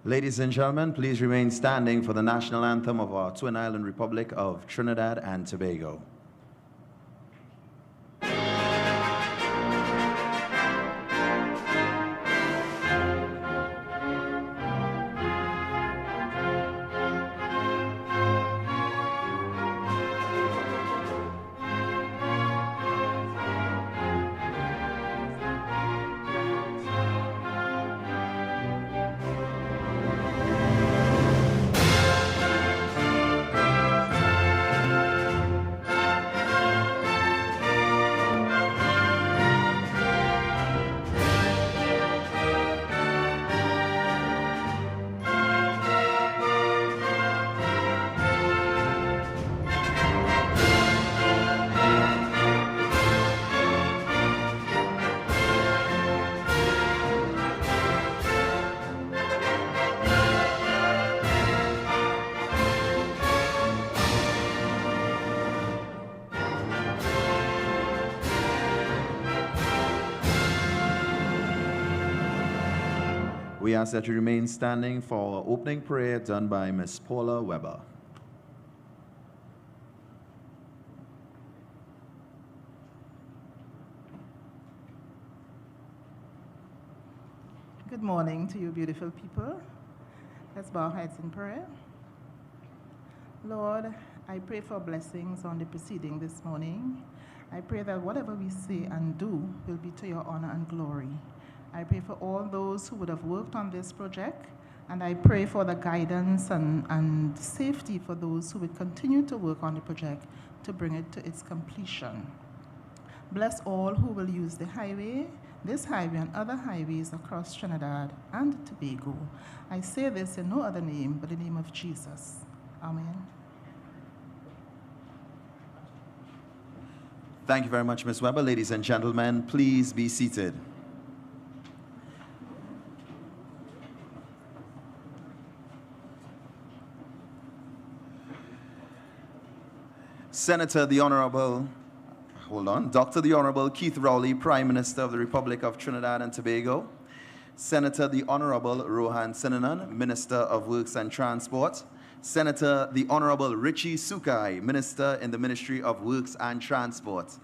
Ladies and gentlemen, please remain standing for the national anthem of our Twin Island Republic of Trinidad and Tobago. We ask that you remain standing for our opening prayer done by Ms. Paula Weber. Good morning to you beautiful people. Let's bow our heads in prayer. Lord, I pray for blessings on the proceeding this morning. I pray that whatever we say and do will be to your honor and glory. I pray for all those who would have worked on this project, and I pray for the guidance and safety for those who would continue to work on the project to bring it to its completion. Bless all who will use the highway, this highway and other highways across Trinidad and Tobago. I say this in no other name but the name of Jesus. Amen. Thank you very much, Ms. Weber. Ladies and gentlemen, please be seated. Senator the Honorable, Dr. the Honorable Keith Rowley, Prime Minister of the Republic of Trinidad and Tobago. Senator the Honorable Rohan Sinanan, Minister of Works and Transport. Senator the Honorable Richie Sukai, Minister in the Ministry of Works and Transport.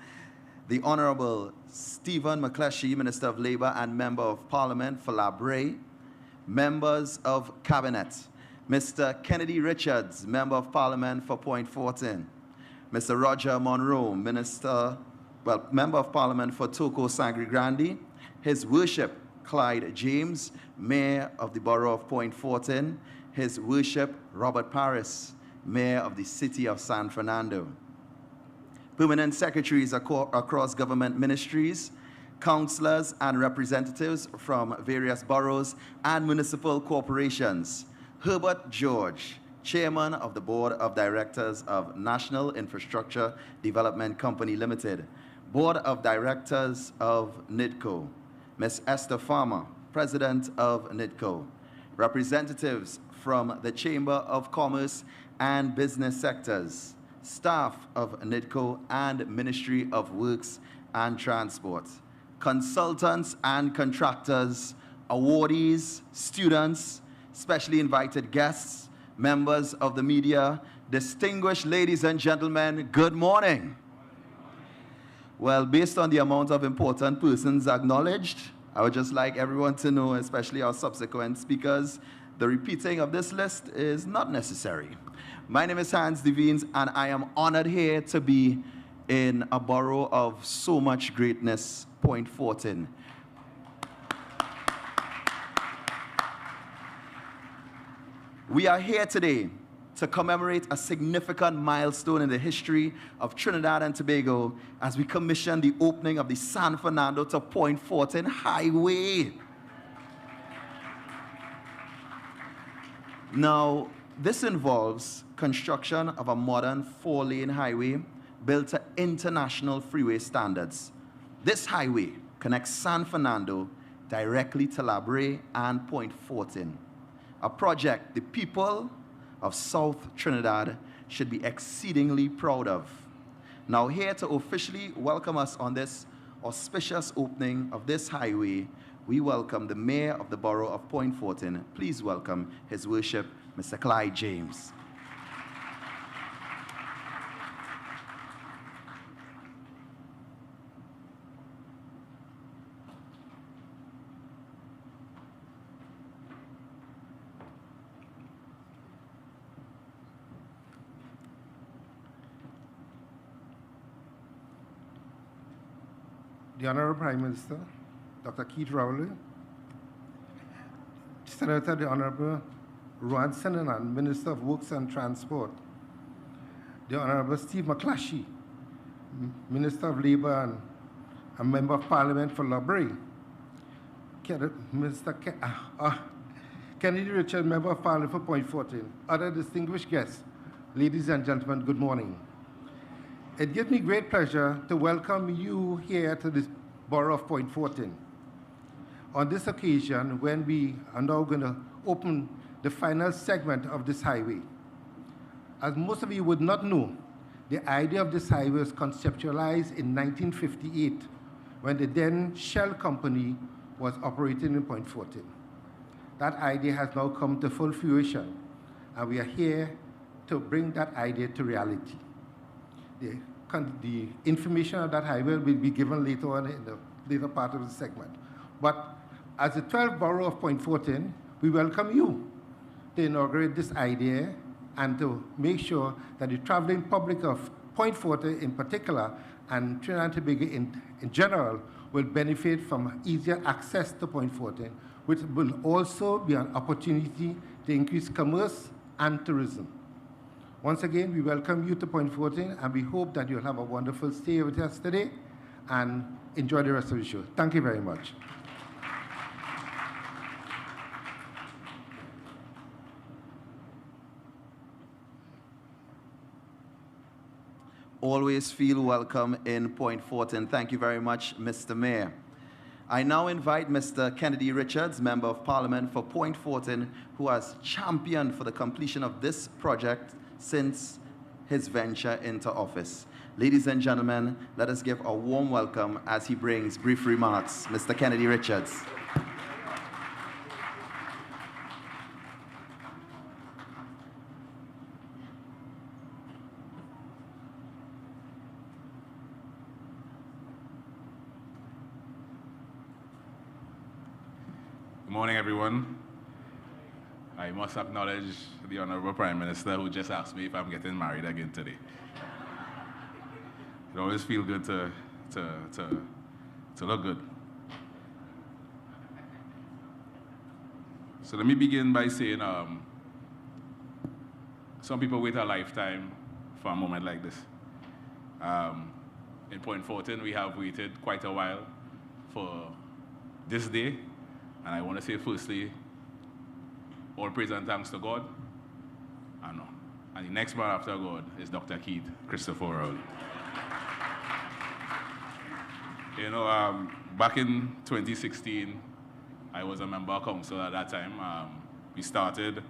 The Honorable Stephen McCleshey, Minister of Labor and Member of Parliament for Brea. Members of Cabinet. Mr. Kennedy Richards, Member of Parliament for Point Fortin. Mr. Roger Monroe, Member of Parliament for Toco Sangre Grande. His Worship Clyde James, Mayor of the Borough of Point Fortin. His Worship Robert Paris, Mayor of the City of San Fernando. Permanent Secretaries across government ministries, councillors and representatives from various boroughs and municipal corporations. Herbert George, Chairman of the Board of Directors of National Infrastructure Development Company Limited, Board of Directors of NIDCO, Ms. Esther Farmer, President of NIDCO, representatives from the Chamber of Commerce and Business Sectors, staff of NIDCO and Ministry of Works and Transport, consultants and contractors, awardees, students, specially invited guests, members of the media, distinguished ladies and gentlemen, good morning. Well, based on the amount of important persons acknowledged, I would just like everyone to know, especially our subsequent speakers, the repeating of this list is not necessary. My name is Hans Devines, and I am honored here to be in a borough of so much greatness, Point Fortin. We are here today to commemorate a significant milestone in the history of Trinidad and Tobago as we commission the opening of the San Fernando to Point Fortin Highway. Now, this involves construction of a modern 4-lane highway built to international freeway standards. This highway connects San Fernando directly to Brea and Point Fortin, a project the people of South Trinidad should be exceedingly proud of. Now, here to officially welcome us on this auspicious opening of this highway, we welcome the Mayor of the Borough of Point Fortin. Please welcome His Worship, Mr. Clyde James. The Honorable Prime Minister, Dr. Keith Rowley, Senator the Honorable Rohan Sinanan, Minister of Works and Transport, the Honorable Steve McClashy, Minister of Labour and a Member of Parliament for Brea, Kennedy Richard, Member of Parliament for Point Fortin, other distinguished guests, ladies and gentlemen, good morning. It gives me great pleasure to welcome you here to this borough of Point Fortin. On this occasion, when we are now going to open the final segment of this highway. As most of you would not know, the idea of this highway was conceptualized in 1958 when the then Shell company was operating in Point Fortin. That idea has now come to full fruition, and we are here to bring that idea to reality. The information of that highway will be given later on in the later part of the segment. But as the 12th borough of Point Fortin, we welcome you to inaugurate this idea and to make sure that the traveling public of Point Fortin in particular and Trinidad and Tobago in general will benefit from easier access to Point Fortin, which will also be an opportunity to increase commerce and tourism. Once again, we welcome you to Point Fortin, and we hope that you'll have a wonderful stay with us today and enjoy the rest of the show. Thank you very much. Always feel welcome in Point Fortin. Thank you very much, Mr. Mayor. I now invite Mr. Kennedy Richards, Member of Parliament for Point Fortin, who has championed for the completion of this project since his venture into office. Ladies and gentlemen, let us give a warm welcome as he brings brief remarks. Mr. Kennedy Richards. Good morning, everyone. I must acknowledge the Honorable Prime Minister who just asked me if I'm getting married again today. It always feels good to look good. So let me begin by saying some people wait a lifetime for a moment like this. In Point Fortin, we have waited quite a while for this day, and I want to say firstly, all praise and thanks to God. And the next man after God is Dr. Keith Christopher Rowley. You know, back in 2016, I was a member of council at that time. We started,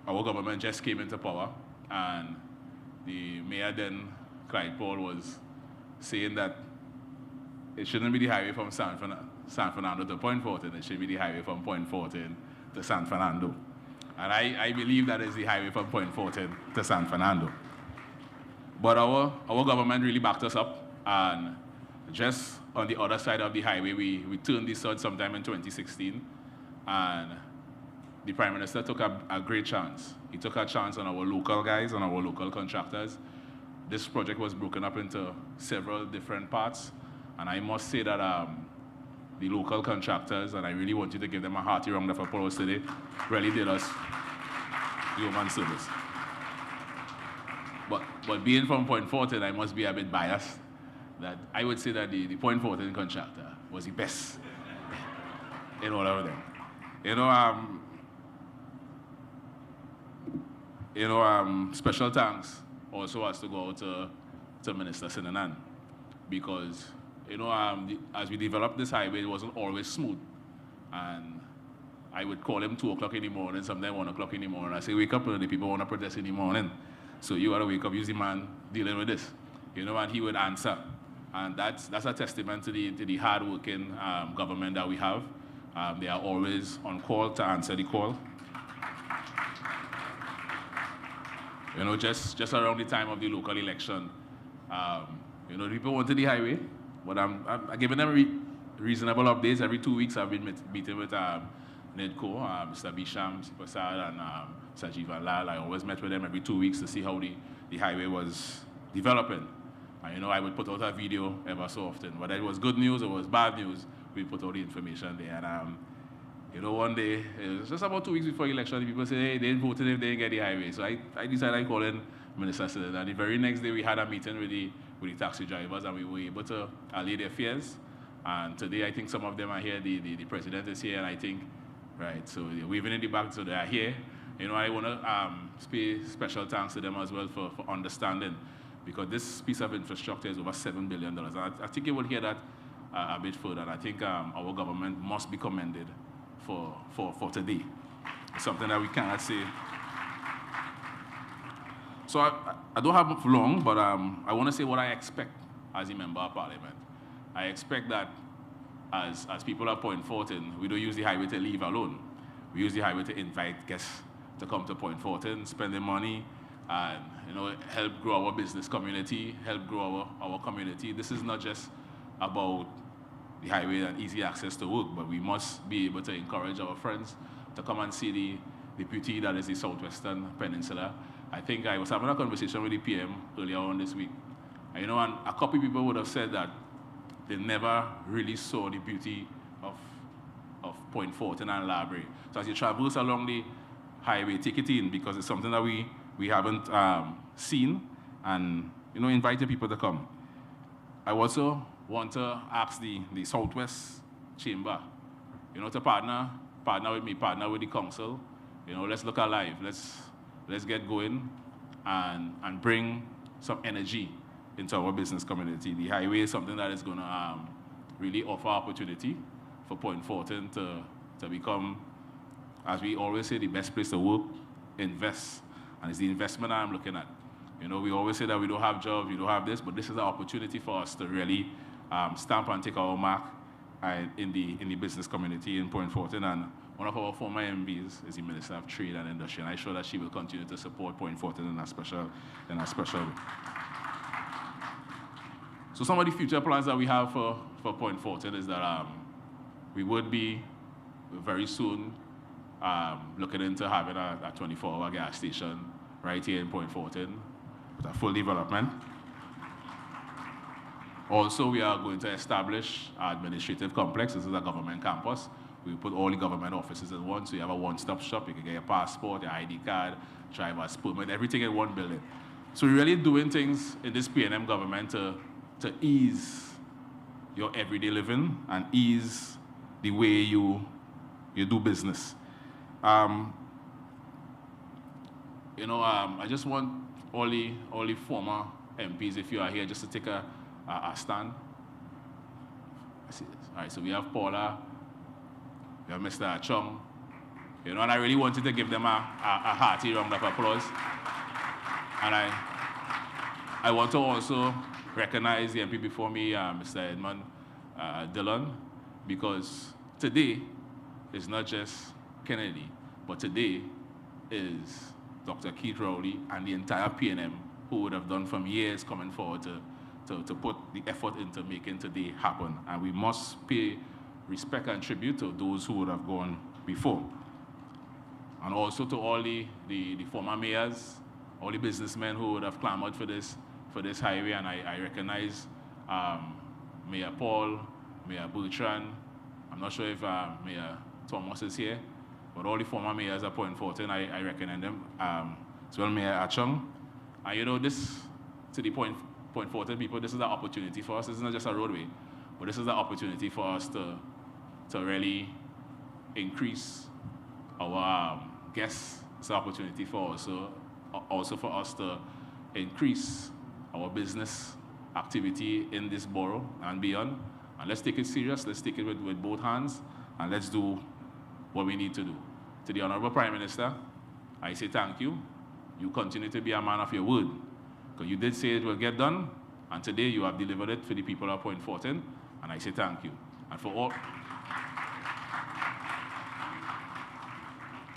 our government just came into power, and the mayor then, Clyde Paul, was saying that it shouldn't be the highway from San Fernando to Point Fortin, it should be the highway from Point Fortin to San Fernando. And I believe that is the highway from Point Fortin to San Fernando. But our government really backed us up, and just on the other side of the highway, we turned this out sometime in 2016, and the Prime Minister took a great chance. He took a chance on our local guys, on our local contractors. This project was broken up into several different parts, and I must say that the local contractors, and I really want you to give them a hearty round of applause today, really did us human service. But being from Point Fortin, I must be a bit biased, that I would say that the Point Fortin contractor was the best in all of them. You know, special thanks also has to go out to Minister Sinanan, because, as we developed this highway, it wasn't always smooth. And I would call him 2 o'clock in the morning, sometimes 1 o'clock in the morning. I say, wake up, the people want to protest in the morning. So you got to wake up, use the man dealing with this. And he would answer. And that's a testament to the hard-working government that we have. They are always on call to answer the call. Just around the time of the local election, people wanted the highway, but I'm giving them reasonable updates. Every 2 weeks I've been meeting with NEDCO, Mr. Bisham, Sipasad, and Sajiv Lal. I always met with them every 2 weeks to see how the highway was developing. And I would put out a video ever so often. Whether it was good news or it was bad news, we put out the information there. And one day, it was just about 2 weeks before the election, the people say, hey, they didn't vote if they didn't get the highway. So I decided I called in Minister Sinanan. And the very next day, we had a meeting with the taxi drivers, and we were able to allay their fears. And today, I think some of them are here. The president is here, and I think, right, so they're waving in the back, so they are here. I want to pay special thanks to them as well for understanding, because this piece of infrastructure is over $7 billion. And I think you will hear that a bit further. And I think our government must be commended for today. It's something that we cannot say. So I don't have long, but I want to say what I expect as a member of parliament. I expect that as people at Point Fortin, we don't use the highway to leave alone. We use the highway to invite guests to come to Point Fortin, spend their money, and help grow our business community, help grow our community. This is not just about the highway and easy access to work, but we must be able to encourage our friends to come and see the beauty that is the Southwestern Peninsula. I think I was having a conversation with the PM earlier on this week. And, and a couple of people would have said that they never really saw the beauty of Point Fortin and Brea. So as you traverse along the highway, take it in, because it's something that we haven't seen, and invite the people to come. I also want to ask the Southwest Chamber, to partner with me, partner with the council. Let's look alive. Let's get going and bring some energy into our business community. The highway is something that is going to really offer opportunity for Point Fortin to become, as we always say, the best place to work, invest. And it's the investment I'm looking at. We always say that we don't have jobs, we don't have this, but this is an opportunity for us to really stamp and take our mark in the business community in Point Fortin. And one of our former MPs is the Minister of Trade and Industry, and I'm sure that she will continue to support Point Fortin in a special way. So some of the future plans that we have for Point Fortin is that we would be very soon looking into having a 24-hour gas station right here in Point Fortin with a full development. Also, we are going to establish an administrative complex. This is a government campus. We put all the government offices in one, so you have a one-stop shop. You can get your passport, your ID card, driver's permit, everything in one building. So we're really doing things in this P&M government to ease your everyday living and ease the way you do business. I just want all the former MPs, if you are here, just to take a stand. I see this. All right, so we have Paula, we have Mr. Chung, and I really wanted to give them a hearty round of applause. And I want to also recognize the MP before me, Mr. Edmund Dillon, because today is not just Kennedy, but today is Dr. Keith Rowley and the entire P&M who would have done from years coming forward to put the effort into making today happen. And we must pay respect and tribute to those who would have gone before. And also to all the former mayors, all the businessmen who would have clamored for this highway. And I recognize Mayor Paul, Mayor Bertrand. I'm not sure if Mayor Thomas is here, but all the former mayors at Point Fortin, I recommend them. As well, Mayor Achung. And this, to the Point Fortin people, this is an opportunity for us. This is not just a roadway, but this is an opportunity for us to really increase our guests. It's an opportunity for also also for us to increase our business activity in this borough and beyond. And let's take it serious, let's take it with both hands, and let's do what we need to do. To the Honorable Prime Minister, I say thank you. You continue to be a man of your word, because you did say it will get done, and today you have delivered it for the people of Point Fortin, and I say thank you. And for all,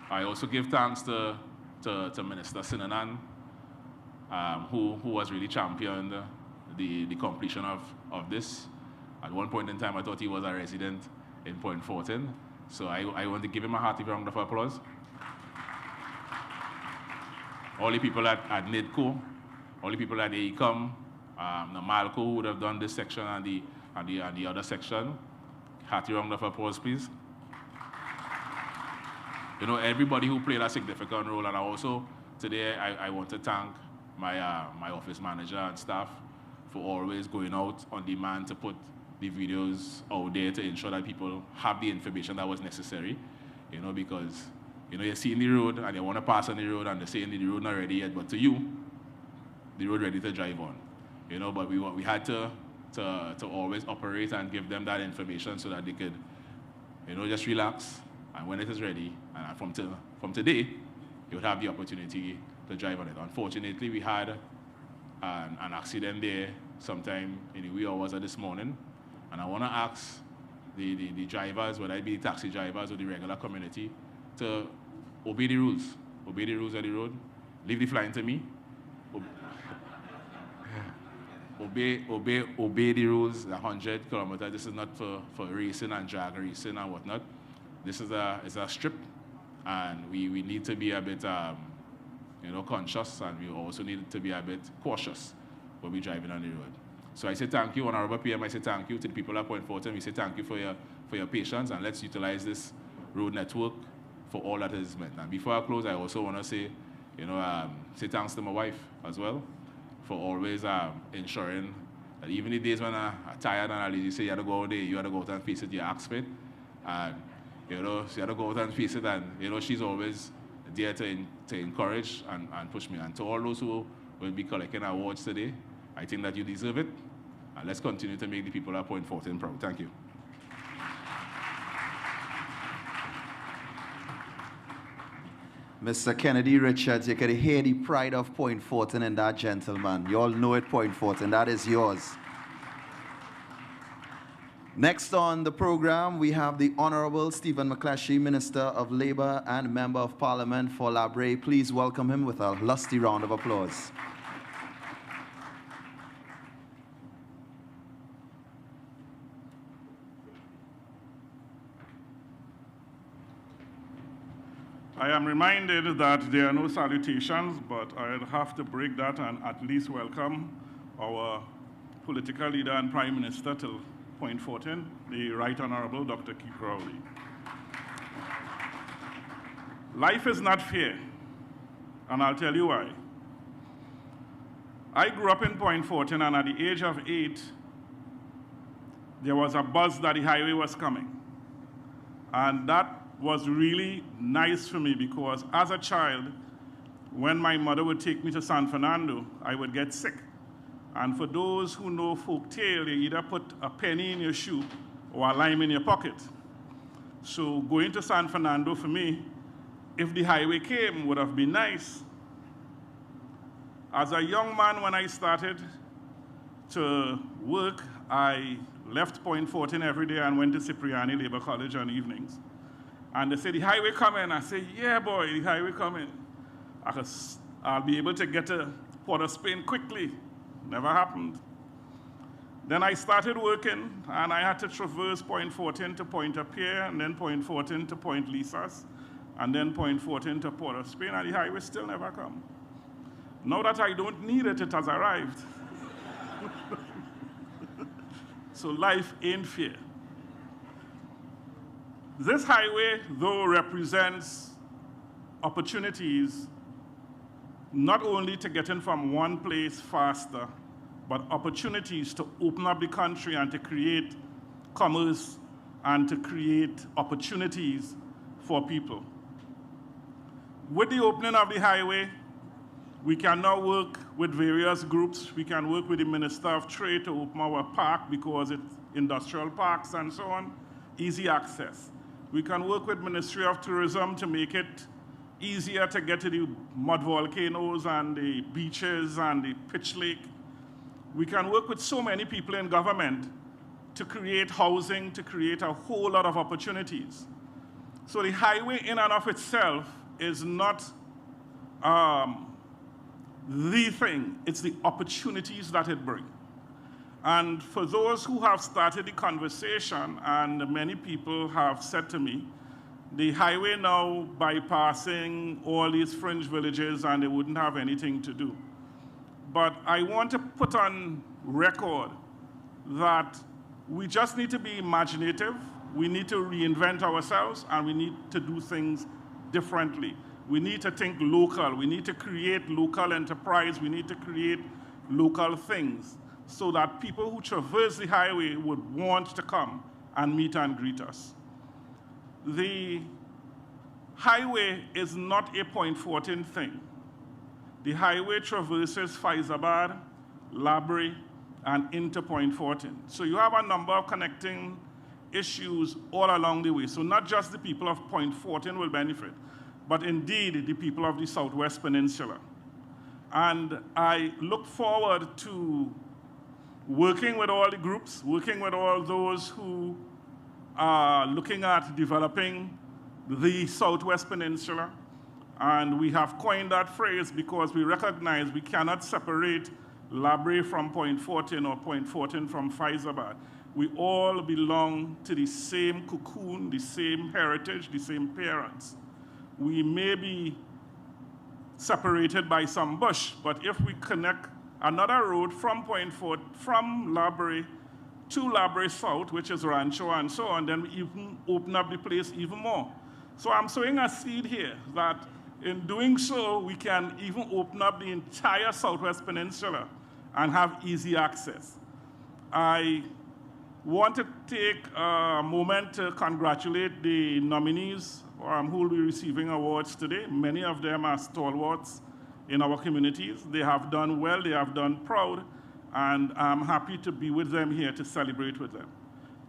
I also give thanks to Minister Sinanan, who has really championed the completion of this. At one point in time, I thought he was a resident in Point Fortin, so I want to give him a hearty round of applause. All the people at NIDCO, all the people at AECOM, the Malco who would have done this section and the other section. Hearty round of applause, please. You know, everybody who played a significant role, and also today I want to thank my office manager and staff for always going out on demand to put the videos out there to ensure that people have the information that was necessary, you know, because, you know, you're seeing the road and you want to pass on the road and they're saying the road not ready yet, but to you, the road ready to drive on, you know, but we had to always operate and give them that information so that they could, you know, just relax, and when it is ready, and from today, you would have the opportunity to drive on it. Unfortunately, we had an accident there sometime in the wee hours of this morning, and I want to ask the drivers, whether it be taxi drivers or the regular community, to obey the rules of the road. Leave the flying to me. Obey the rules. 100 kilometers. This is not for racing and drag racing and whatnot. This is a strip, and we need to be a bit you know, conscious, and we also need to be a bit cautious when we're driving on the road. So I say thank you, Honorable PM. I say thank you to the people at Point Fortin. We say thank you for your patience, and let's utilize this road network for all that is meant. And before I close, I also want to say, you know, say thanks to my wife as well for always ensuring that even the days when I'm tired and I lazy, say you have to go out there, you have to go out and face it, you ask for it. And, you know, she had to go out and face it, and, you know, she's always there to encourage and push me. And to all those who will be collecting awards today, I think that you deserve it. And let's continue to make the people at Point Fortin proud. Thank you. Mr. Kennedy Richards, you can hear the pride of Point Fortin in that gentleman. You all know it, Point Fortin. That is yours. Next on the program, we have the Honorable Stephen McClatchy, Minister of Labour and Member of Parliament for Brea. Please welcome him with a lusty round of applause. I am reminded that there are no salutations, but I'll have to break that and at least welcome our political leader and Prime Minister to Point Fortin, the Right Honorable Dr. Keith Rowley. Life is not fair, and I'll tell you why. I grew up in Point Fortin, and at the age of 8, there was a buzz that the highway was coming. And that was really nice for me because as a child, when my mother would take me to San Fernando, I would get sick. And for those who know folk tale, you either put a penny in your shoe or a lime in your pocket. So going to San Fernando for me, if the highway came, would have been nice. As a young man, when I started to work, I left Point Fortin every day and went to Cipriani Labour College on evenings. And they say, the highway coming. I say, yeah, boy, the highway coming. I'll be able to get to Port of Spain quickly. Never happened. Then I started working, and I had to traverse Point Fortin to Point Pierre, and then Point Fortin to Point Lisas, and then Point Fortin to Port of Spain, and the highway still never come. Now that I don't need it, it has arrived. So life ain't fair. This highway, though, represents opportunities not only to get in from one place faster, but opportunities to open up the country and to create commerce and to create opportunities for people. With the opening of the highway, We can now work with various groups. We can work with the Minister of Trade to open our park because it's industrial parks and so on, easy access. We can work with Ministry of Tourism to make it easier to get to the mud volcanoes and the beaches and the pitch lake. We can work with so many people in government to create housing, to create a whole lot of opportunities. So the highway in and of itself is not the thing, it's the opportunities that it brings. And for those who have started the conversation, and many people have said to me, the highway now bypassing all these fringe villages and they wouldn't have anything to do. But I want to put on record that we just need to be imaginative, we need to reinvent ourselves, and we need to do things differently. We need to think local. We need to create local enterprise. We need to create local things so that people who traverse the highway would want to come and meet and greet us. The highway is not a Point Fortin thing. The highway traverses Faizabad, Brea, and into Point Fortin. So you have a number of connecting issues all along the way. So not just the people of Point Fortin will benefit, but indeed the people of the Southwest Peninsula. And I look forward to working with all the groups, working with all those who are looking at developing the Southwest Peninsula. And we have coined that phrase because we recognize we cannot separate Brea from Point Fortin or Point Fortin from Faizabad. We all belong to the same cocoon, the same heritage, the same parents. We may be separated by some bush, but if we connect another road from from Brea to Brea South, which is Rancho and so on, then we even open up the place even more. So I'm sowing a seed here that in doing so, we can even open up the entire Southwest Peninsula and have easy access. I want to take a moment to congratulate the nominees who will be receiving awards today. Many of them are stalwarts in our communities. They have done well, they have done proud, and I'm happy to be with them here to celebrate with them.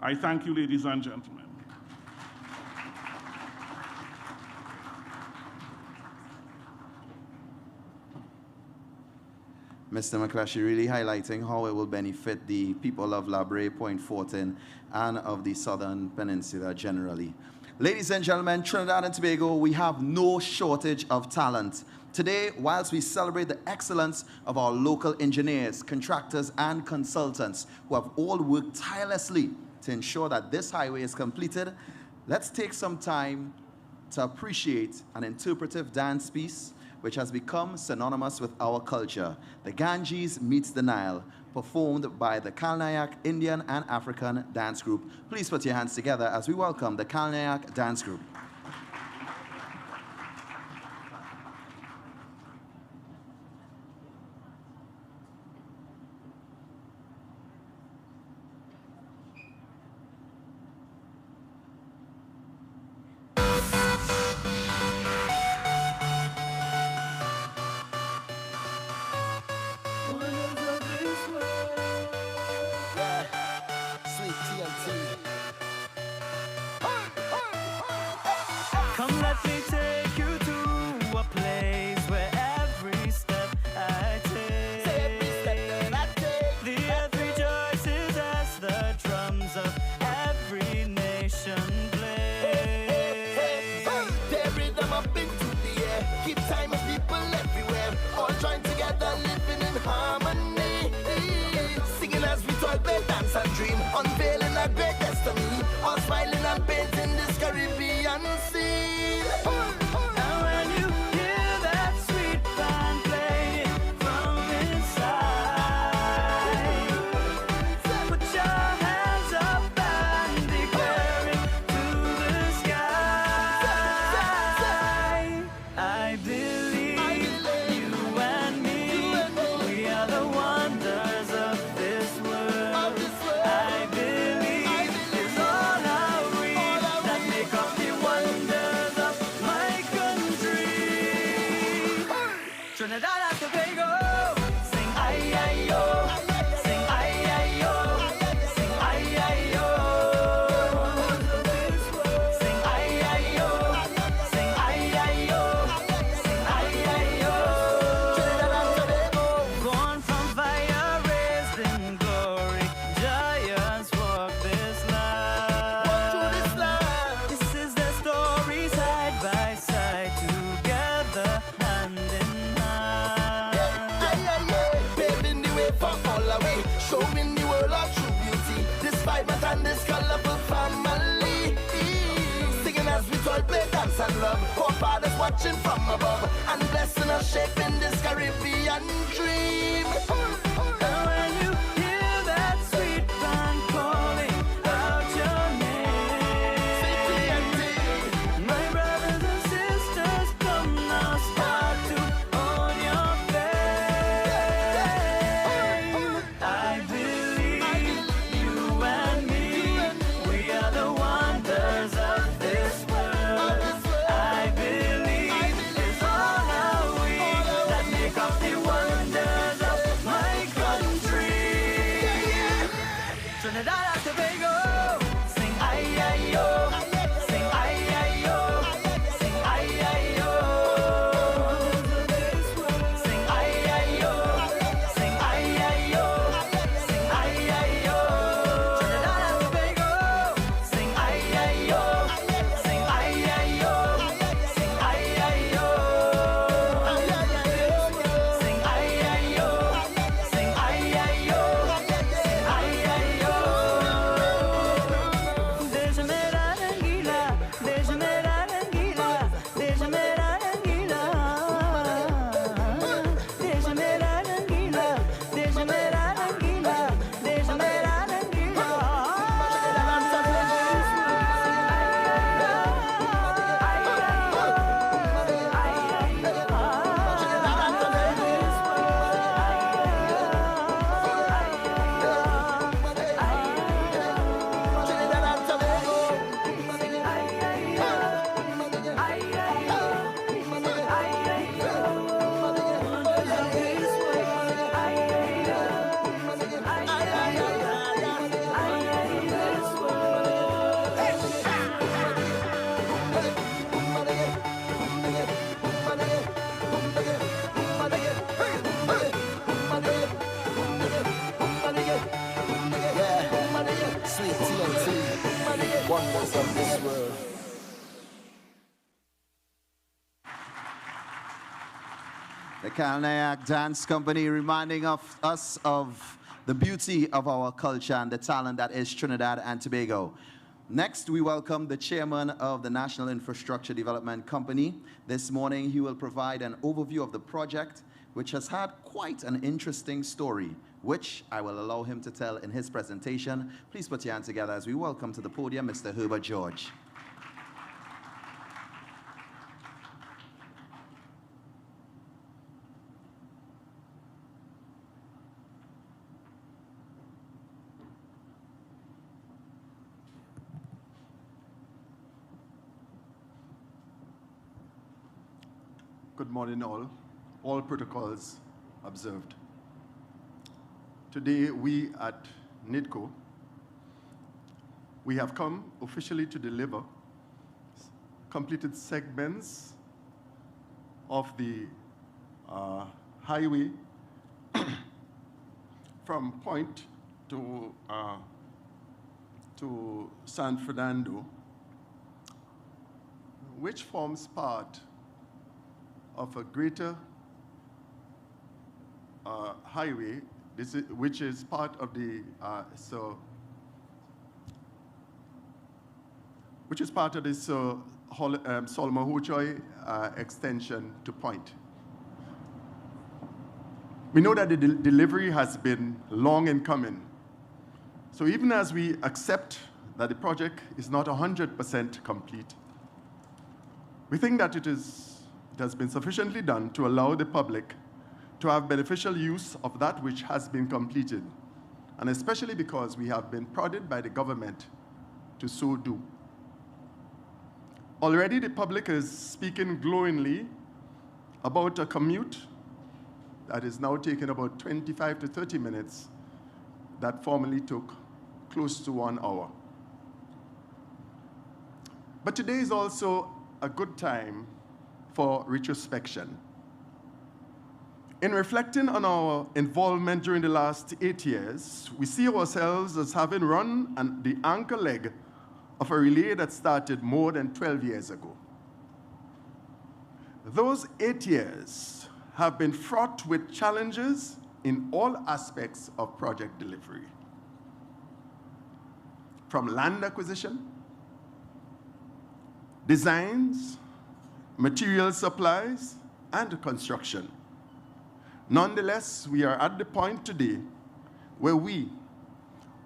I thank you, ladies and gentlemen. Mr. McClatchy really highlighting how it will benefit the people of Brea, Point Fortin, and of the Southern Peninsula generally. Ladies and gentlemen, Trinidad and Tobago, we have no shortage of talent. Today, whilst we celebrate the excellence of our local engineers, contractors, and consultants who have all worked tirelessly to ensure that this highway is completed, let's take some time to appreciate an interpretive dance piece which has become synonymous with our culture. The Ganges Meets the Nile, performed by the Kalnayak Indian and African Dance Group. Please put your hands together as we welcome the Kalnayak Dance Group. and love. Our fathers watching from above and blessing us, shaping this Caribbean dream. And when you hear that sweet band calling out your name, my brothers and sisters, come now, start to own your fame. I believe you and me, we are the wonders of this world. I believe it's all our we that make up the wonders of my country. Trinidad and Tobago, sing aye aye yo, sing aye aye yo, sing aye aye yo. Sing aye aye yo, sing aye aye yo, sing aye aye yo. Trinidad and Tobago, sing aye aye yo, sing aye aye yo, sing aye aye yo. Sing aye aye yo, sing aye aye yo, sing aye aye yo. Déjame dar anguila, déjame dar anguila, déjame dar anguila. Déjame dar anguila, déjame dar anguila, déjame dar anguila. Sweet TNT, wonders of this world. The Kalnayak Dance Company reminding us of the beauty of our culture and the talent that is Trinidad and Tobago. Next, we welcome the chairman of the National Infrastructure Development Company. This morning, he will provide an overview of the project, which has had quite an interesting story, which I will allow him to tell in his presentation. Please put your hands together as we welcome to the podium Mr. Herbert George. Good morning all protocols observed. Today we at NIDCO, we have come officially to deliver completed segments of the highway from Point to San Fernando, which forms part of a greater highway, which is part of the Solomon Hochoy extension to Point. We know that the delivery has been long in coming. So even as we accept that the project is not 100% complete, we think that it has been sufficiently done to allow the public to have beneficial use of that which has been completed, and especially because we have been prodded by the government to so do. Already the public is speaking glowingly about a commute that is now taking about 25 to 30 minutes that formerly took close to 1 hour. But today is also a good time for retrospection. In reflecting on our involvement during the last 8 years, we see ourselves as having run the anchor leg of a relay that started more than 12 years ago. Those 8 years have been fraught with challenges in all aspects of project delivery. From land acquisition, designs, material supplies, and construction. Nonetheless, we are at the point today where we,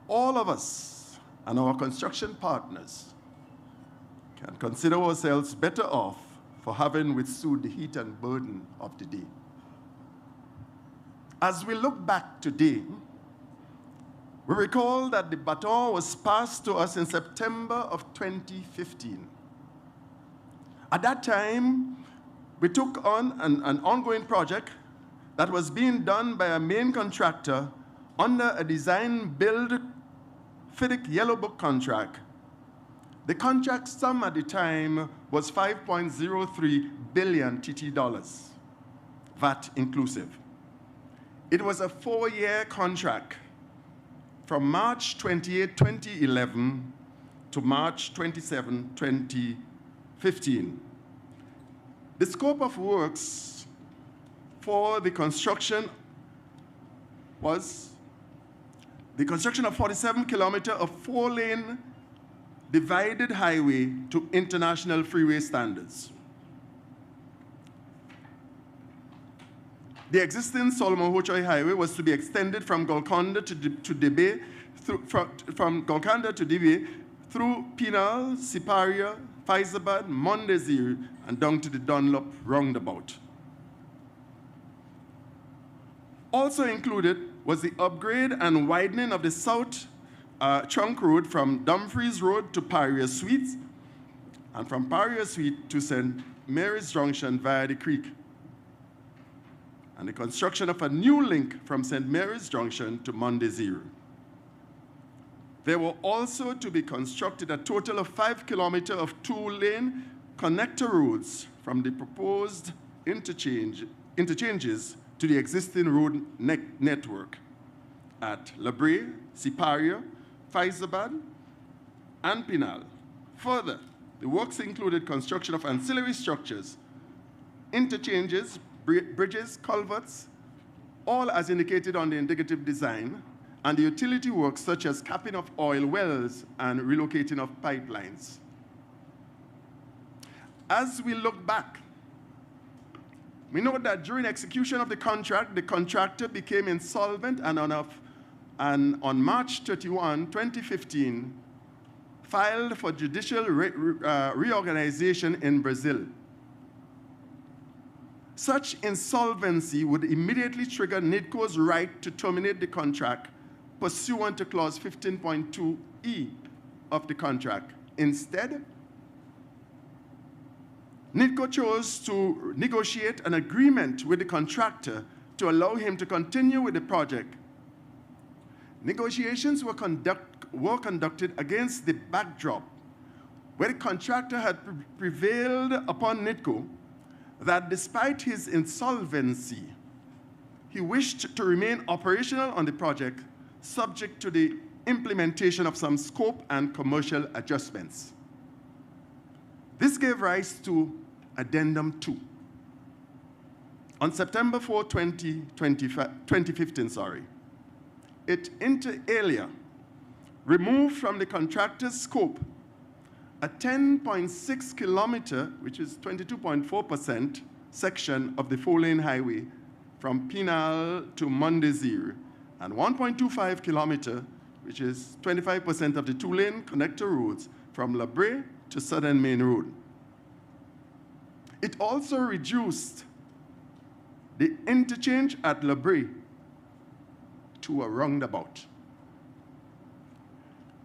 all of us and our construction partners, can consider ourselves better off for having withstood the heat and burden of the day. As we look back today, we recall that the baton was passed to us in September of 2015. At that time, we took on an ongoing project that was being done by a main contractor under a design-build FIDIC Yellow Book contract. The contract sum at the time was 5.03 billion TT dollars, VAT inclusive. It was a 4-year contract from March 28, 2011 to March 27, 2015. The scope of works for the construction was the construction of 47 kilometers of 4-lane divided highway to international freeway standards. The existing Solomon Hochoy Highway was to be extended from Golconda to Brea, from Golconda to Brea through Pinal, Siparia, Faizabad, Mon Desir, and down to the Dunlop roundabout. Also included was the upgrade and widening of the South Trunk Road from Dumfries Road to Paria Suites, and from Paria Suite to St. Mary's Junction via the creek, and the construction of a new link from St. Mary's Junction to Mon Desir. There were also to be constructed a total of 5 kilometers of 2-lane connector roads from the proposed interchanges to the existing road network at Brea, Siparia, Faizabad, and Pinal. Further, the works included construction of ancillary structures, interchanges, bridges, culverts, all as indicated on the indicative design, and the utility works such as capping of oil wells and relocating of pipelines. As we look back, we know that during execution of the contract, the contractor became insolvent and on March 31, 2015, filed for judicial reorganization in Brazil. Such insolvency would immediately trigger NIDCO's right to terminate the contract pursuant to clause 15.2E of the contract. Instead, NIDCO chose to negotiate an agreement with the contractor to allow him to continue with the project. Negotiations were conducted against the backdrop where the contractor had prevailed upon NIDCO that despite his insolvency, he wished to remain operational on the project subject to the implementation of some scope and commercial adjustments. This gave rise to Addendum 2. On September 4, 2015, it inter alia removed from the contractor's scope a 10.6 kilometer, which is 22.4% section of the 4-lane highway from Pinal to Mon Desir, and 1.25 kilometer, which is 25% of the 2-lane connector roads from Brea to Southern Main Road. It also reduced the interchange at Brea to a roundabout.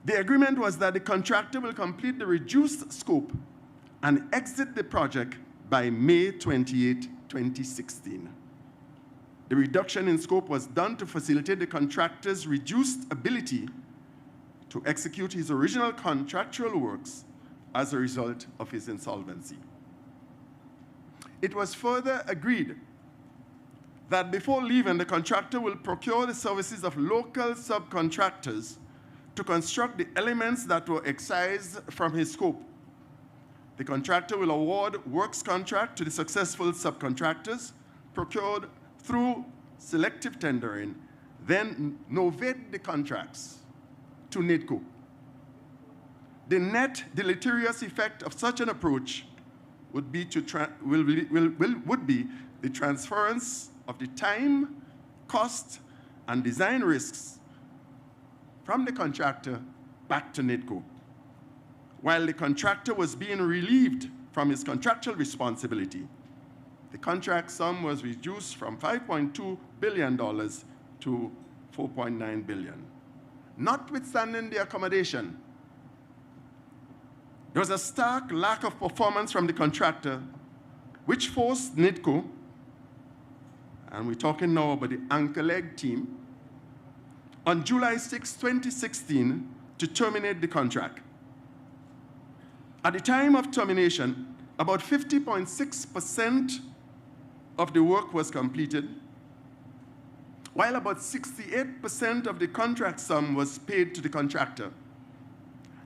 The agreement was that the contractor will complete the reduced scope and exit the project by May 28, 2016. The reduction in scope was done to facilitate the contractor's reduced ability to execute his original contractual works as a result of his insolvency. It was further agreed that before leaving, the contractor will procure the services of local subcontractors to construct the elements that were excised from his scope. The contractor will award works contract to the successful subcontractors procured through selective tendering, then novate the contracts to NIDCO. The net deleterious effect of such an approach would be would be the transference of the time, cost, and design risks from the contractor back to NIDCO, while the contractor was being relieved from his contractual responsibility. The contract sum was reduced from $5.2 billion to $4.9 billion. Notwithstanding the accommodation, there was a stark lack of performance from the contractor, which forced NIDCO, and we're talking now about the anchor leg team, on July 6, 2016, to terminate the contract. At the time of termination, about 50.6% of the work was completed, while about 68% of the contract sum was paid to the contractor.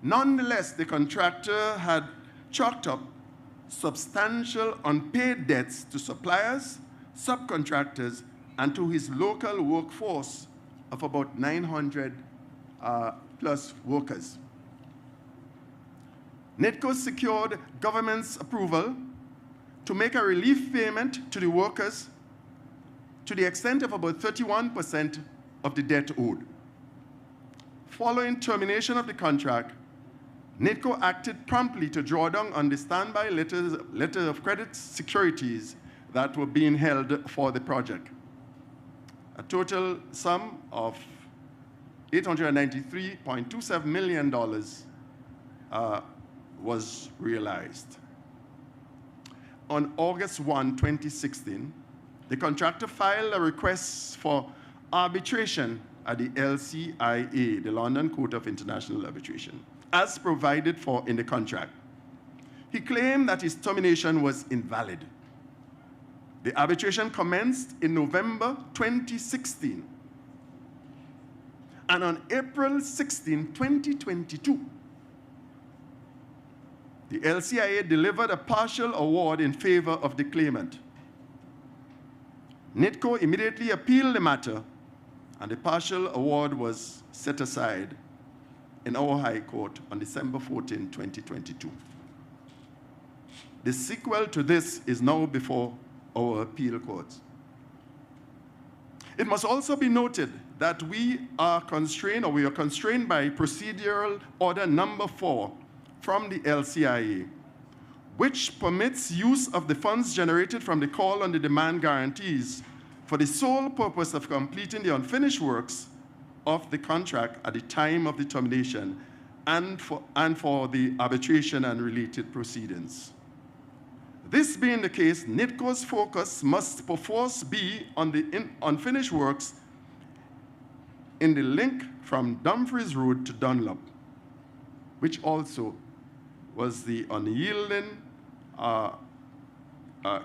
Nonetheless, the contractor had chalked up substantial unpaid debts to suppliers, subcontractors, and to his local workforce of about 900 plus workers. NIDCO secured government's approval to make a relief payment to the workers to the extent of about 31% of the debt owed. Following termination of the contract, NIDCO acted promptly to draw down on the standby letter of credit securities that were being held for the project. A total sum of $893.27 million was realized. On August 1, 2016, the contractor filed a request for arbitration at the LCIA, the London Court of International Arbitration, as provided for in the contract. He claimed that his termination was invalid. The arbitration commenced in November 2016. And on April 16, 2022, the LCIA delivered a partial award in favor of the claimant. NIDCO immediately appealed the matter, and the partial award was set aside in our High Court on December 14, 2022. The sequel to this is now before our appeal courts. It must also be noted that we are constrained by procedural order number 4 from the LCIA, which permits use of the funds generated from the call on the demand guarantees for the sole purpose of completing the unfinished works of the contract at the time of the termination and for the arbitration and related proceedings. This being the case, NIDCO's focus must perforce be on the unfinished works in the link from Dumfries Road to Dunlop, which also was the unyielding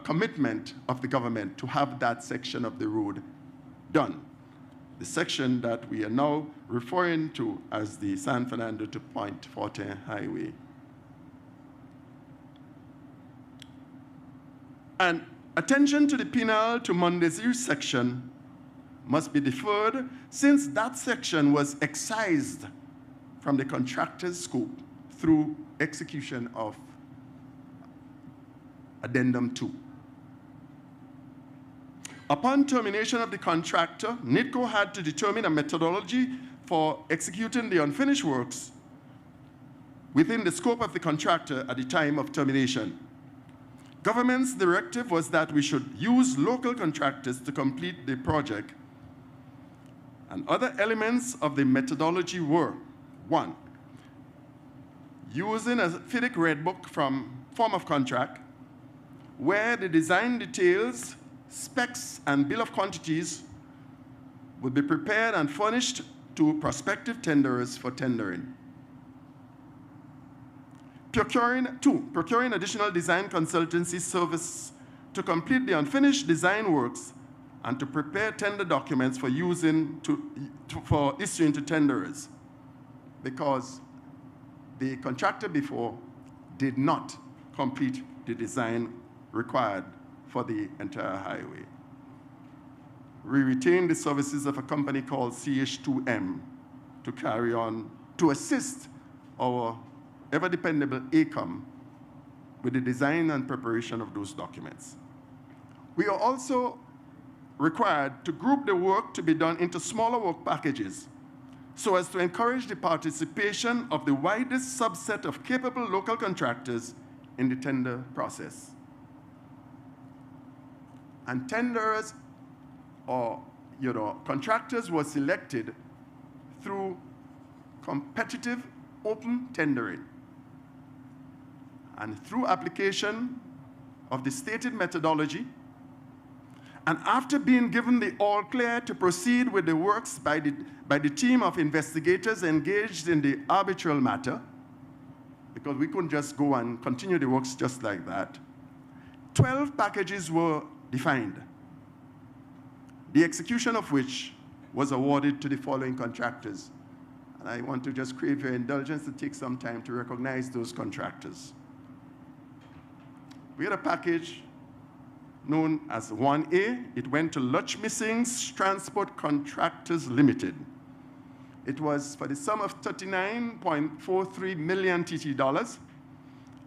commitment of the government to have that section of the road done. The section that we are now referring to as the San Fernando to Point Fortin Highway. And attention to the Pinal to Mon Desir section must be deferred since that section was excised from the contractor's scope through execution of Addendum 2. Upon termination of the contractor, NIDCO had to determine a methodology for executing the unfinished works within the scope of the contractor at the time of termination. Government's directive was that we should use local contractors to complete the project. And other elements of the methodology were, 1, using a FIDIC Red Book from form of contract, where the design details, specs, and bill of quantities would be prepared and furnished to prospective tenderers for tendering. Procuring additional design consultancy service to complete the unfinished design works and to prepare tender documents for issuing to tenderers, because the contractor before did not complete the design required for the entire highway. We retained the services of a company called CH2M to carry on, to assist our ever-dependable ACOM with the design and preparation of those documents. We are also required to group the work to be done into smaller work packages so as to encourage the participation of the widest subset of capable local contractors in the tender process. And tenders or contractors were selected through competitive open tendering and through application of the stated methodology. And after being given the all clear to proceed with the works by the team of investigators engaged in the arbitral matter, because we couldn't just go and continue the works just like that, 12 packages were defined, the execution of which was awarded to the following contractors. And I want to just crave your indulgence to take some time to recognize those contractors. We had a package known as 1A. It went to Lutchmissings Transport Contractors Limited. It was for the sum of 39.43 million TT dollars,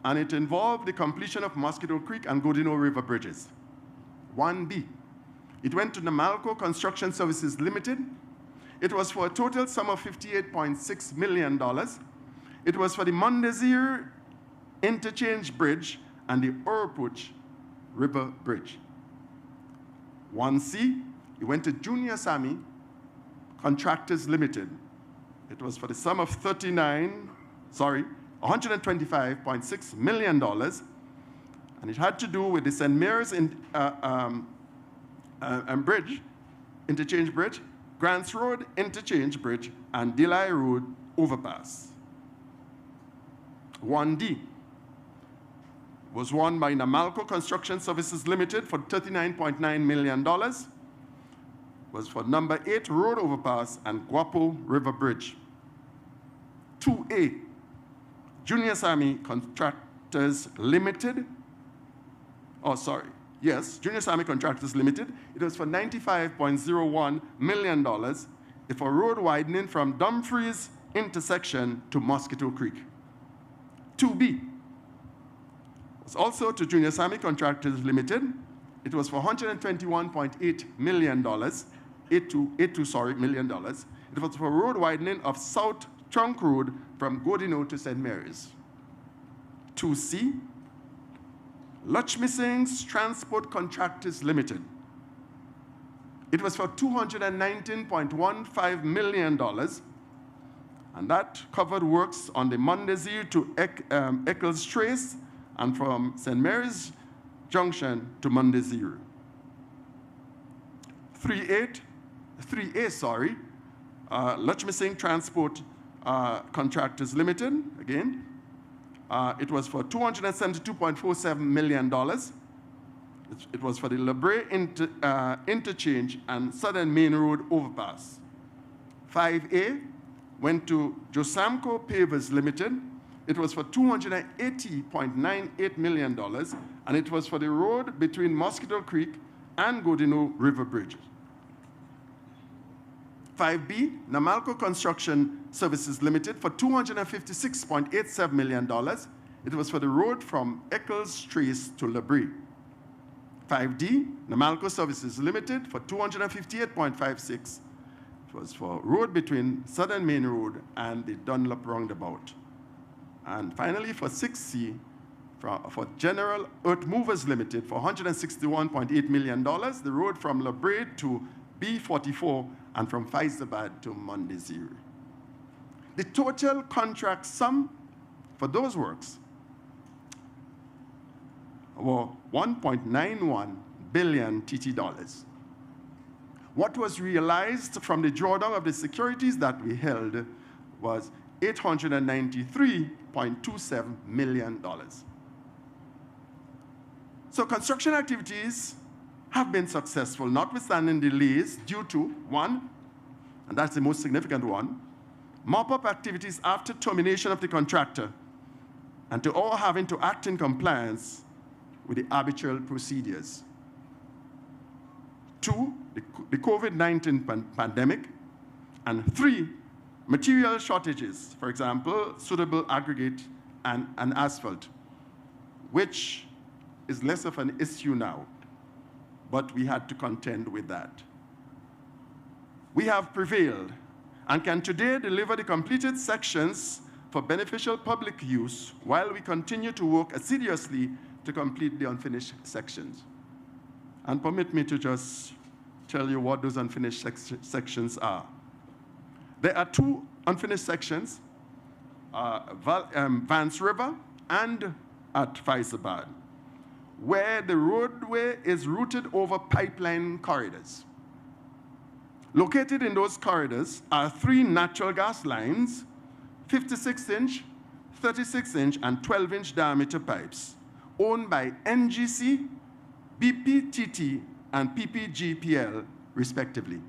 and it involved the completion of Mosquito Creek and Godineau River bridges. 1B. It went to Namalco Construction Services Limited. It was for a total sum of $58.6 million. It was for the Mon Desir Interchange Bridge and the Oropouche River Bridge. 1C, it went to Junior Sammy Contractors Limited. It was for the sum of $125.6 million, and it had to do with the St. Mary's Bridge, Interchange Bridge, Grants Road Interchange Bridge, and Delay Road Overpass. 1D was won by Namalco Construction Services Limited for $39.9 million. Was for number 8 Road Overpass and Guapo River Bridge. 2A, Junior Sammy Contractors Limited. Junior Sammy Contractors Limited. It was for $95.01 million for road widening from Dumfries intersection to Mosquito Creek. 2B was also to Junior Sammy Contractors Limited. It was for $121.8 million, million. It was for road widening of South Trunk Road from Godineau to St. Mary's. 2C, Lutchmissings Transport Contractors Limited. It was for $219.15 million, and that covered works on the Mon Desir to Eccles Trace and from St. Mary's Junction to Mon Desir. 3A, Lutchmissing Transport Contractors Limited, again. It was for $272.47 million. It was for the Brea Interchange and Southern Main Road Overpass. 5A went to Josamco Pavers Limited. It was for $280.98 million, and it was for the road between Mosquito Creek and Godineau River Bridge. 5B, Namalco Construction Services Limited for $256.87 million. It was for the road from Eccles Trace to Brea. 5D, Namalco Services Limited for $258.56. It was for road between Southern Main Road and the Dunlop roundabout. And finally, for 6C, for General Earth Movers Limited for $161.8 million, the road from Brea to B44 and from Faizabad to Mon Desir. The total contract sum for those works were $1.91 billion TT dollars. What was realized from the drawdown of the securities that we held was $893.27 million. So construction activities have been successful, notwithstanding delays due to, one, and that's the most significant one, mop-up activities after termination of the contractor, and to all having to act in compliance with the arbitral procedures. Two, the COVID-19 pandemic, and three, material shortages, for example, suitable aggregate and asphalt. which is less of an issue now, but we had to contend with that. We have prevailed and can today deliver the completed sections for beneficial public use while we continue to work assiduously to complete the unfinished sections. And permit me to just tell you what those unfinished sections are. There are two unfinished sections, Vance River and at Faisabad, where the roadway is routed over pipeline corridors. Located in those corridors are 3 natural gas lines, 56-inch, 36-inch, and 12-inch diameter pipes, owned by NGC, BPTT, and PPGPL, respectively.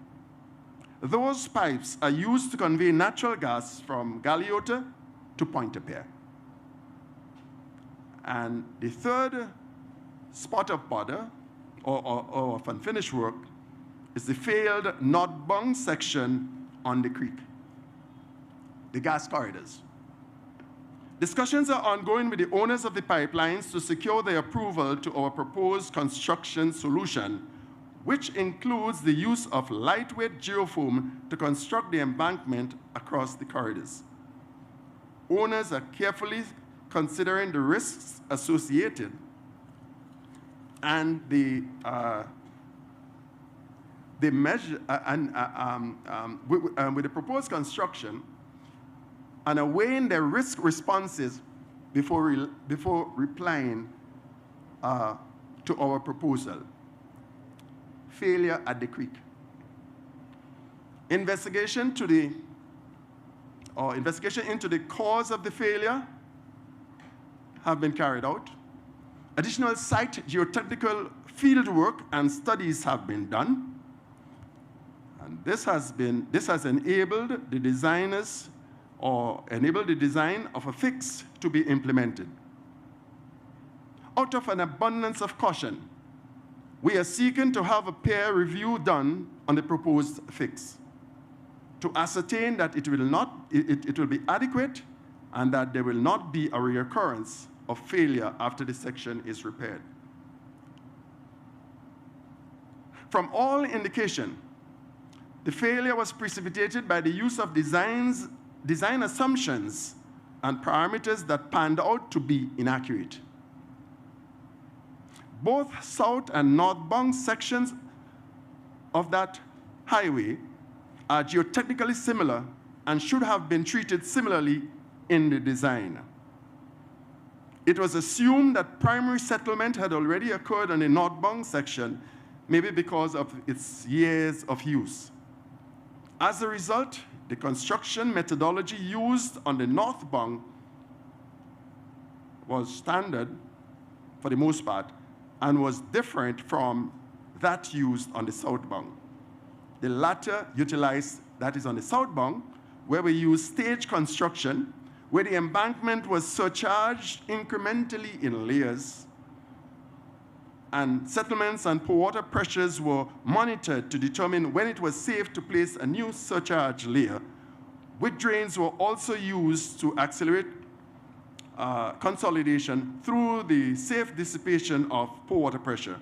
Those pipes are used to convey natural gas from Galeota to Point Fortin. And the third spot of bother, or of unfinished work, is the failed northbound section on the creek, the gas corridors. Discussions are ongoing with the owners of the pipelines to secure their approval to our proposed construction solution, which includes the use of lightweight geofoam to construct the embankment across the corridors. Owners are carefully considering the risks associated and with the proposed construction and are weighing their risk responses before replying to our proposal. Failure at the creek. Investigation into the cause of the failure have been carried out. Additional site geotechnical field work and studies have been done. And this has enabled the designers enabled the design of a fix to be implemented. Out of an abundance of caution, we are seeking to have a peer review done on the proposed fix to ascertain that it will be adequate and that there will not be a reoccurrence of failure after the section is repaired. From all indication, the failure was precipitated by the use of design assumptions and parameters that panned out to be inaccurate. Both south and northbound sections of that highway are geotechnically similar and should have been treated similarly in the design. It was assumed that primary settlement had already occurred on the northbound section, maybe because of its years of use. As a result, the construction methodology used on the northbound was standard for the most part and was different from that used on the southbound. The latter utilized, that is on the southbound, where we used stage construction, where the embankment was surcharged incrementally in layers, and settlements and pour water pressures were monitored to determine when it was safe to place a new surcharge layer. Wet drains were also used to accelerate consolidation through the safe dissipation of pour water pressure.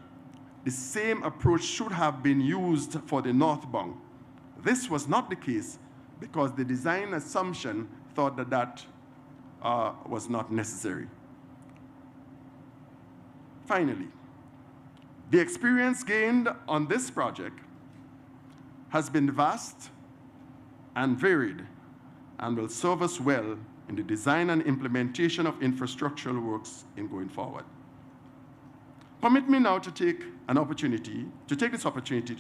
The same approach should have been used for the northbound. This was not the case because the design assumption thought that was not necessary. Finally, the experience gained on this project has been vast and varied and will serve us well in the design and implementation of infrastructural works in going forward. Permit me now to take this opportunity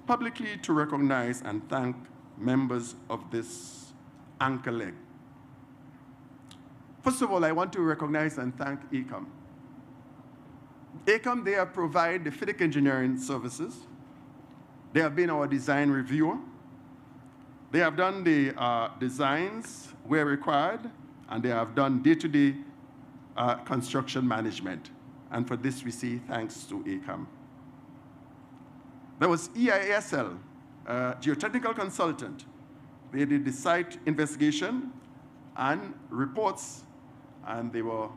publicly to recognize and thank members of this anchor leg. First of all, I want to recognize and thank ECOM. ECOM, they have provided the FIDIC engineering services. They have been our design reviewer. They have done the designs where required, and they have done day-to-day construction management. And for this, we say thanks to ECOM. There was EISL, geotechnical consultant. They did the site investigation and reports, and they were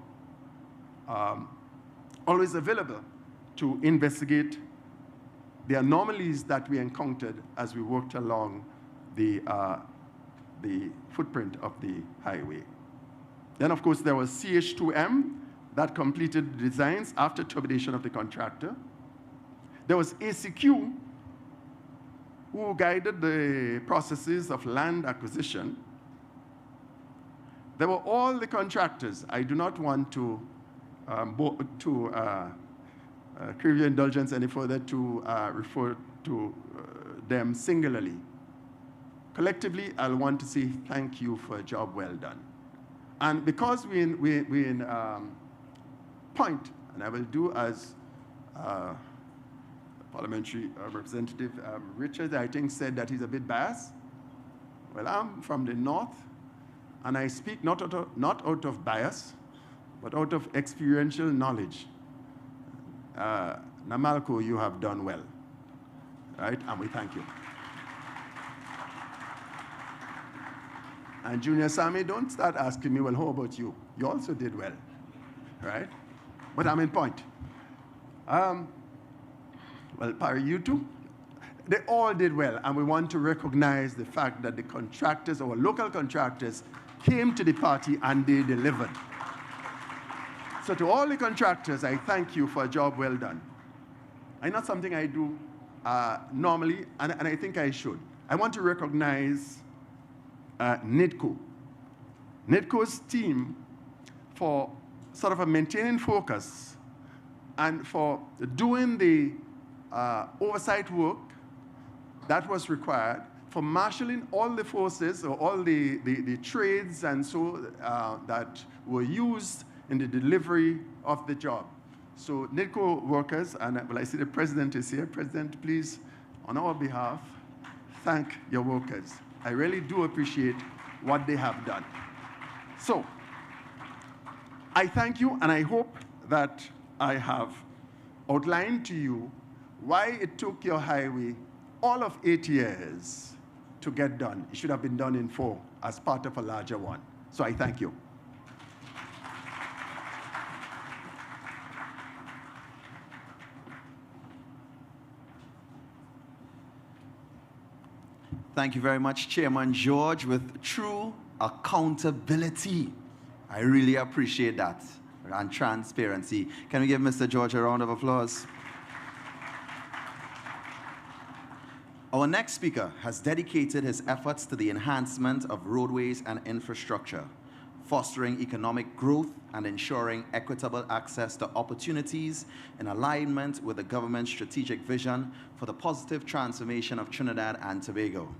always available to investigate the anomalies that we encountered as we worked along the footprint of the highway. Then, of course, there was CH2M that completed the designs after termination of the contractor. There was ACQ, who guided the processes of land acquisition. There were all the contractors. I do not want to crave your indulgence any further to refer to them singularly. Collectively, I'll want to say thank you for a job well done. And because we're in Point, and I will do as Parliamentary Representative Richard, I think, said that he's a bit biased. Well, I'm from the north, and I speak not out of bias, but out of experiential knowledge. Namalko, you have done well, right? And we thank you. And Junior Sammy, don't start asking me, well, how about you? You also did well, right? But I'm in Point. Well, Parry, you too? They all did well, and we want to recognize the fact that the contractors, our local contractors, came to the party and they delivered. So to all the contractors, I thank you for a job well done. And not something I do normally, and I think I should. I want to recognize NIDCO. NIDCO's team for sort of a maintaining focus and for doing the oversight work that was required, for marshalling all the forces or all the trades and so that were used in the delivery of the job. So NIDCO workers, and well, I see the president is here. President, please, on our behalf, thank your workers. I really do appreciate what they have done. So I thank you, and I hope that I have outlined to you why it took your highway all of 8 years to get done. It should have been done in 4 as part of a larger one. So I thank you. Thank you very much, Chairman George, with true accountability. I really appreciate that, and transparency. Can we give Mr. George a round of applause? Our next speaker has dedicated his efforts to the enhancement of roadways and infrastructure, fostering economic growth and ensuring equitable access to opportunities in alignment with the government's strategic vision for the positive transformation of Trinidad and Tobago.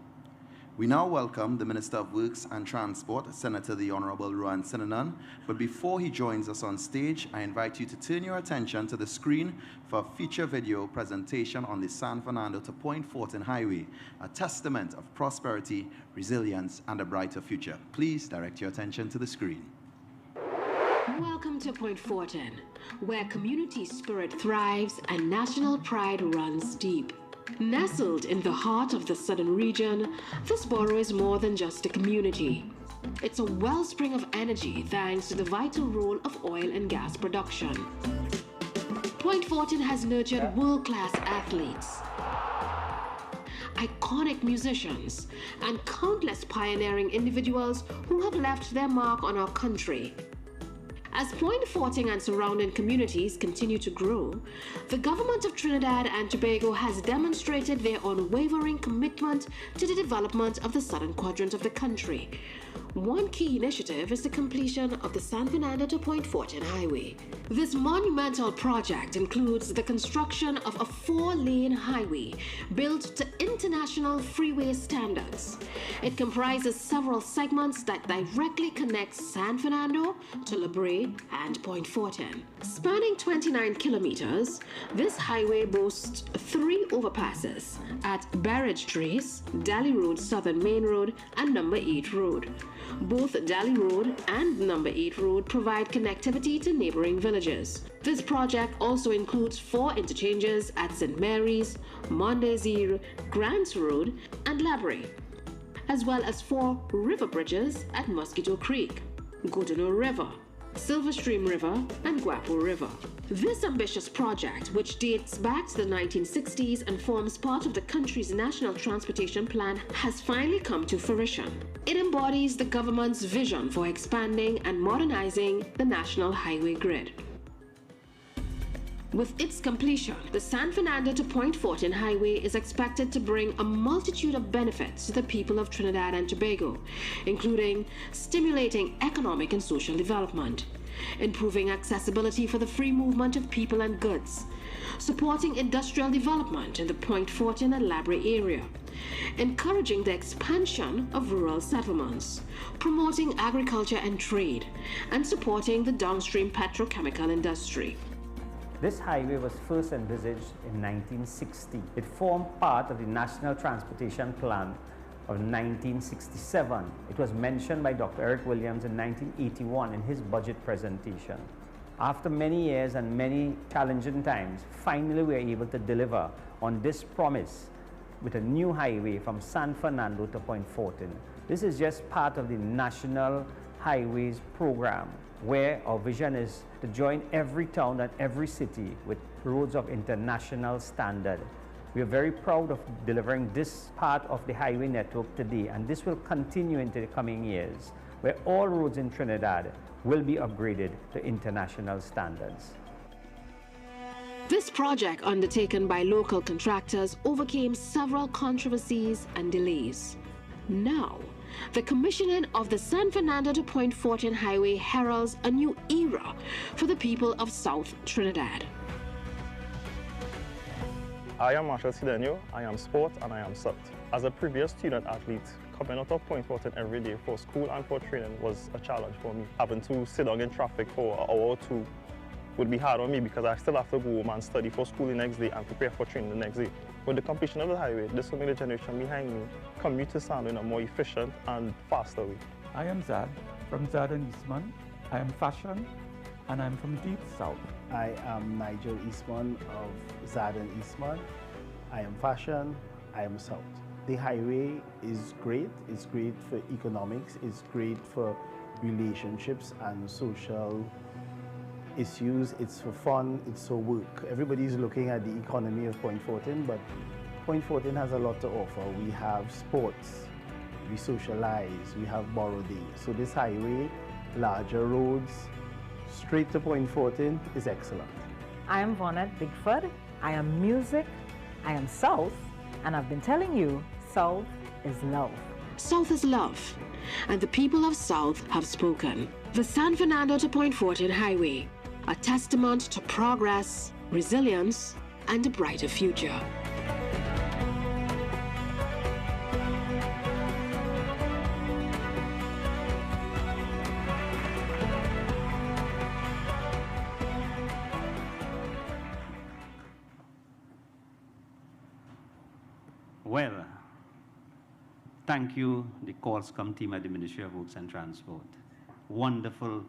We now welcome the Minister of Works and Transport, Senator the Honorable Rohan Sinanan. But before he joins us on stage, I invite you to turn your attention to the screen for a feature video presentation on the San Fernando to Point Fortin Highway, a testament of prosperity, resilience, and a brighter future. Please direct your attention to the screen. Welcome to Point Fortin, where community spirit thrives and national pride runs deep. Nestled in the heart of the southern region, this borough is more than just a community. It's a wellspring of energy thanks to the vital role of oil and gas production. Point Fortin has nurtured world-class athletes, iconic musicians, and countless pioneering individuals who have left their mark on our country. As Point Fortin and surrounding communities continue to grow, the government of Trinidad and Tobago has demonstrated their unwavering commitment to the development of the southern quadrant of the country. One key initiative is the completion of the San Fernando to Point Fortin Highway. This monumental project includes the construction of a 4-lane highway built to international freeway standards. It comprises several segments that directly connect San Fernando to Brea and Point Fortin. Spanning 29 kilometers, this highway boasts 3 overpasses at Eccles Trace, Daly Road Southern Main Road, and Number 8 Road. Both Daly Road and Number 8 Road provide connectivity to neighboring villages. This project also includes 4 interchanges at St. Mary's, Mon Desir, Grants Road, and Brea, as well as 4 river bridges at Mosquito Creek, Godino River, Silver Stream River, and Guapo River. This ambitious project, which dates back to the 1960s and forms part of the country's national transportation plan, has finally come to fruition. It embodies the government's vision for expanding and modernizing the national highway grid. With its completion, the San Fernando to Point Fortin Highway is expected to bring a multitude of benefits to the people of Trinidad and Tobago, including stimulating economic and social development, improving accessibility for the free movement of people and goods, supporting industrial development in the Point Fortin and Brea area, encouraging the expansion of rural settlements, promoting agriculture and trade, and supporting the downstream petrochemical industry. This highway was first envisaged in 1960. It formed part of the National Transportation Plan of 1967. It was mentioned by Dr. Eric Williams in 1981 in his budget presentation. After many years and many challenging times, finally we were able to deliver on this promise with a new highway from San Fernando to Point Fortin. This is just part of the National Highways Program, where our vision is to join every town and every city with roads of international standard. We are very proud of delivering this part of the highway network today, and this will continue into the coming years, where all roads in Trinidad will be upgraded to international standards. This project, undertaken by local contractors, overcame several controversies and delays. Now, the commissioning of the San Fernando to Point Fortin Highway heralds a new era for the people of South Trinidad. I am Marshall Sidenio, I am sport and I am South. As a previous student athlete, coming out of Point Fortin every day for school and for training was a challenge for me. Having to sit down in traffic for an hour or two would be hard on me because I still have to go home and study for school the next day and prepare for training the next day. With the completion of the highway, this will make the generation behind me commute to Sando in a more efficient and faster way. I am Zad from Zad and Eastman. I am fashion and I'm from Deep South. I am Nigel Eastman of Zad and Eastman. I am fashion, I am South. The highway is great. It's great for economics. It's great for relationships and social issues. It's for fun, it's for work. Everybody's looking at the economy of Point Fortin, but Point Fortin has a lot to offer. We have sports, we socialize, we have borrow day. So this highway, larger roads, straight to Point Fortin is excellent. I am Vonette Bigford. I am music. I am South, and I've been telling you, South is love. South is love, and the people of South have spoken. The San Fernando to Point Fortin Highway, a testament to progress, resilience, and a brighter future. Well, thank you, the Callscom team at the Ministry of Works and Transport. Wonderful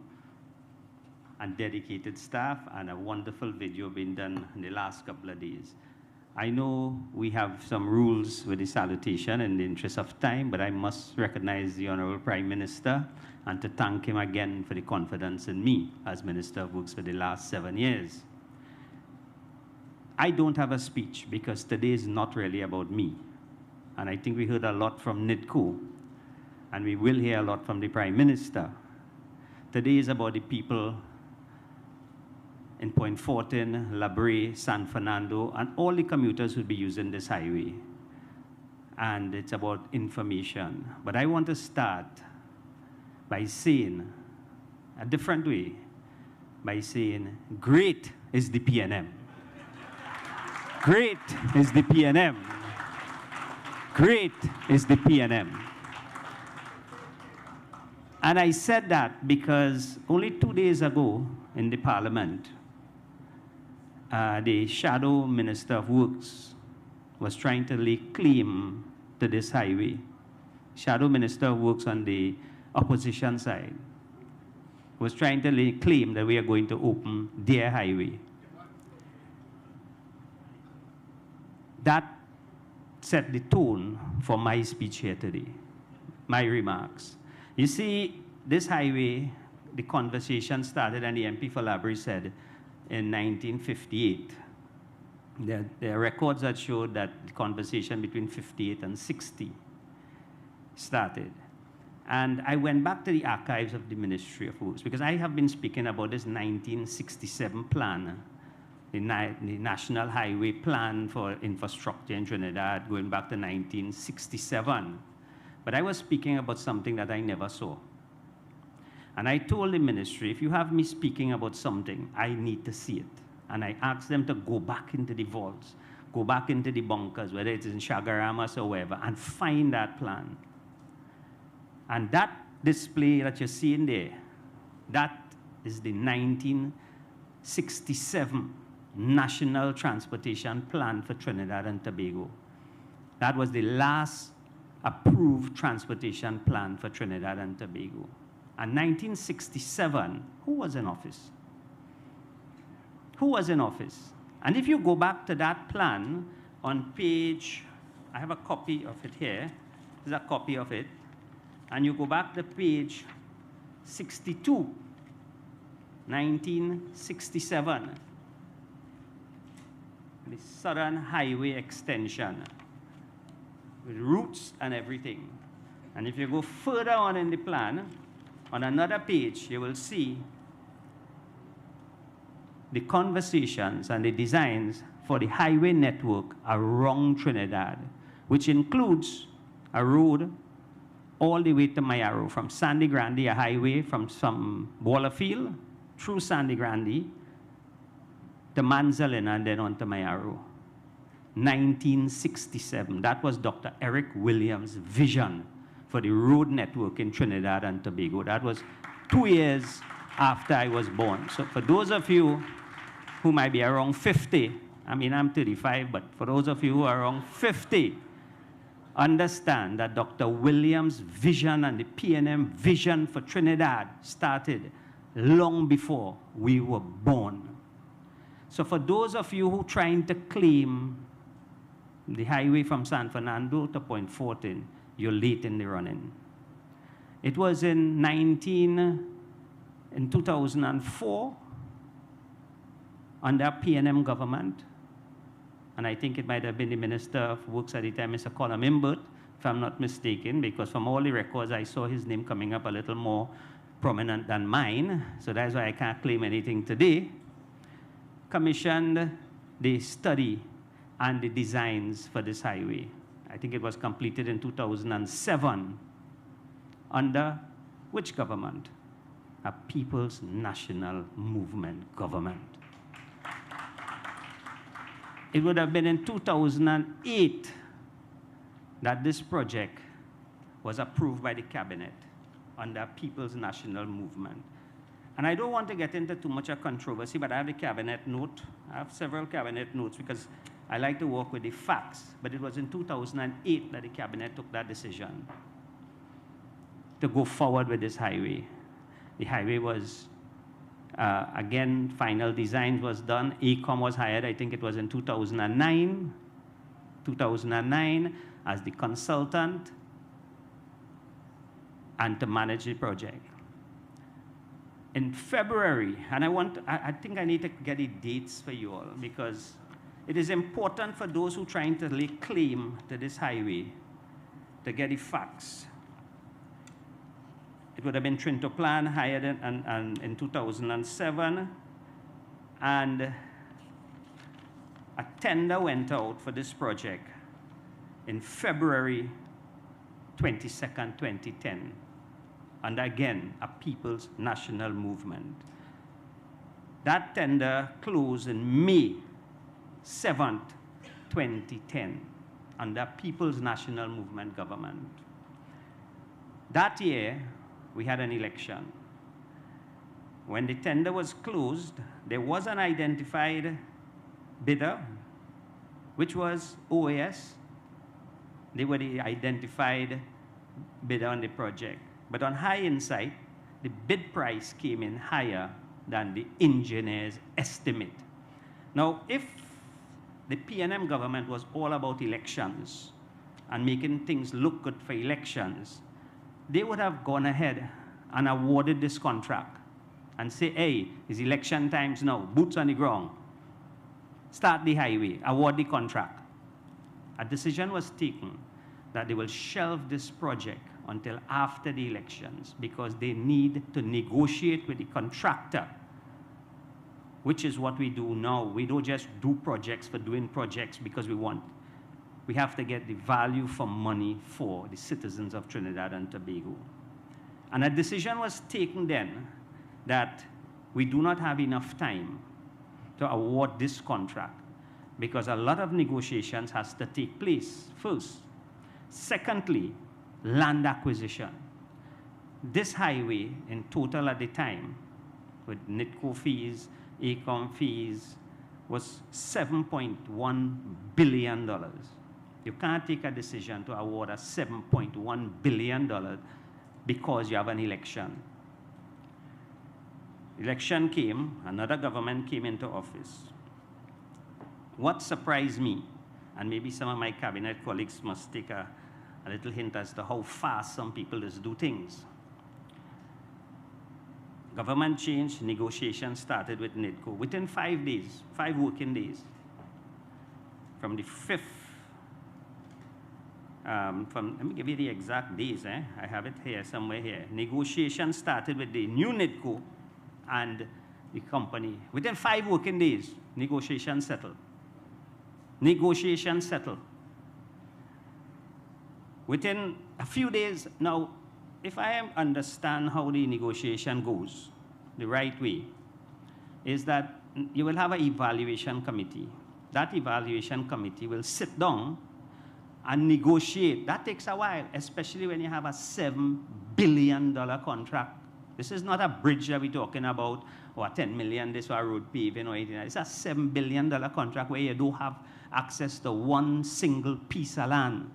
and dedicated staff, and a wonderful video being done in the last couple of days. I know we have some rules with the salutation in the interest of time, but I must recognize the Honorable Prime Minister and to thank him again for the confidence in me as Minister of Works for the last 7 years. I don't have a speech because today is not really about me. And I think we heard a lot from NIDCO, and we will hear a lot from the Prime Minister. Today is about the people in Point Fortin, Brea, San Fernando, and all the commuters who will be using this highway. And it's about information. But I want to start by saying, a different way, by saying, great is the PNM. Great is the PNM. Great is the PNM. And I said that because only 2 days ago in the Parliament, the Shadow Minister of Works was trying to lay claim to this highway. Shadow Minister of Works on the opposition side was trying to lay claim that we are going to open their highway. That set the tone for my speech here today, my remarks. You see, this highway the conversation started, and the MP for Labrie said in 1958. There are records that showed that the conversation between 58 and 60 started. And I went back to the archives of the Ministry of Works, because I have been speaking about this 1967 plan, the National Highway Plan for Infrastructure in Trinidad, going back to 1967. But I was speaking about something that I never saw. And I told the ministry, if you have me speaking about something, I need to see it. And I asked them to go back into the vaults, go back into the bunkers, whether it's in Chagaramas or wherever, and find that plan. And that display that you're seeing there, that is the 1967 National Transportation Plan for Trinidad and Tobago. That was the last approved transportation plan for Trinidad and Tobago. And 1967, who was in office? Who was in office? And if you go back to that plan on page, I have a copy of it here. There's a copy of it. And you go back to page 62, 1967. The Southern Highway Extension, with routes and everything. And if you go further on in the plan, on another page, you will see the conversations and the designs for the highway network around Trinidad, which includes a road all the way to Mayaro, from Sandy Grande, a highway from some Wallafield through Sandy Grande to Manzalina and then on to Mayaro. 1967, that was Dr. Eric Williams' vision for the road network in Trinidad and Tobago. That was 2 years after I was born. So for those of you who might be around 50, I mean, I'm 35, but for those of you who are around 50, understand that Dr. Williams' vision and the PNM vision for Trinidad started long before we were born. So for those of you who are trying to claim the highway from San Fernando to Point Fortin, you're late in the running. It was in 2004, under PNM government, and I think it might have been the Minister of Works at the time, Mr. Colum Imbert, if I'm not mistaken, because from all the records I saw his name coming up a little more prominent than mine, so that's why I can't claim anything today, commissioned the study and the designs for this highway. I think it was completed in 2007 under which government? A People's National Movement government. It would have been in 2008 that this project was approved by the cabinet under People's National Movement. And I don't want to get into too much of controversy, but I have the cabinet note. I have several cabinet notes because I like to work with the facts. But it was in 2008 that the cabinet took that decision to go forward with this highway. The highway was, again, final design was done. AECOM was hired, I think it was in 2009 as the consultant and to manage the project. In February, and I think I need to get the dates for you all because it is important for those who are trying to lay claim to this highway to get the facts. It would have been Trinto Plan hired in 2007, and a tender went out for this project in February 22nd, 2010, and again, a People's National Movement. That tender closed in May 7th, 2010, under People's National Movement government. That year, we had an election. When the tender was closed, there was an identified bidder, which was OAS. They were the identified bidder on the project. But on hindsight, the bid price came in higher than the engineer's estimate. Now, if the PNM government was all about elections and making things look good for elections, they would have gone ahead and awarded this contract and say, hey, it's election times now, boots on the ground. Start the highway, award the contract. A decision was taken that they will shelve this project until after the elections because they need to negotiate with the contractor, which is what we do now. We don't just do projects for doing projects because we want. We have to get the value for money for the citizens of Trinidad and Tobago. And a decision was taken then that we do not have enough time to award this contract because a lot of negotiations has to take place first. Secondly, land acquisition. This highway in total at the time with NITCO fees, ACOM fees was $7.1 billion. You can't take a decision to award a $7.1 billion because you have an election. Election came, another government came into office. What surprised me, and maybe some of my cabinet colleagues must take a little hint as to how fast some people just do things. Government changed, negotiations started with NITCO. Within 5 days, 5 working days, from the 5th, let me give you the exact days, I have it here, somewhere here. Negotiations started with the new NITCO and the company. Within 5 working days, negotiations settled. Negotiations settled. Within a few days, now, if I understand how the negotiation goes, the right way, is that you will have an evaluation committee. That evaluation committee will sit down and negotiate. That takes a while, especially when you have a $7 billion contract. This is not a bridge that we're talking about, or 10 million, this or a road paving or anything. It's a $7 billion contract where you do have access to one single piece of land.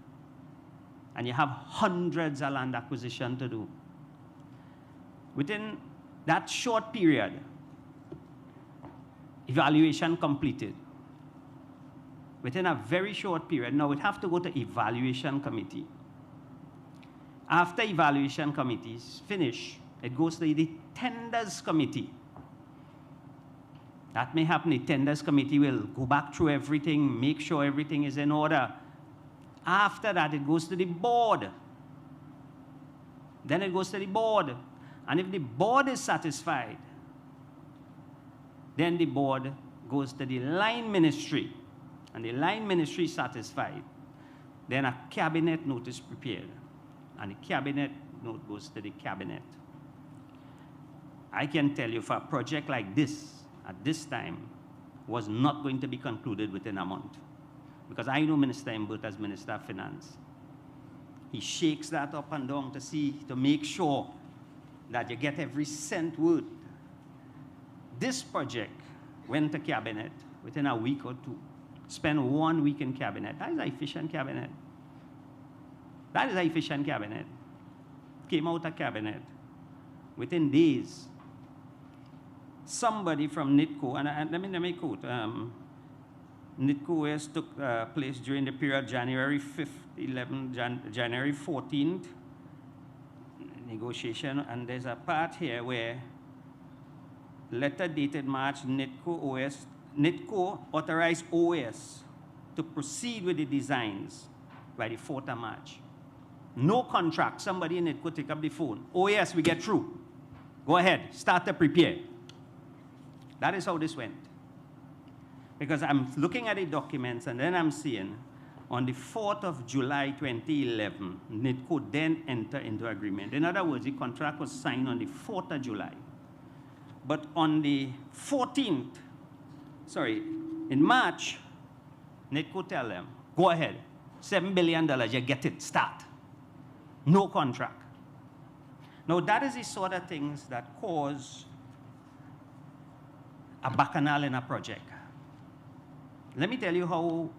And you have hundreds of land acquisition to do. Within that short period, evaluation completed. Within a very short period, now it have to go to evaluation committee. After evaluation committees finish, it goes to the tenders committee. That may happen. The tenders committee will go back through everything, make sure everything is in order. After that, it goes to the board. Then it goes to the board. And if the board is satisfied, then the board goes to the line ministry. And the line ministry is satisfied. Then a cabinet note is prepared. And the cabinet note goes to the cabinet. I can tell you for a project like this, at this time, was not going to be concluded within a month. Because I know Minister Imbert as Minister of Finance. He shakes that up and down to make sure that you get every cent worth. This project went to cabinet within a week or two. Spent 1 week in cabinet. That is an efficient cabinet. That is an efficient cabinet. Came out of cabinet. Within days, somebody from NITCO, and let me quote, NITCO OS took place during the period January 5th, 11th, January 14th, negotiation, and there's a part here where letter dated March, NITCO authorized OS to proceed with the designs by the 4th of March. No contract. Somebody in NITCO take up the phone. OS, we get through. Go ahead, start to prepare. That is how this went. Because I'm looking at the documents and then I'm seeing on the 4th of July 2011, NITCO then entered into agreement. In other words, the contract was signed on the 4th of July. But on the 14th, in March, NITCO tell them, go ahead, $7 billion, you get it, start. No contract. Now that is the sort of things that cause a bacchanal in a project. Let me tell you how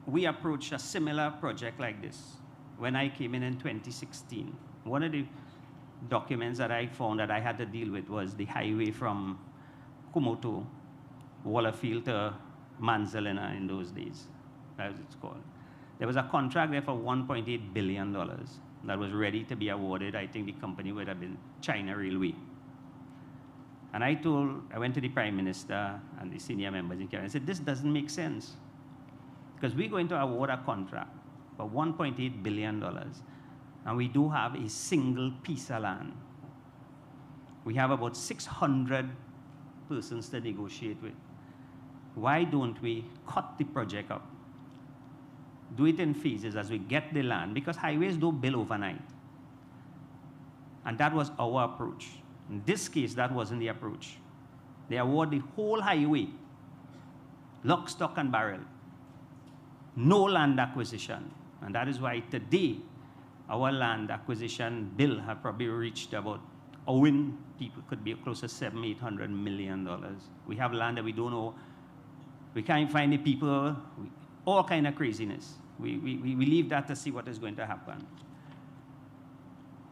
we approached a similar project like this when I came in 2016. One of the documents that I found that I had to deal with was the highway from Kumoto, Wallerfield to Manzalina in those days. That's what it's called. There was a contract there for $1.8 billion that was ready to be awarded. I think the company would have been China Railway. And I went to the Prime Minister and the senior members in Cabinet. I said, this doesn't make sense. Because we're going to award a contract for $1.8 billion. And we do have a single piece of land. We have about 600 persons to negotiate with. Why don't we cut the project up? Do it in phases as we get the land, because highways don't build overnight. And that was our approach. In this case, that wasn't the approach. They award the whole highway, lock, stock, and barrel. No land acquisition. And that is why today, our land acquisition bill have probably reached about, owing people could be close to $700–800 million. We have land that we don't know. We can't find the people, all kind of craziness. We leave that to see what is going to happen.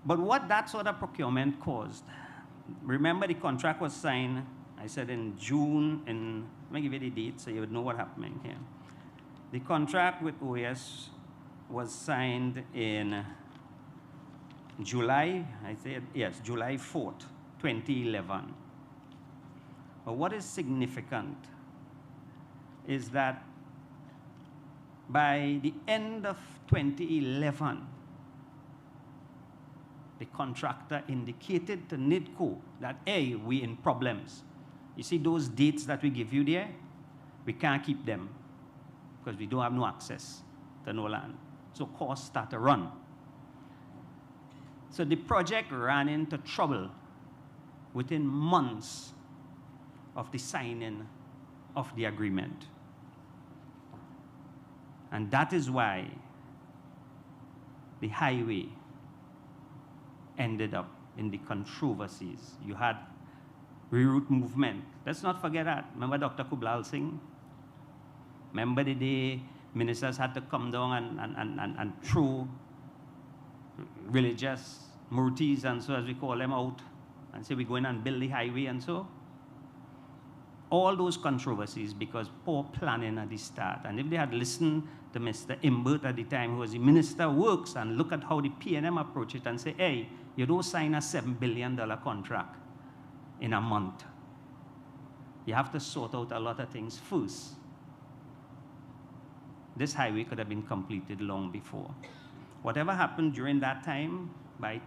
But what that sort of procurement caused, remember the contract was signed, I said in June, let me give you the date so you would know what happened here. The contract with OAS was signed in July, July 4th, 2011. But what is significant is that by the end of 2011, the contractor indicated to NIDCO that, hey, we're in problems. You see those dates that we give you there? We can't keep them because we don't have no access to no land. So costs start to run. So the project ran into trouble within months of the signing of the agreement. And that is why the highway ended up in the controversies. You had reroute movement. Let's not forget that. Remember Dr. Kublal Singh? Remember the day ministers had to come down and throw religious murtis and so, as we call them, out and say we're going and build the highway and so? All those controversies because poor planning at the start. And if they had listened to Mr. Imbert at the time, who was the Minister of Works, and look at how the P&M approach it and say, hey, you don't sign a $7 billion contract in a month. You have to sort out a lot of things first. This highway could have been completed long before. Whatever happened during that time, by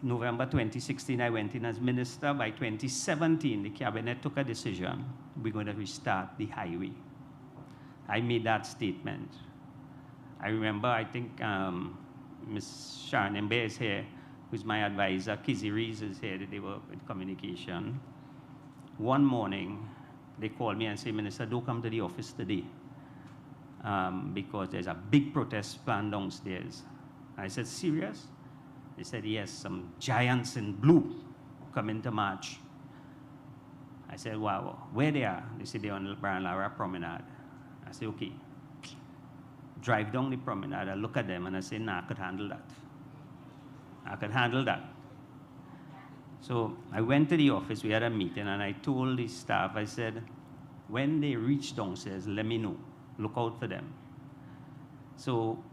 November 2016, I went in as minister. By 2017, the cabinet took a decision. We're going to restart the highway. I made that statement. I remember, I think Ms. Sharon Mbe is here, who's my advisor. Kizzy Rees is here, they were in communication. One morning, they called me and said, Minister, don't come to the office today because there's a big protest planned downstairs. I said, serious? They said, yes, some giants in blue coming to march. I said, wow, where they are? They said, they're on the Brea Lara Promenade. I said, okay. Drive down the promenade, I look at them and I say, nah, I could handle that. I could handle that. So I went to the office, we had a meeting, and I told the staff, I said, when they reach downstairs, let me know. Look out for them. So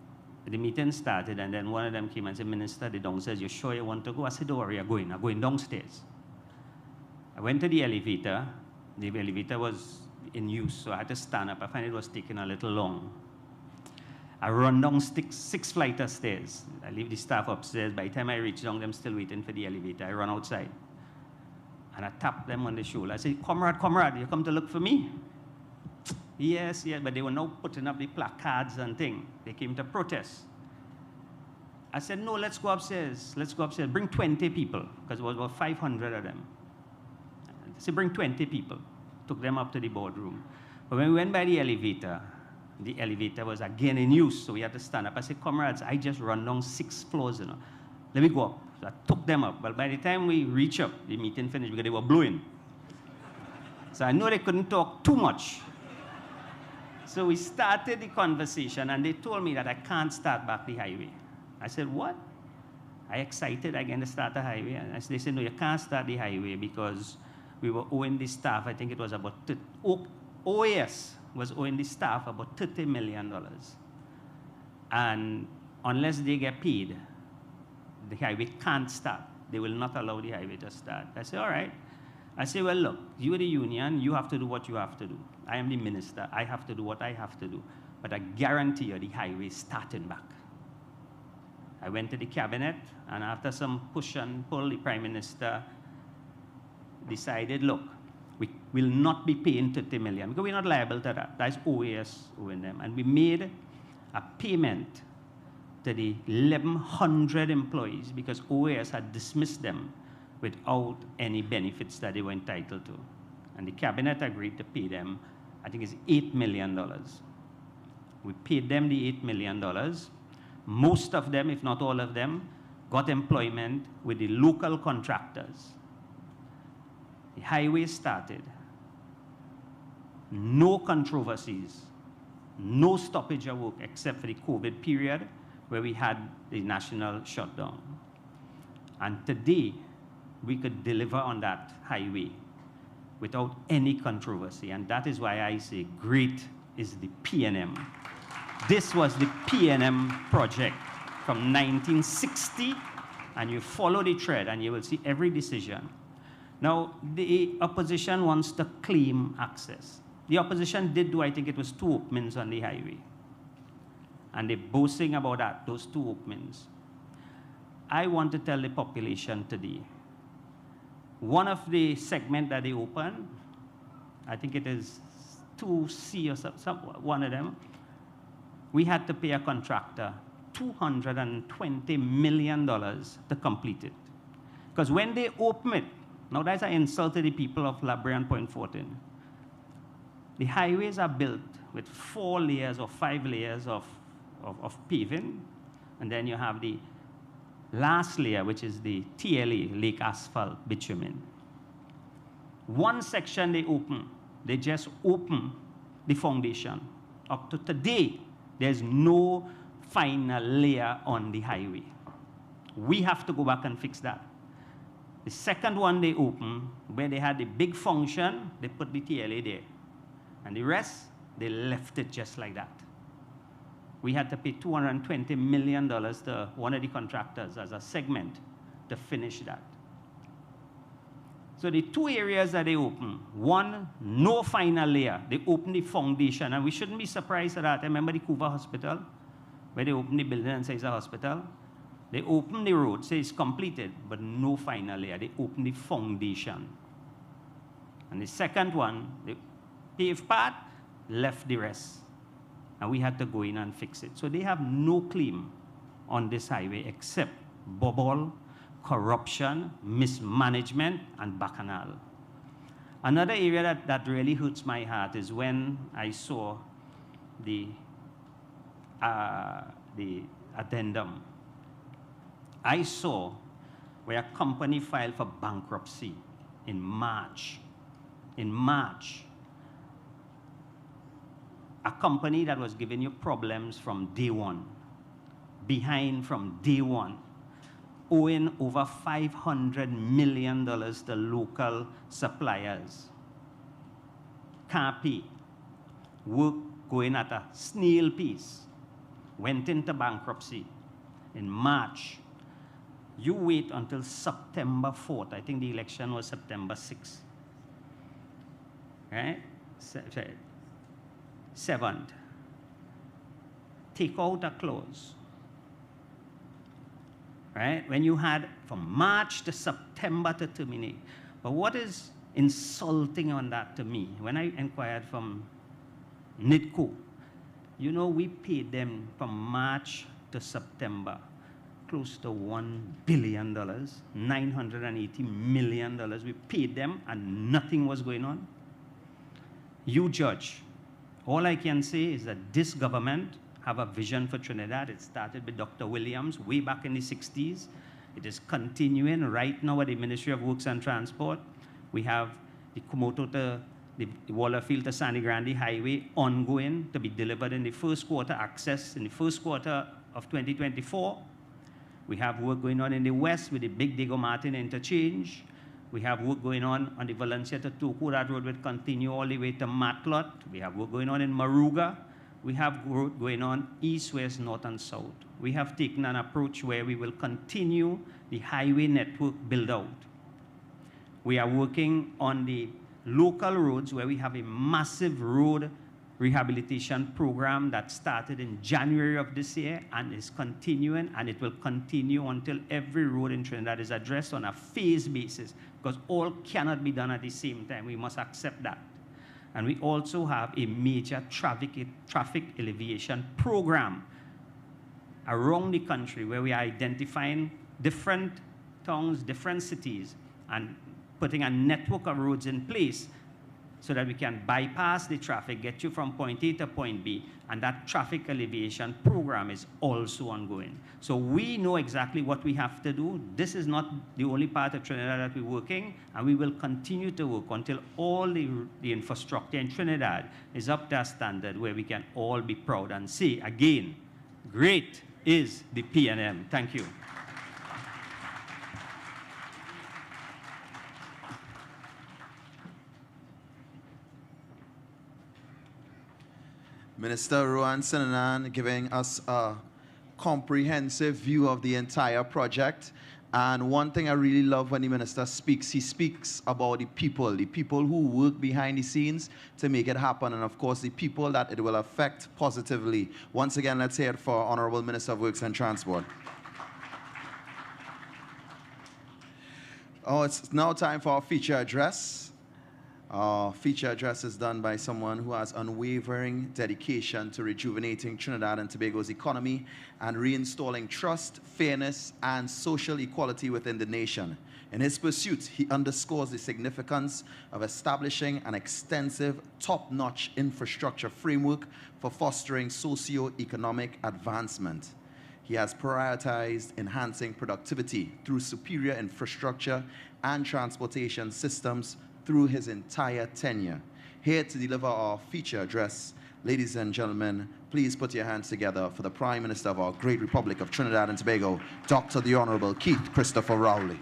the meeting started, and then one of them came and said, Minister, the downstairs, you sure you want to go? I said, don't worry, I'm going downstairs. I went to the elevator. The elevator was in use, so I had to stand up. I found it was taking a little long. I run down six flights of stairs. I leave the staff upstairs. By the time I reach down, them still waiting for the elevator. I run outside. And I tap them on the shoulder. I say, comrade, you come to look for me? Yes, but they were now putting up the placards and things. They came to protest. I said, no, let's go upstairs. Let's go upstairs. Bring 20 people, because it was about 500 of them. I said, bring 20 people. Took them up to the boardroom. But when we went by the elevator was again in use, so we had to stand up. I said, comrades, I just run down 6 floors, Let me go up. So I took them up. But by the time we reached up, the meeting finished because they were blowing. So I know they couldn't talk too much. So we started the conversation, and they told me that I can't start back the highway. I said, what? I excited again to start the highway. And they said, no, you can't start the highway because we were owing the staff, I think it was about, OAS was owing the staff about $30 million. And unless they get paid, the highway can't start. they will not allow the highway to start. I say, all right. I say, well, look, you're the union, you have to do what you have to do. I am the minister, I have to do what I have to do. But I guarantee you the highway is starting back. I went to the cabinet, and after some push and pull, the Prime Minister decided, look, we will not be paying 30 million, because we're not liable to that. That's OAS owing them. And we made a payment to the 1,100 employees, because OAS had dismissed them without any benefits that they were entitled to. And the cabinet agreed to pay them, I think it's $8 million. We paid them the $8 million. Most of them, if not all of them, got employment with the local contractors. The highway started. No controversies, no stoppage of work except for the COVID period where we had the national shutdown. And today, we could deliver on that highway without any controversy. And that is why I say great is the PNM. This was the PNM project from 1960, and you follow the thread and you will see every decision. Now, the opposition wants to claim access. The opposition did do, I think it was 2 openings on the highway. And they're boasting about that, those 2 openings. I want to tell the population today, one of the segments that they opened, I think it is 2C or one of them, we had to pay a contractor $220 million to complete it. Because when they open it, now that's an insult to the people of Brea and Point Fortin. The highways are built with 4 layers or 5 layers of paving, and then you have the last layer, which is the TLA, lake asphalt bitumen. One section they open, they just open the foundation. Up to today, there's no final layer on the highway. We have to go back and fix that. The second one they open, where they had the big function, they put the TLA there. And the rest, they left it just like that. We had to pay $220 million to one of the contractors as a segment to finish that. So the 2 areas that they open, one, no final layer. They open the foundation, and we shouldn't be surprised at that. I remember the Cuba Hospital, where they open the building and say it's a hospital. They open the road, say it's completed, but no final layer. They open the foundation. And the second one, the paved part, left the rest. And we had to go in and fix it. So they have no claim on this highway except bubble, corruption, mismanagement, and bacchanal. Another area that really hurts my heart is when I saw the addendum. I saw where a company filed for bankruptcy in March. In March. A company that was giving you problems from day one, behind from day one, owing over $500 million to local suppliers. Can't pay. Work going at a snail pace. Went into bankruptcy in March. You wait until September 4th. I think the election was September 6th. Right? 7th. Take out a clause. Right? When you had from March to September to terminate. But what is insulting on that to me, when I inquired from NIDCO, you know, we paid them from March to September close to $1 billion, $980 million. We paid them and nothing was going on. You judge. All I can say is that this government have a vision for Trinidad. It started with Dr. Williams way back in the 60s. It is continuing right now at the Ministry of Works and Transport. We have the Kumoto to the Wallerfield to Sandy Grande Highway ongoing to be delivered in the first quarter, access in the first quarter of 2024. We have work going on in the west with the Big Diego Martin interchange. We have work going on the Valencia to Tuku. That road will continue all the way to Matlot. We have work going on in Maruga We have growth going on east, west, north, and south. We have taken an approach where we will continue the highway network build out. We are working on the local roads where we have a massive road rehabilitation program that started in January of this year and is continuing, and it will continue until every road in Trinidad is addressed on a phased basis, because all cannot be done at the same time. We must accept that. And we also have a major traffic alleviation program around the country where we are identifying different towns, different cities, and putting a network of roads in place so that we can bypass the traffic, get you from point A to point B, and that traffic alleviation program is also ongoing. So we know exactly what we have to do. This is not the only part of Trinidad that we're working, and we will continue to work until all the infrastructure in Trinidad is up to a standard where we can all be proud and say, again, great is the PNM. Thank you. Minister Rohan Sinanan giving us a comprehensive view of the entire project. And one thing I really love when the minister speaks, he speaks about the people who work behind the scenes to make it happen, and of course the people that it will affect positively. Once again, let's hear it for Honorable Minister of Works and Transport. Oh, it's now time for our feature address. Our feature address is done by someone who has unwavering dedication to rejuvenating Trinidad and Tobago's economy and reinstalling trust, fairness, and social equality within the nation. In his pursuit, he underscores the significance of establishing an extensive, top-notch infrastructure framework for fostering socio-economic advancement. He has prioritized enhancing productivity through superior infrastructure and transportation systems through his entire tenure. Here to deliver our feature address, ladies and gentlemen, please put your hands together for the Prime Minister of our great Republic of Trinidad and Tobago, Dr. the Honorable Keith Christopher Rowley.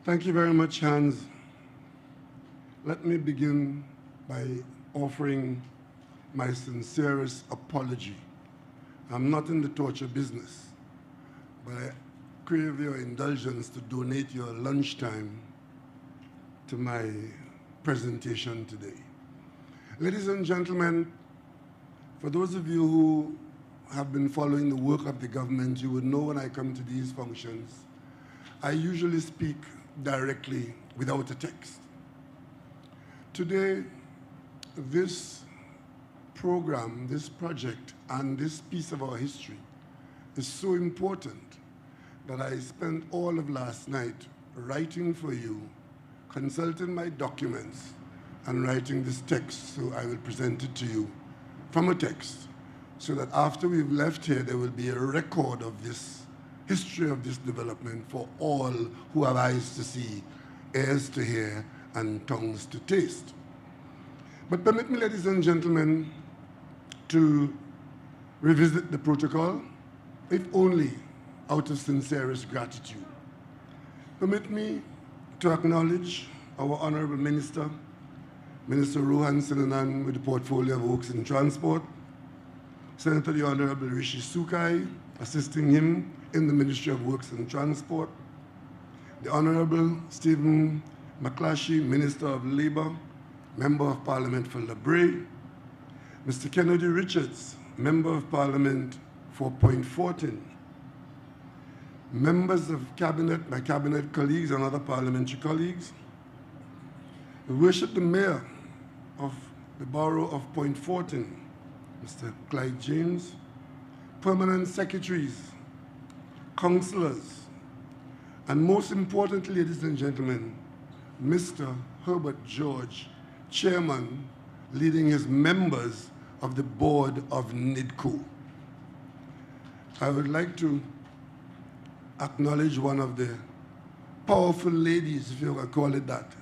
Thank you very much, Hans. Let me begin by offering my sincerest apology. I'm not in the torture business, but I crave your indulgence to donate your lunchtime to my presentation today. Ladies and gentlemen, for those of you who have been following the work of the government, you would know when I come to these functions, I usually speak directly without a text. Today, this program, this project, and this piece of our history is so important that I spent all of last night writing for you, consulting my documents, and writing this text, so I will present it to you from a text, so that after we've left here, there will be a record of this history of this development for all who have eyes to see, ears to hear, and tongues to taste. But permit me, ladies and gentlemen, to revisit the protocol, if only out of sincerest gratitude. Permit me to acknowledge our Honorable Minister, Minister Rohan Sinanan, with the portfolio of Works and Transport, Senator the Honorable Rishi Sukai, assisting him in the Ministry of Works and Transport, the Honorable Stephen McClashy, Minister of Labour, Member of Parliament for Brea, Mr. Kennedy Richards, Member of Parliament for Point Fortin, members of Cabinet, my Cabinet colleagues and other parliamentary colleagues, we worship the Mayor of the Borough of Point Fortin, Mr. Clyde James, permanent secretaries, councillors, and most importantly, ladies and gentlemen, Mr. Herbert George, chairman, leading his members of the board of NIDCO. I would like to acknowledge one of the powerful ladies, if you can call it that,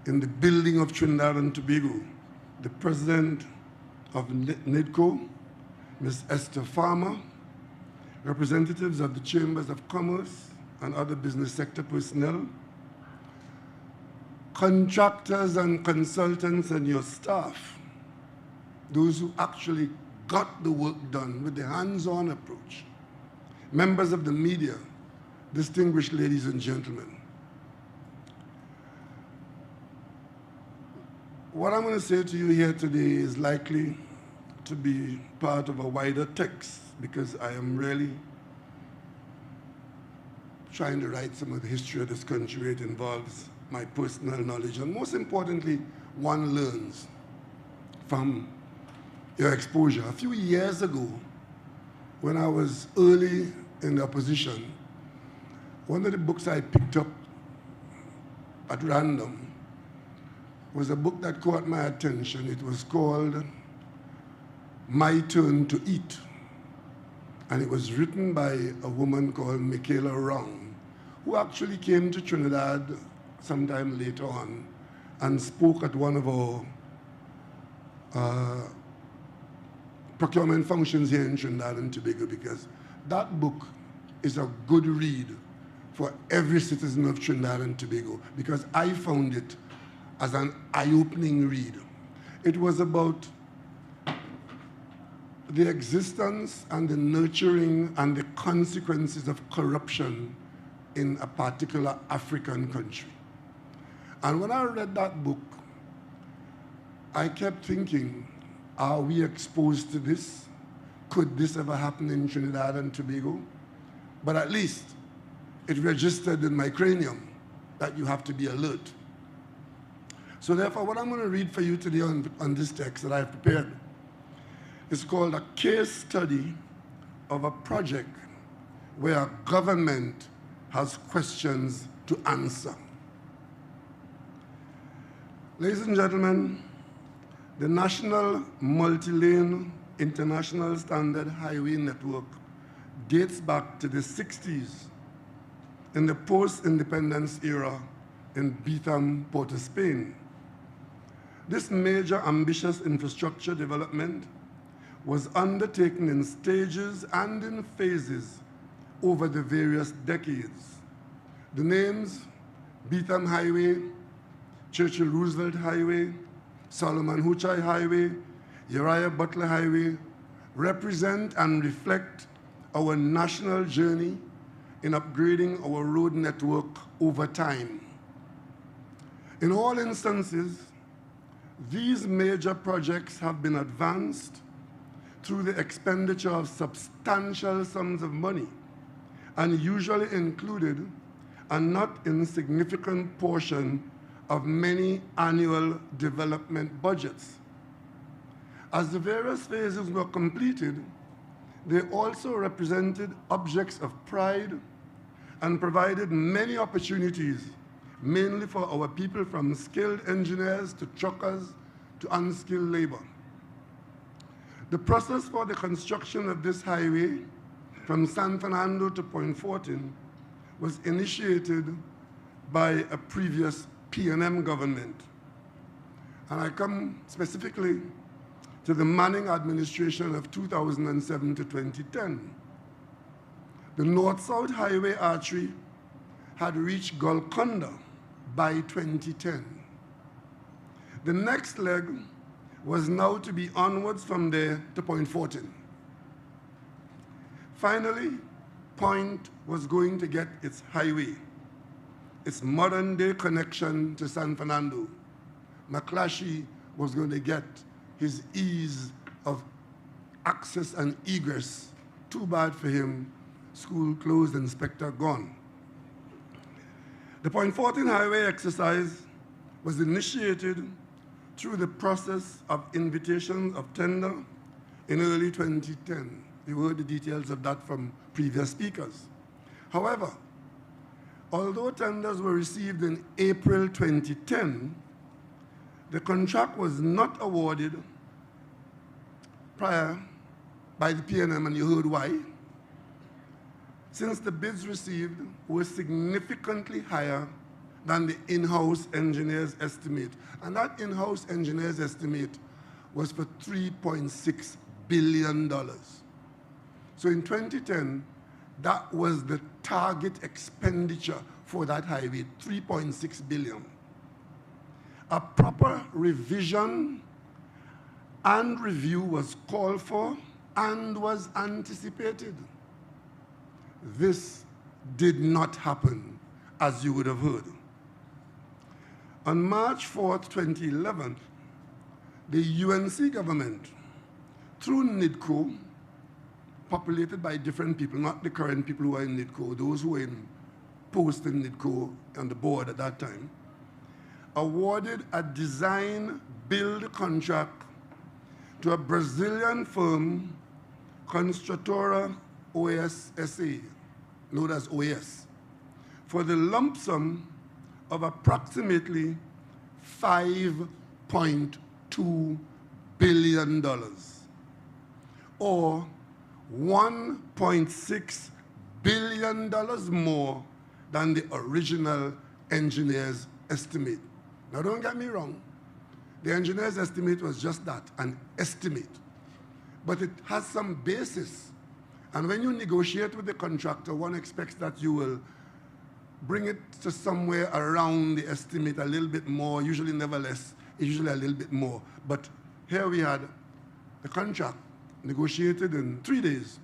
in the building of Trinidad and Tobago, the president of NIDCO, Ms. Esther Farmer, representatives of the Chambers of Commerce and other business sector personnel, contractors and consultants and your staff, those who actually got the work done with the hands-on approach, members of the media, distinguished ladies and gentlemen. What I'm going to say to you here today is likely to be part of a wider text because I am really trying to write some of the history of this country. It involves my personal knowledge, and most importantly, one learns from your exposure. A few years ago, when I was early in the opposition, one of the books I picked up at random was a book that caught my attention. It was called My Turn to Eat. And it was written by a woman called Michaela Round, who actually came to Trinidad sometime later on and spoke at one of our procurement functions here in Trinidad and Tobago, because that book is a good read for every citizen of Trinidad and Tobago, because I found it as an eye-opening read. It was about the existence and the nurturing and the consequences of corruption in a particular African country. And when I read that book, I kept thinking, are we exposed to this? Could this ever happen in Trinidad and Tobago? But at least it registered in my cranium that you have to be alert. So therefore, what I'm going to read for you today on this text that I've prepared is called a case study of a project where a government has questions to answer. Ladies and gentlemen, the National Multi-Lane International Standard Highway Network dates back to the 60s in the post-independence era in Betham, Port of Spain. This major ambitious infrastructure development was undertaken in stages and in phases over the various decades. The names, Betham Highway, Churchill Roosevelt Highway, Solomon Hochoy Highway, Uriah Butler Highway, represent and reflect our national journey in upgrading our road network over time. In all instances, these major projects have been advanced through the expenditure of substantial sums of money and usually included a not insignificant portion of many annual development budgets. As the various phases were completed, they also represented objects of pride and provided many opportunities, mainly for our people from skilled engineers to truckers to unskilled labor. The process for the construction of this highway from San Fernando to Point Fortin was initiated by a previous P&M government. And I come specifically to the Manning administration of 2007 to 2010. The North-South Highway artery had reached Golconda by 2010. The next leg was now to be onwards from there to Point Fortin. Finally, Point was going to get its highway, its modern-day connection to San Fernando. McClatchy was going to get his ease of access and egress. Too bad for him, school closed, inspector gone. The Point Fortin Highway exercise was initiated through the process of invitation of tender in early 2010. You heard the details of that from previous speakers. However, although tenders were received in April 2010, the contract was not awarded prior by the P&M, and you heard why. since the bids received were significantly higher than the in-house engineer's estimate. And that in-house engineer's estimate was for $3.6 billion. So in 2010, that was the target expenditure for that highway, $3.6 billion. A proper revision and review was called for and was anticipated. This did not happen, as you would have heard. On March 4th, 2011, the UNC government, through NIDCO, populated by different people, not the current people who are in NIDCO, those who were in post in NIDCO on the board at that time, awarded a design-build contract to a Brazilian firm, Construtora OAS SA, known as OAS, for the lump sum of approximately $5.2 billion, or $1.6 billion more than the original engineer's estimate. Now, don't get me wrong. The engineer's estimate was just that, an estimate. But it has some basis. And when you negotiate with the contractor, one expects that you will bring it to somewhere around the estimate a little bit more, usually never less, usually a little bit more. But here we had the contract negotiated in 3 days,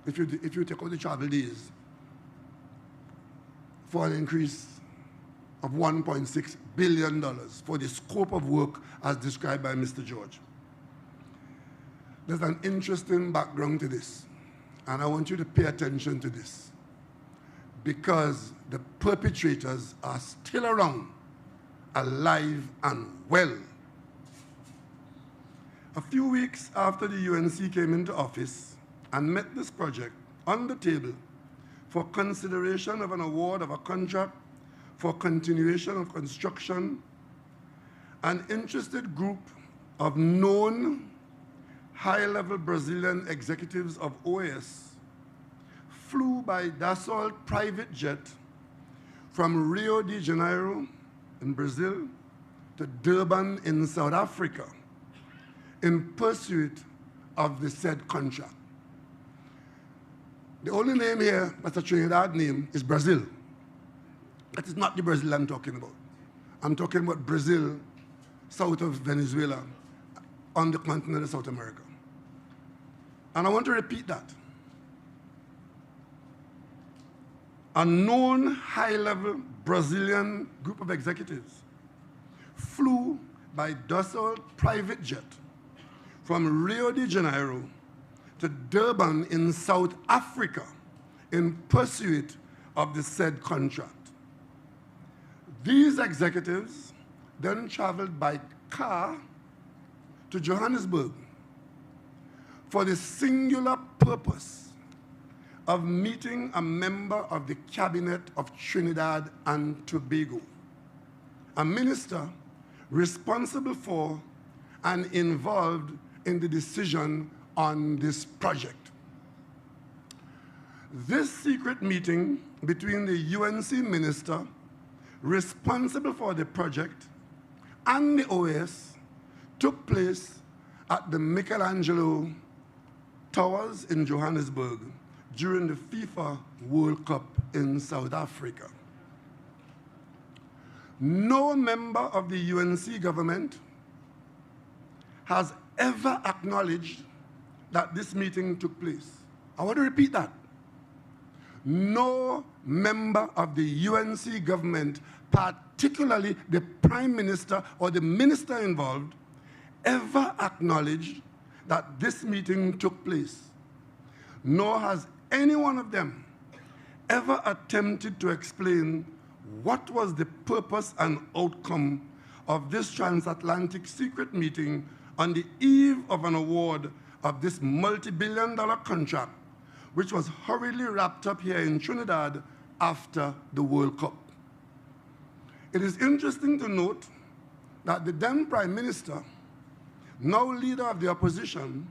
if you take out the travel days, for an increase of $1.6 billion for the scope of work as described by Mr. George. There's an interesting background to this, and I want you to pay attention to this, because the perpetrators are still around, alive and well. A few weeks after the UNC came into office and met this project on the table for consideration of an award of a contract for continuation of construction, an interested group of known high-level Brazilian executives of OAS flew by Dassault private jet from Rio de Janeiro in Brazil to Durban in South Africa in pursuit of the said contract. The only name here that's a Trinidad name is Brazil. That is not the Brazil I'm talking about. I'm talking about Brazil, south of Venezuela, on the continent of South America. And I want to repeat that. A known high-level Brazilian group of executives flew by Dassault private jet from Rio de Janeiro to Durban in South Africa in pursuit of the said contract. These executives then traveled by car to Johannesburg for the singular purpose of meeting a member of the cabinet of Trinidad and Tobago, a minister responsible for and involved in the decision on this project. This secret meeting between the UNC minister responsible for the project and the OAS took place at the Michelangelo Towers in Johannesburg during the FIFA World Cup in South Africa. No member of the UNC government has ever acknowledged that this meeting took place. I want to repeat that. No member of the UNC government, particularly the Prime Minister or the minister involved, ever acknowledged that this meeting took place, nor has any one of them ever attempted to explain what was the purpose and outcome of this transatlantic secret meeting on the eve of an award of this multi-billion-dollar contract, which was hurriedly wrapped up here in Trinidad after the World Cup. It is interesting to note that the then Prime Minister, now leader of the opposition,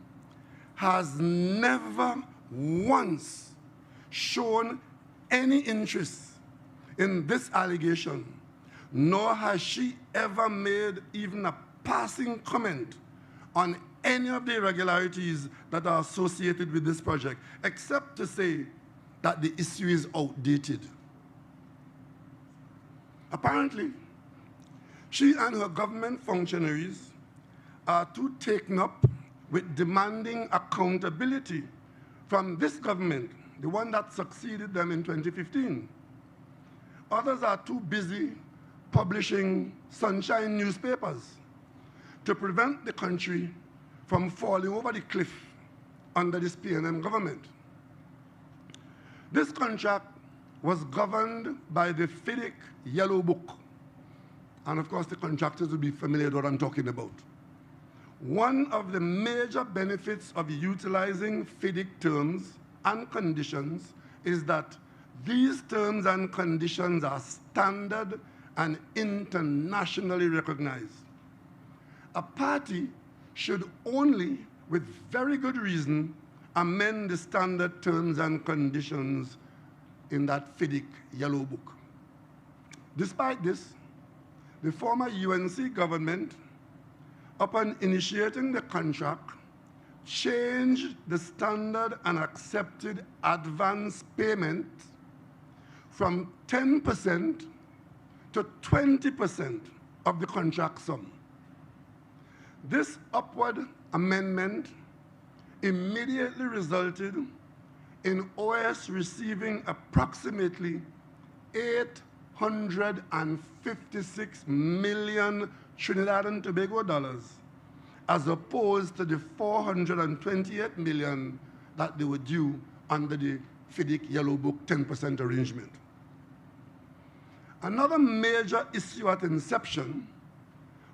has never once shown any interest in this allegation, nor has she ever made even a passing comment on any of the irregularities that are associated with this project, except to say that the issue is outdated. Apparently, she and her government functionaries are too taken up with demanding accountability from this government, the one that succeeded them in 2015. Others are too busy publishing sunshine newspapers to prevent the country from falling over the cliff under this PNM government. This contract was governed by the FIDIC Yellow Book. And of course, the contractors will be familiar with what I'm talking about. One of the major benefits of utilizing FIDIC terms and conditions is that these terms and conditions are standard and internationally recognized. A party should only, with very good reason, amend the standard terms and conditions in that FIDIC Yellow Book. Despite this, the former UNC government, upon initiating the contract, changed the standard and accepted advance payment from 10% to 20% of the contract sum. This upward amendment immediately resulted in OS receiving approximately 856 million Trinidad and Tobago dollars, as opposed to the 428 million that they were due under the FIDIC Yellow Book 10% arrangement. Another major issue at inception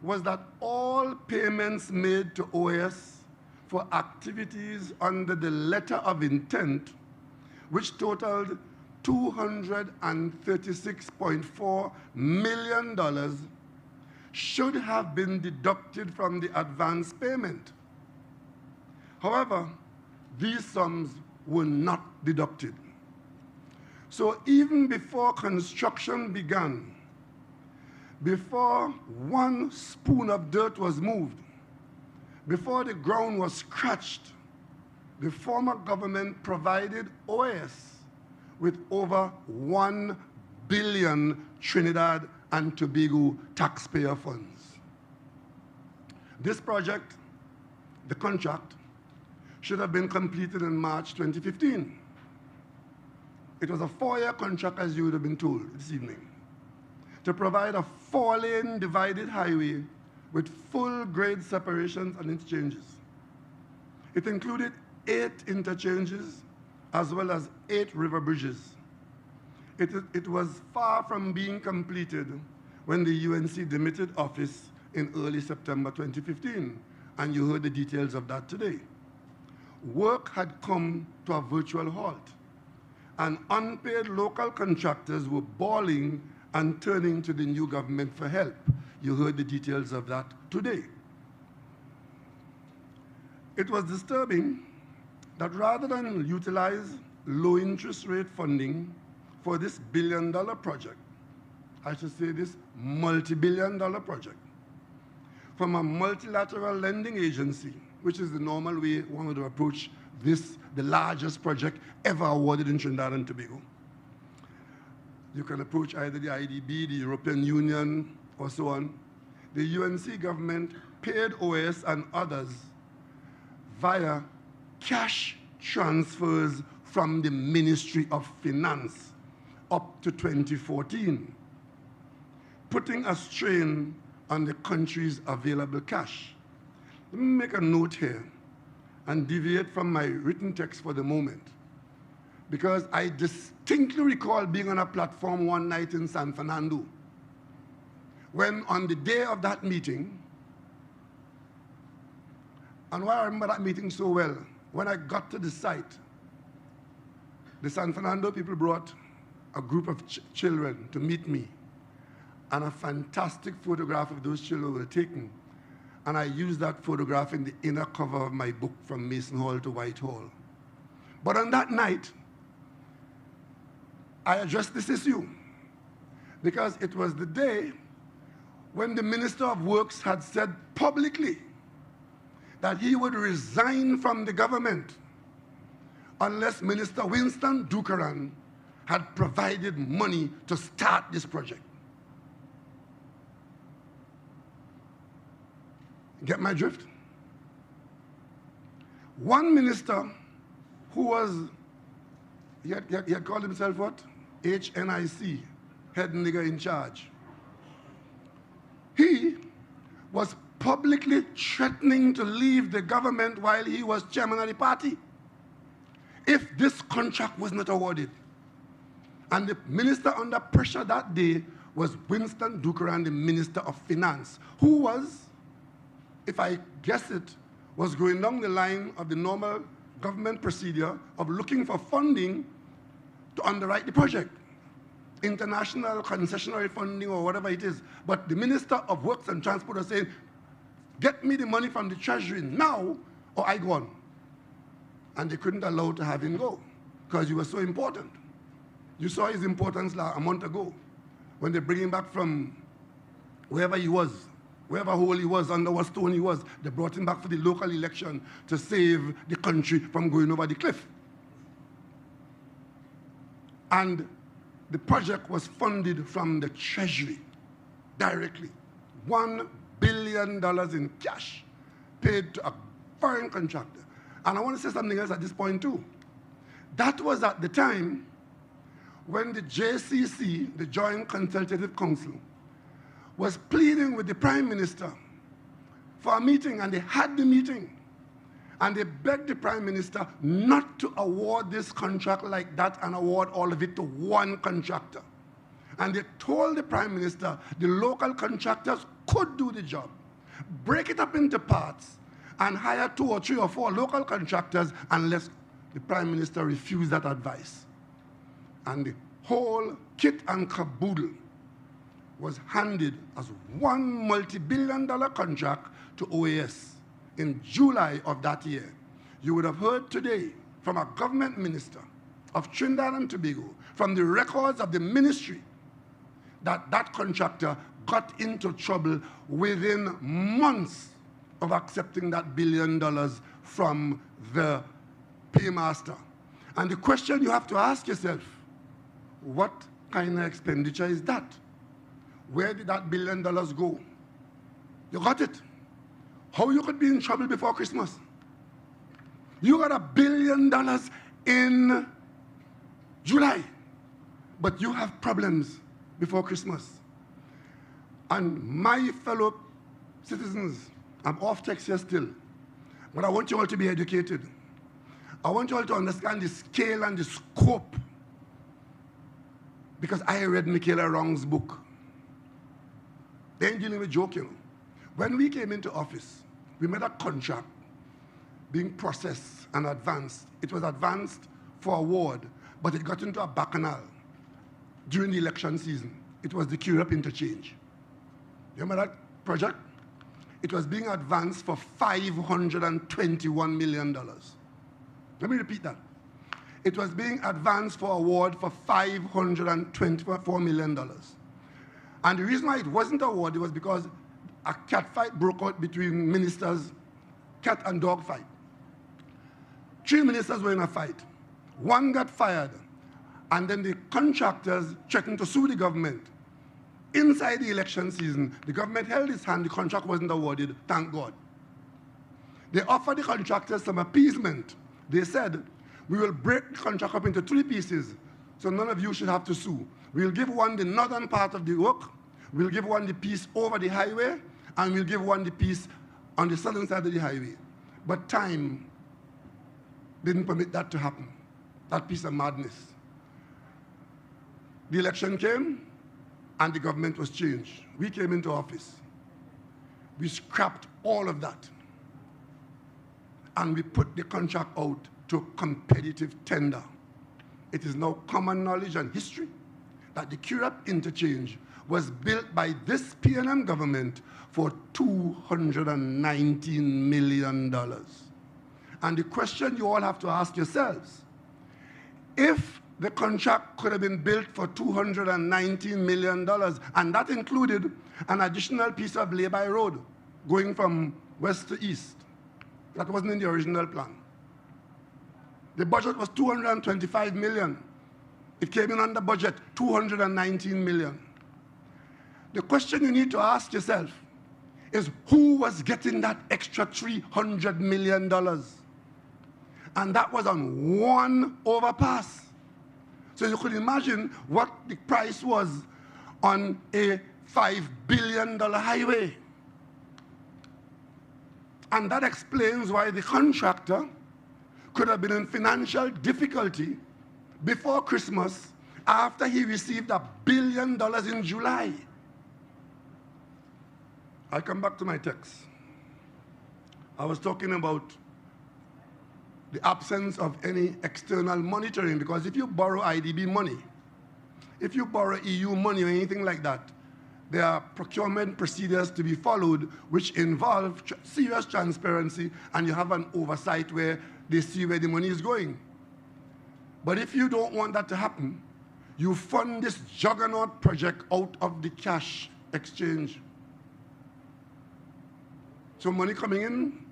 was that all payments made to OS for activities under the letter of intent, which totaled $236.4 million, should have been deducted from the advance payment. However, these sums were not deducted. So even before construction began, before one spoon of dirt was moved, before the ground was scratched, the former government provided OS with over 1 billion Trinidad and Tobago taxpayer funds. This project, the contract, should have been completed in March 2015. It was a 4-year contract, as you would have been told this evening, to provide a 4-lane divided highway with full grade separations and interchanges. It included 8 interchanges as well as 8 river bridges. It was far from being completed when the UNC demitted office in early September 2015, and you heard the details of that today. Work had come to a virtual halt, and unpaid local contractors were bawling and turning to the new government for help. You heard the details of that today. It was disturbing that rather than utilize low interest rate funding for this billion-dollar project, I should say this multi-billion-dollar project, from a multilateral lending agency, which is the normal way one would approach this, the largest project ever awarded in Trinidad and Tobago. You can approach either the IDB, the European Union, or so on. The UNC government paid OS and others via cash transfers from the Ministry of Finance up to 2014, putting a strain on the country's available cash. Let me make a note here and deviate from my written text for the moment, because I distinctly recall being on a platform one night in San Fernando, when on the day of that meeting, and why I remember that meeting so well, when I got to the site, the San Fernando people brought a group of children to meet me, and a fantastic photograph of those children were taken. And I used that photograph in the inner cover of my book, From Mason Hall to Whitehall. But on that night, I addressed this issue because it was the day when the Minister of Works had said publicly that he would resign from the government unless Minister Winston Dukaran had provided money to start this project. Get my drift? One minister who was, he had called himself what? HNIC, head nigger in charge. He was publicly threatening to leave the government while he was chairman of the party if this contract was not awarded. And the minister under pressure that day was Winston Dukaran, the Minister of Finance, who was, if I guess it, was going down the line of the normal government procedure of looking for funding to underwrite the project. International concessionary funding or whatever it is. But the Minister of Works and Transport was saying, get me the money from the Treasury now or I go on. And they couldn't allow to have him go because he was so important. You saw his importance a month ago when they bring him back from wherever he was, wherever hole he was, under what stone he was. They brought him back for the local election to save the country from going over the cliff. And the project was funded from the Treasury directly. $1 billion in cash paid to a foreign contractor. And I want to say something else at this point too. That was at the time when the JCC, the Joint Consultative Council, was pleading with the Prime Minister for a meeting, and they had the meeting. And they begged the Prime Minister not to award this contract like that and award all of it to one contractor. And they told the Prime Minister the local contractors could do the job, break it up into parts, and hire 2 or 3 or 4 local contractors unless the Prime Minister refused that advice. And the whole kit and caboodle was handed as one multi-billion-dollar contract to OAS in July of that year. You would have heard today from a government minister of Trinidad and Tobago, from the records of the ministry, that that contractor got into trouble within months of accepting that $1 billion from the paymaster. And the question you have to ask yourself, what kind of expenditure is that? Where did that $1 billion go? You got it. How you could be in trouble before Christmas? You got $1 billion in July, but you have problems before Christmas. And my fellow citizens, I'm off text here still, but I want you all to be educated. I want you all to understand the scale and the scope, because I read Michaela Wrong's book. They ain't dealing with joke, you know. When we came into office, we made a contract being processed and advanced. It was advanced for award, but it got into a bacchanal during the election season. It was the Curab interchange. You remember that project? It was being advanced for $521 million. Let me repeat that. It was being advanced for award for $524 million. And the reason why it wasn't awarded was because a cat fight broke out between ministers, cat and dog fight. 3 ministers were in a fight. 1 got fired, and then the contractors threatened to sue the government. Inside the election season, the government held its hand, the contract wasn't awarded, thank God. They offered the contractors some appeasement. They said, we will break the contract up into 3 pieces, so none of you should have to sue. We'll give one the northern part of the work, we'll give one the piece over the highway, and we'll give one the piece on the southern side of the highway. But time didn't permit that to happen, that piece of madness. The election came, and the government was changed. We came into office. We scrapped all of that, and we put the contract out to competitive tender. It is now common knowledge and history that the Curab interchange was built by this PNM government for $219 million. And the question you all have to ask yourselves, if the contract could have been built for $219 million, and that included an additional piece of lay-by road going from west to east. That wasn't in the original plan. The budget was $225 million. It came in under budget, $219 million. The question you need to ask yourself is who was getting that extra $300 million? And that was on one overpass. So you could imagine what the price was on a $5 billion highway. And that explains why the contractor could have been in financial difficulty before Christmas after he received $1 billion in July. I come back to my text. I was talking about the absence of any external monitoring, because if you borrow IDB money, if you borrow EU money or anything like that, there are procurement procedures to be followed which involve serious transparency, and you have an oversight where they see where the money is going. But if you don't want that to happen, you fund this juggernaut project out of the cash exchange. So money coming in,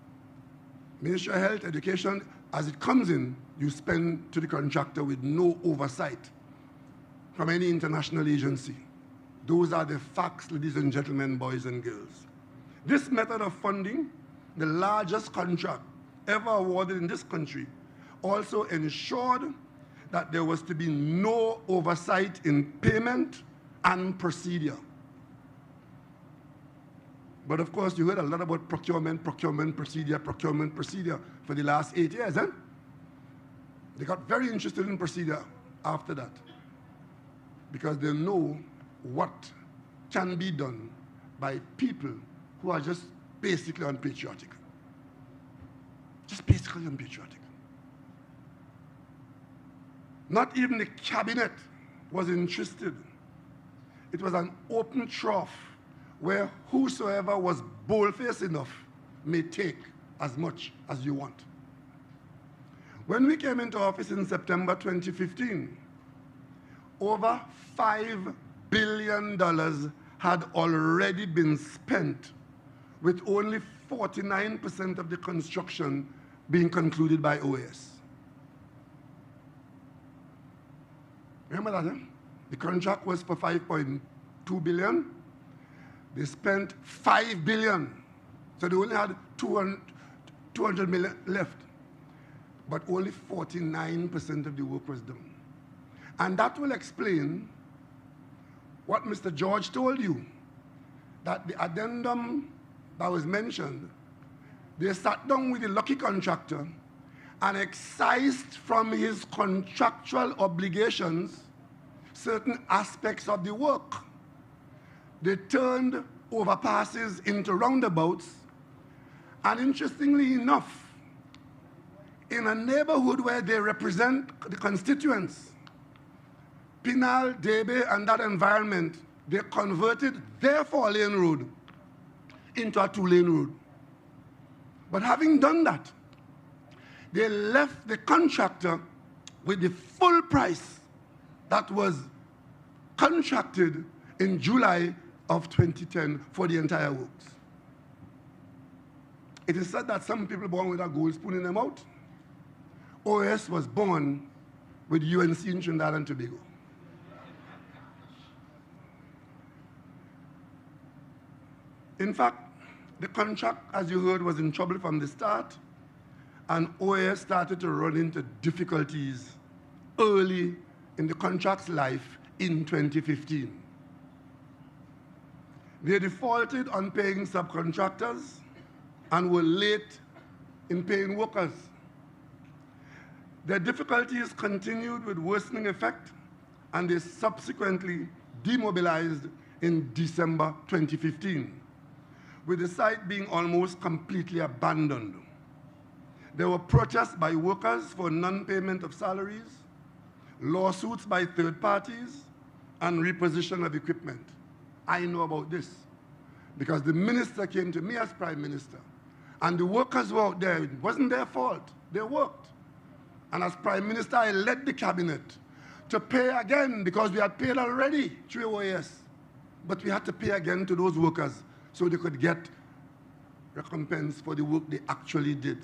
Ministry of Health, Education, as it comes in, you spend to the contractor with no oversight from any international agency. Those are the facts, ladies and gentlemen, boys and girls. This method of funding, the largest contract ever awarded in this country, also ensured that there was to be no oversight in payment and procedure. But of course, you heard a lot about procurement procedure for the last 8 years, eh? They got very interested in procedure after that because they know what can be done by people who are just basically unpatriotic. Just basically unpatriotic. Not even the cabinet was interested. It was an open trough where whosoever was bold-faced enough may take as much as you want. When we came into office in September 2015, over $5 billion had already been spent, with only 49% of the construction being concluded by OAS. Remember that, eh? The contract was for $5.2 billion. They spent $5 billion. So they only had 200 million left. But only 49% of the work was done. And that will explain what Mr. George told you, that the addendum that was mentioned, they sat down with the lucky contractor and excised from his contractual obligations certain aspects of the work. They turned overpasses into roundabouts, and interestingly enough, in a neighborhood where they represent the constituents, Pinal, Debe, and that environment, they converted their 4-lane road into a 2-lane road. But having done that, they left the contractor with the full price that was contracted in July of 2010 for the entire works. It is said that some people born with a gold spoon in their mouth. OS was born with UNC in Trinidad and Tobago. In fact, the contract, as you heard, was in trouble from the start, and OAS started to run into difficulties early in the contract's life in 2015. They defaulted on paying subcontractors and were late in paying workers. Their difficulties continued with worsening effect, and they subsequently demobilized in December 2015, with the site being almost completely abandoned. There were protests by workers for non-payment of salaries, lawsuits by third parties, and reposition of equipment. I know about this because the minister came to me as Prime Minister, and the workers were out there. It wasn't their fault. They worked. And as Prime Minister, I led the cabinet to pay again because we had paid already through OAS. But we had to pay again to those workers so they could get recompense for the work they actually did.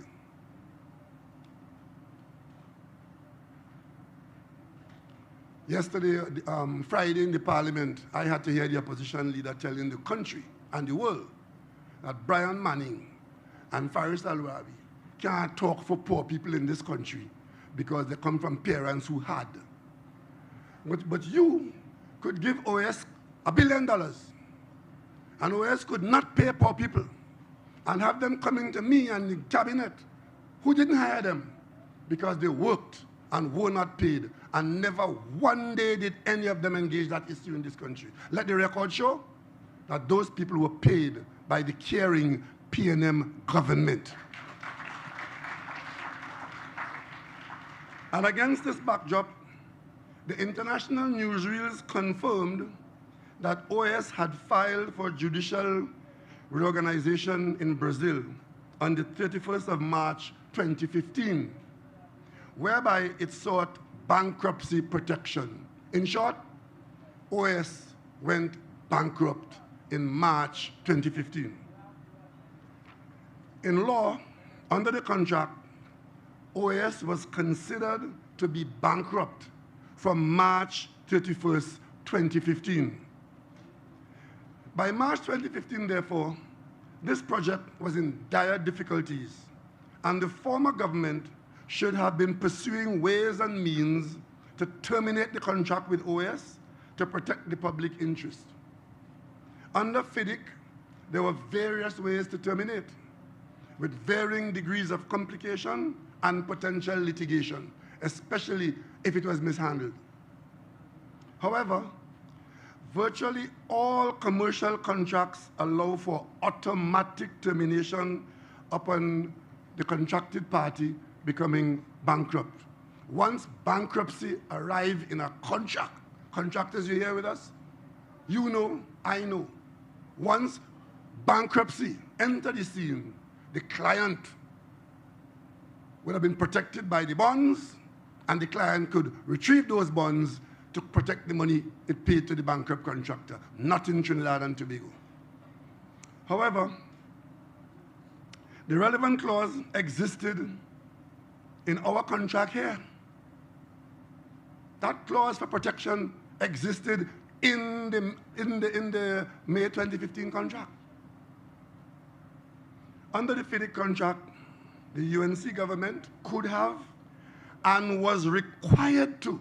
Yesterday, Friday in the parliament, I had to hear the opposition leader telling the country and the world that Brian Manning and Faris Al-Rawi can't talk for poor people in this country because they come from parents who had. But you could give OAS $1 billion, and OAS could not pay poor people and have them coming to me and the cabinet who didn't hire them because they worked and were not paid, and never one day did any of them engage that issue in this country. Let the record show that those people were paid by the caring PNM government. And against this backdrop, the international newsreels confirmed that OAS had filed for judicial reorganization in Brazil on the 31st of March 2015, whereby it sought bankruptcy protection. In short, OAS went bankrupt in March 2015. In law, under the contract, OAS was considered to be bankrupt from March 31st, 2015. By March 2015, therefore, this project was in dire difficulties, and the former government should have been pursuing ways and means to terminate the contract with OAS to protect the public interest. Under FIDIC, there were various ways to terminate, with varying degrees of complication and potential litigation, especially if it was mishandled. However, virtually all commercial contracts allow for automatic termination upon the contracted party becoming bankrupt. Once bankruptcy arrives in a contract, contractors, you here with us? You know, I know. Once bankruptcy entered the scene, the client would have been protected by the bonds, and the client could retrieve those bonds to protect the money it paid to the bankrupt contractor, not in Trinidad and Tobago. However, the relevant clause existed in our contract here. That clause for protection existed in the May 2015 contract. Under the FIDIC contract, the UNC government could have and was required to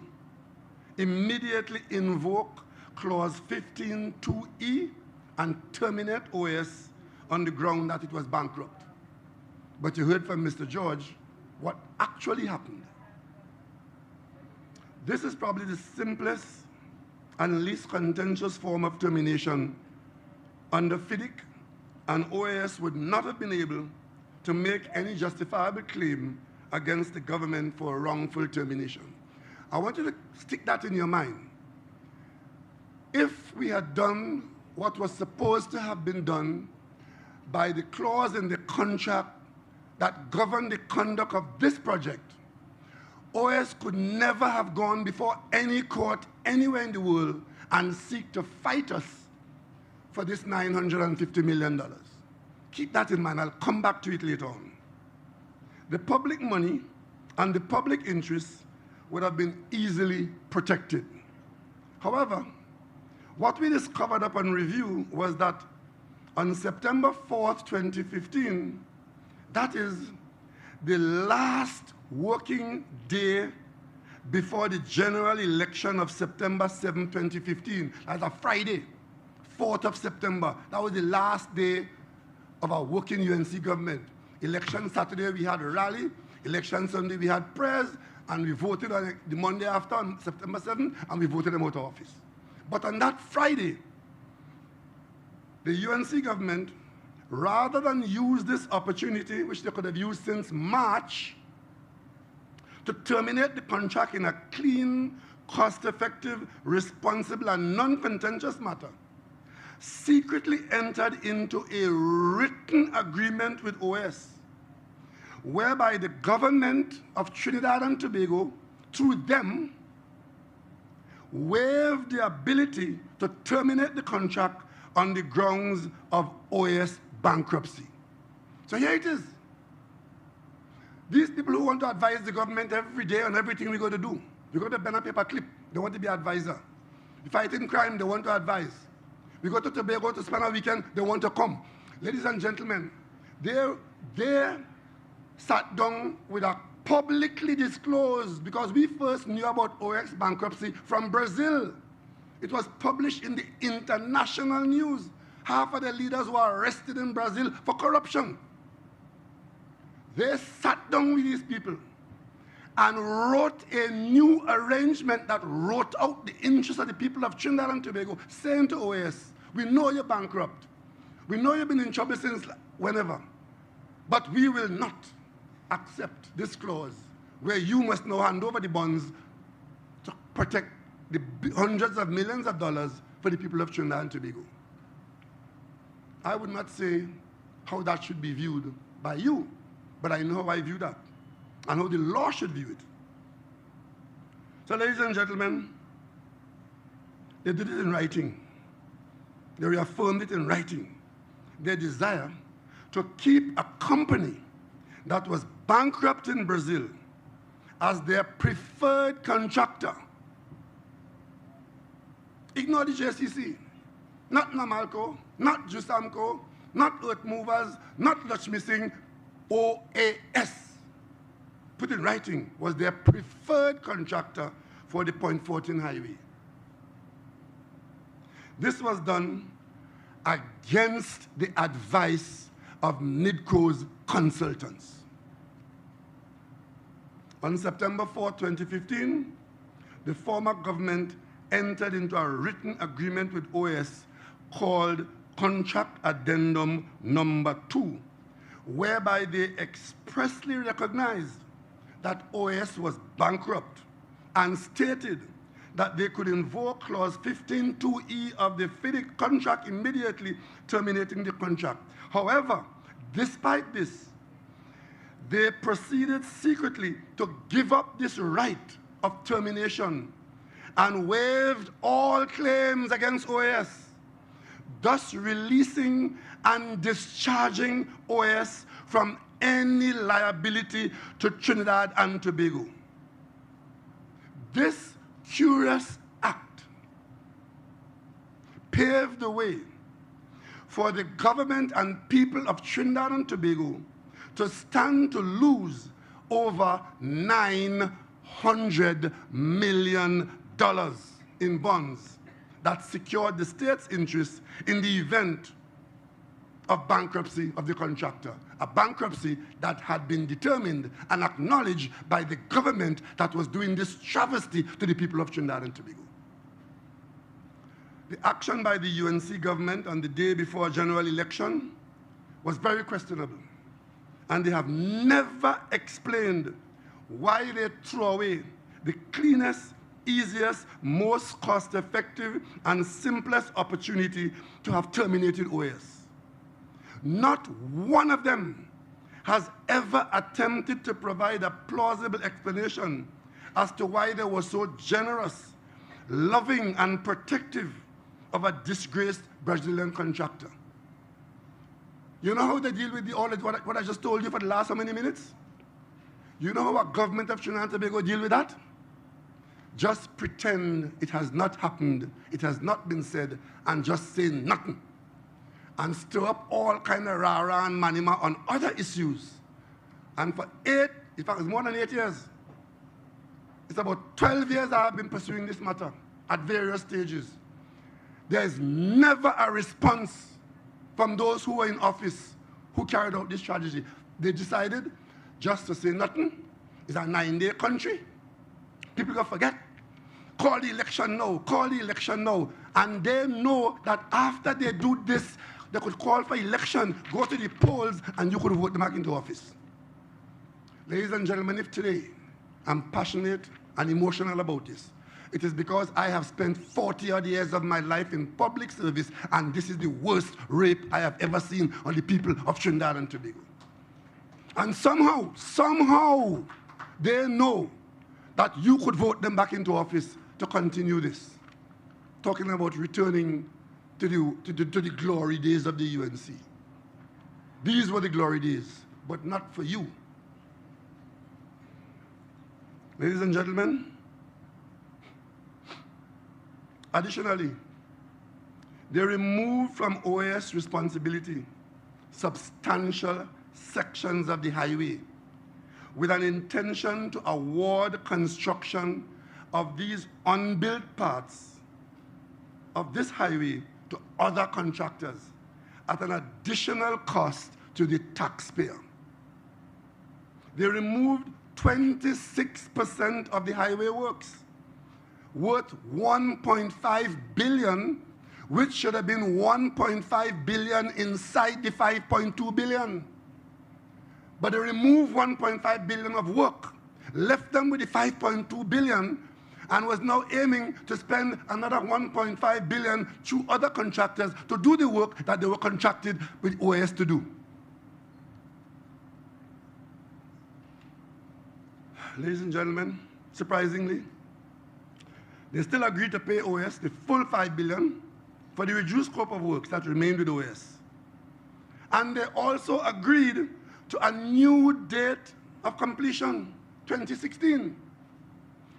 immediately invoke clause 15(2)(e) and terminate OAS on the ground that it was bankrupt. But you heard from Mr. George what actually happened. This is probably the simplest and least contentious form of termination under FIDIC, and OAS would not have been able to make any justifiable claim against the government for a wrongful termination. I want you to stick that in your mind. If we had done what was supposed to have been done by the clause in the contract that governed the conduct of this project, OAS could never have gone before any court anywhere in the world and seek to fight us for this $950 million. Keep that in mind. I'll come back to it later on. The public money and the public interest would have been easily protected. However, what we discovered upon review was that on September 4th, 2015, that is the last working day before the general election of September 7, 2015, as a Friday, 4th of September. That was the last day of our working UNC government. Election Saturday, we had a rally. Election Sunday, we had prayers, and we voted on it the Monday after, on September 7th, and we voted them out of office. But on that Friday, the UNC government, rather than use this opportunity, which they could have used since March, to terminate the contract in a clean, cost-effective, responsible, and non-contentious matter, secretly entered into a written agreement with OAS, whereby the government of Trinidad and Tobago, through them, waived the ability to terminate the contract on the grounds of OAS bankruptcy. So here it is. These people who want to advise the government every day on everything we go to do. We go to pen and paper clip, they want to be advisor. We fight in crime, they want to advise. We go to Tobago to spend a weekend, they want to come. Ladies and gentlemen, they sat down with a publicly disclosed, because we first knew about OX bankruptcy from Brazil. It was published in the international news. Half of the leaders were arrested in Brazil for corruption. They sat down with these people and wrote a new arrangement that wrote out the interests of the people of Trinidad and Tobago, saying to OAS, we know you're bankrupt. We know you've been in trouble since whenever, but we will not accept this clause where you must now hand over the bonds to protect the hundreds of millions of dollars for the people of Trinidad and Tobago. I would not say how that should be viewed by you, but I know how I view that and how the law should view it. So, ladies and gentlemen, they did it in writing. They reaffirmed it in writing. Their desire to keep a company that was bankrupt in Brazil as their preferred contractor. Ignore the JCC, not Namalco, not Jusamco, not Earth Movers, not Lakshmi Singh, OAS. Put in writing, was their preferred contractor for the Point Fortin highway. This was done against the advice of NIDCO's consultants. On September 4, 2015, the former government entered into a written agreement with OAS called Contract Addendum Number 2, whereby they expressly recognized that OAS was bankrupt and stated that they could invoke Clause 15.2e of the FIDIC contract immediately, terminating the contract. However, despite this, they proceeded secretly to give up this right of termination and waived all claims against OAS, thus releasing and discharging OAS from any liability to Trinidad and Tobago. This curious act paved the way for the government and people of Trinidad and Tobago to stand to lose over $900 million in bonds that secured the state's interest in the event of bankruptcy of the contractor, a bankruptcy that had been determined and acknowledged by the government that was doing this travesty to the people of Trinidad and Tobago. The action by the UNC government on the day before a general election was very questionable, and they have never explained why they threw away the cleanest, easiest, most cost-effective, and simplest opportunity to have terminated OAS. Not one of them has ever attempted to provide a plausible explanation as to why they were so generous, loving, and protective of a disgraced Brazilian contractor. You know how they deal with what I just told you for the last how many minutes? You know how a government of Trinidad and Tobago deal with that? Just pretend it has not happened, it has not been said, and just say nothing. And stir up all kind of rah-rah and manima on other issues. And for in fact, it's more than 8 years. It's about 12 years I have been pursuing this matter at various stages. There is never a response from those who were in office who carried out this strategy. They decided just to say nothing. It's a 9-day country. People gonna forget. Call the election now, call the election now. And they know that after they do this, they could call for election, go to the polls, and you could vote them back into office. Ladies and gentlemen, if today I'm passionate and emotional about this, it is because I have spent 40-odd years of my life in public service, and this is the worst rape I have ever seen on the people of Trinidad and Tobago. And somehow, they know that you could vote them back into office to continue this, talking about returning to the glory days of the UNC. These were the glory days, but not for you. Ladies and gentlemen, additionally, they removed from OAS responsibility substantial sections of the highway with an intention to award construction of these unbuilt parts of this highway to other contractors at an additional cost to the taxpayer. They removed 26% of the highway works, worth 1.5 billion, which should have been 1.5 billion inside the 5.2 billion. But they removed 1.5 billion of work, left them with the 5.2 billion, and was now aiming to spend another 1.5 billion through other contractors to do the work that they were contracted with OAS to do. Ladies and gentlemen, surprisingly, they still agreed to pay OAS the full 5 billion for the reduced scope of works that remained with OAS. And they also agreed to a new date of completion, 2016.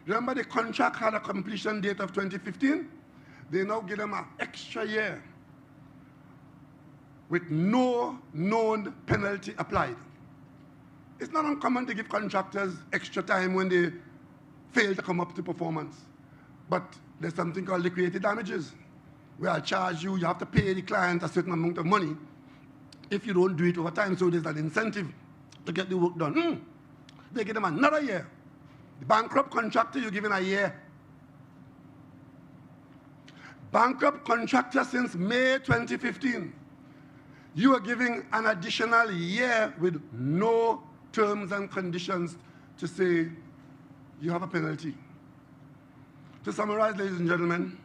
Remember the contract had a completion date of 2015? They now give them an extra year with no known penalty applied. It's not uncommon to give contractors extra time when they fail to come up to performance. But there's something called liquidated damages, where I charge you, you have to pay the client a certain amount of money if you don't do it over time, so there's an incentive to get the work done. They give them another year. The bankrupt contractor, you're giving a year. Bankrupt contractor since May 2015, you are giving an additional year with no terms and conditions to say you have a penalty. To summarize, ladies and gentlemen,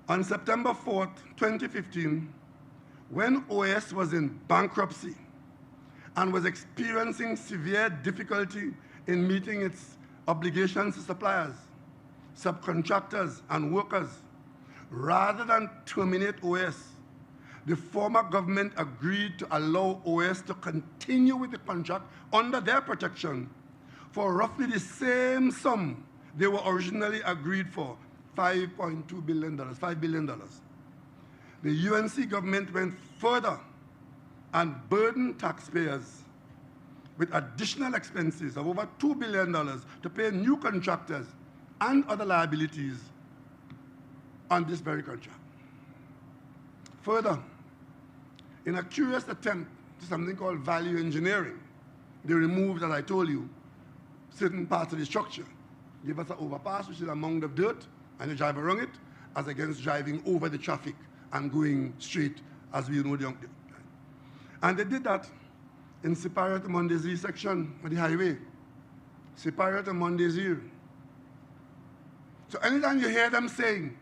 on September 4th, 2015, when OAS was in bankruptcy and was experiencing severe difficulty in meeting its obligations to suppliers, subcontractors, and workers, rather than terminate OAS, the former government agreed to allow OAS to continue with the contract under their protection for roughly the same sum they were originally agreed for, $5.2 billion, $5 billion. The UNC government went further and burdened taxpayers with additional expenses of over $2 billion to pay new contractors and other liabilities on this very contract. Further, in a curious attempt to something called value engineering, they removed, as I told you, certain parts of the structure. Give us an overpass, which is a mound of dirt, and you drive around it, as against driving over the traffic and going straight, as we know. And they did that in Superior to Mon Desir section of the highway. Superior to Mon Desir. So anytime you hear them saying,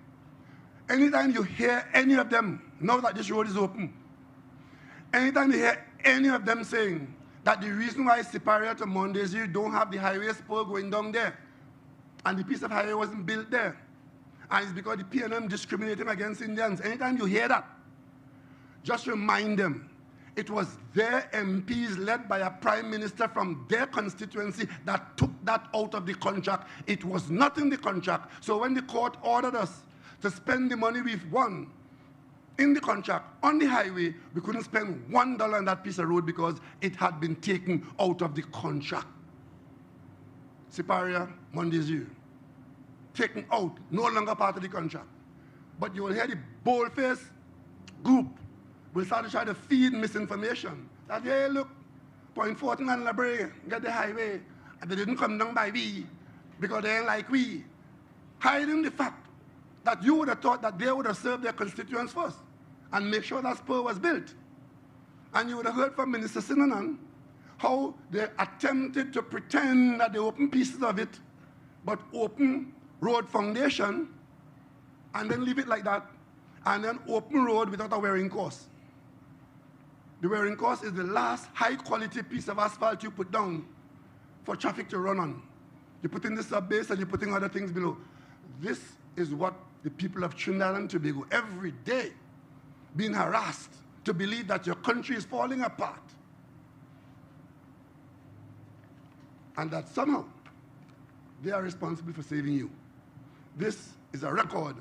anytime you hear any of them, now that this road is open, anytime you hear any of them saying that the reason why Superior to Mon Desir don't have the highway spur going down there, and the piece of highway wasn't built there, and it's because the PNM discriminating against Indians, anytime you hear that, just remind them, it was their MPs led by a prime minister from their constituency that took that out of the contract. It was not in the contract. So when the court ordered us to spend the money we've won in the contract on the highway, we couldn't spend $1 on that piece of road because it had been taken out of the contract. Superior, Mon Desir, taken out, no longer part of the contract. But you will hear the bold-faced group will start to try to feed misinformation. That, hey, look, Point Fortin and Brea get the highway, and they didn't come down by we because they ain't like we. Hiding the fact that you would have thought that they would have served their constituents first and make sure that spur was built. And you would have heard from Minister Sinanan how they attempted to pretend that they opened pieces of it, but open road foundation, and then leave it like that, and then open road without a wearing course. The wearing course is the last high-quality piece of asphalt you put down for traffic to run on. You put in the sub-base and you put in other things below. This is what the people of Trinidad and Tobago every day being harassed to believe that your country is falling apart. And that somehow they are responsible for saving you. This is a record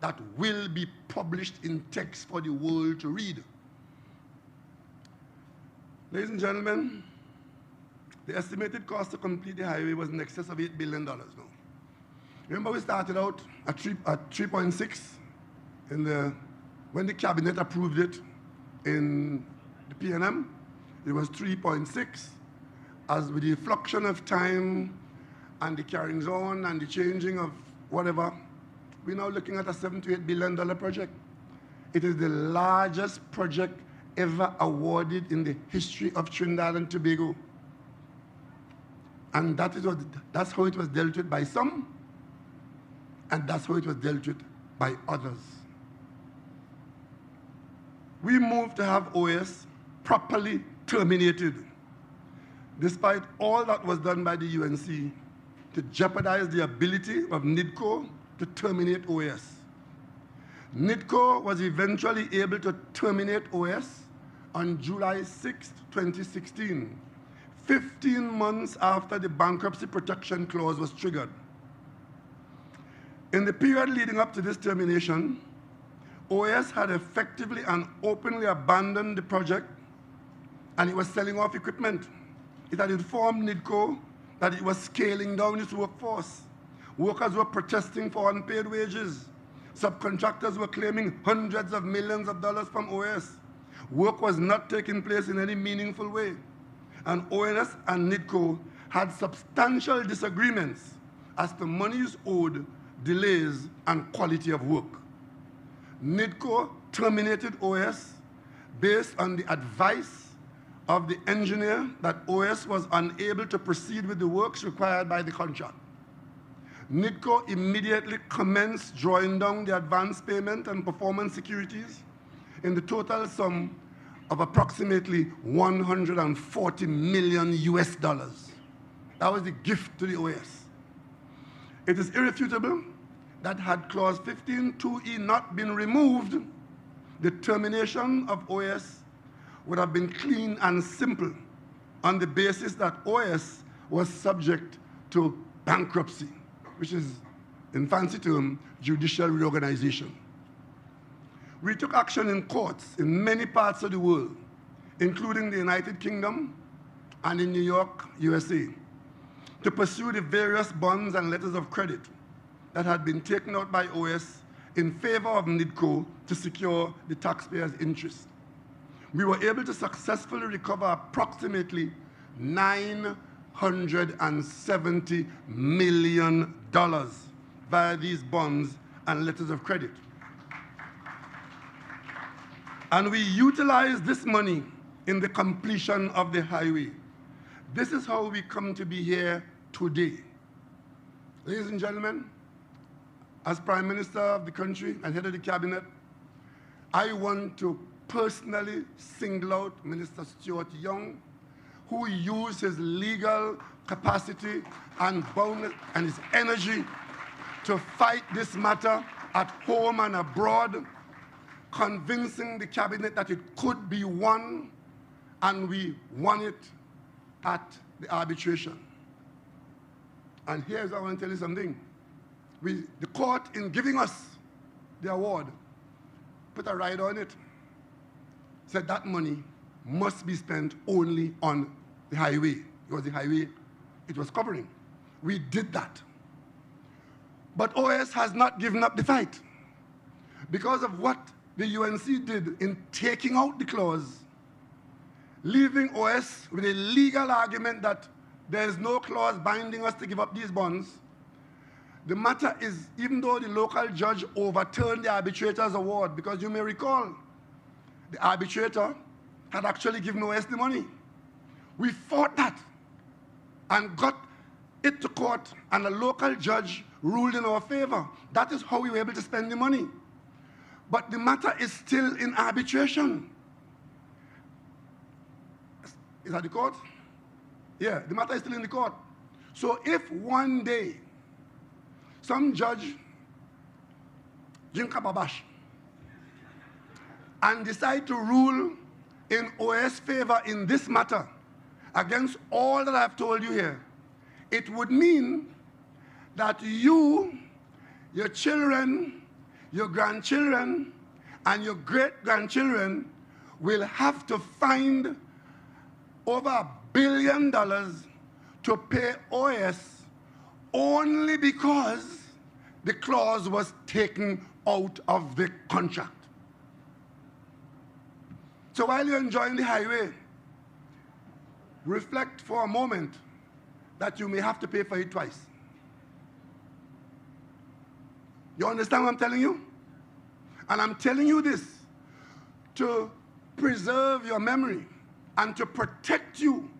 that will be published in text for the world to read. Ladies and gentlemen, the estimated cost to complete the highway was in excess of $8 billion now. Remember we started out at 3.6 when the cabinet approved it in the PNM, it was 3.6. As with the fluctuation of time and the carrying on and the changing of whatever, we're now looking at a $7 to $8 billion project. It is the largest project ever awarded in the history of Trinidad and Tobago. And that's how it was dealt with by some, and that's how it was dealt with by others. We moved to have OS properly terminated, despite all that was done by the UNC to jeopardize the ability of NIDCO to terminate OS. NIDCO was eventually able to terminate OS on July 6, 2016, 15 months after the bankruptcy protection clause was triggered. In the period leading up to this termination, OS had effectively and openly abandoned the project, and it was selling off equipment. It had informed NIDCO that it was scaling down its workforce. Workers were protesting for unpaid wages. Subcontractors were claiming hundreds of millions of dollars from OS. Work was not taking place in any meaningful way. And ONS and NIDCO had substantial disagreements as to monies owed, delays, and quality of work. NIDCO terminated OS based on the advice of the engineer that OS was unable to proceed with the works required by the contract. NIDCO immediately commenced drawing down the advance payment and performance securities in the total sum of approximately $140 million US. That was the gift to the OS. It is irrefutable that had clause 15.2e not been removed, the termination of OS would have been clean and simple on the basis that OS was subject to bankruptcy, which is, in fancy term, judicial reorganization. We took action in courts in many parts of the world, including the United Kingdom and in New York, USA, to pursue the various bonds and letters of credit that had been taken out by OS in favor of NIDCO to secure the taxpayers' interest. We were able to successfully recover approximately $970 million via these bonds and letters of credit. And we utilized this money in the completion of the highway. This is how we come to be here today. Ladies and gentlemen, as Prime Minister of the country and head of the cabinet, I want to personally single out Minister Stuart Young, who used his legal capacity and his energy to fight this matter at home and abroad, convincing the cabinet that it could be won, and we won it at the arbitration. And here's I want to tell you something. The court, in giving us the award, put a rider on it, said that money must be spent only on the highway. It was the highway it was covering. We did that. But OS has not given up the fight. Because of what the UNC did in taking out the clause, leaving OS with a legal argument that there is no clause binding us to give up these bonds, the matter is, even though the local judge overturned the arbitrator's award, because you may recall, the arbitrator had actually given OS the money. We fought that and got it to court, and a local judge ruled in our favor. That is how we were able to spend the money. But the matter is still in arbitration. Is that the court? Yeah, the matter is still in the court. So if one day some judge Jinkababash, and decide to rule in OS favor in this matter, against all that I've told you here, it would mean that you, your children, your grandchildren, and your great-grandchildren will have to find over $1 billion to pay OS only because the clause was taken out of the contract. So while you're enjoying the highway, reflect for a moment that you may have to pay for it twice. You understand what I'm telling you? And I'm telling you this to preserve your memory and to protect you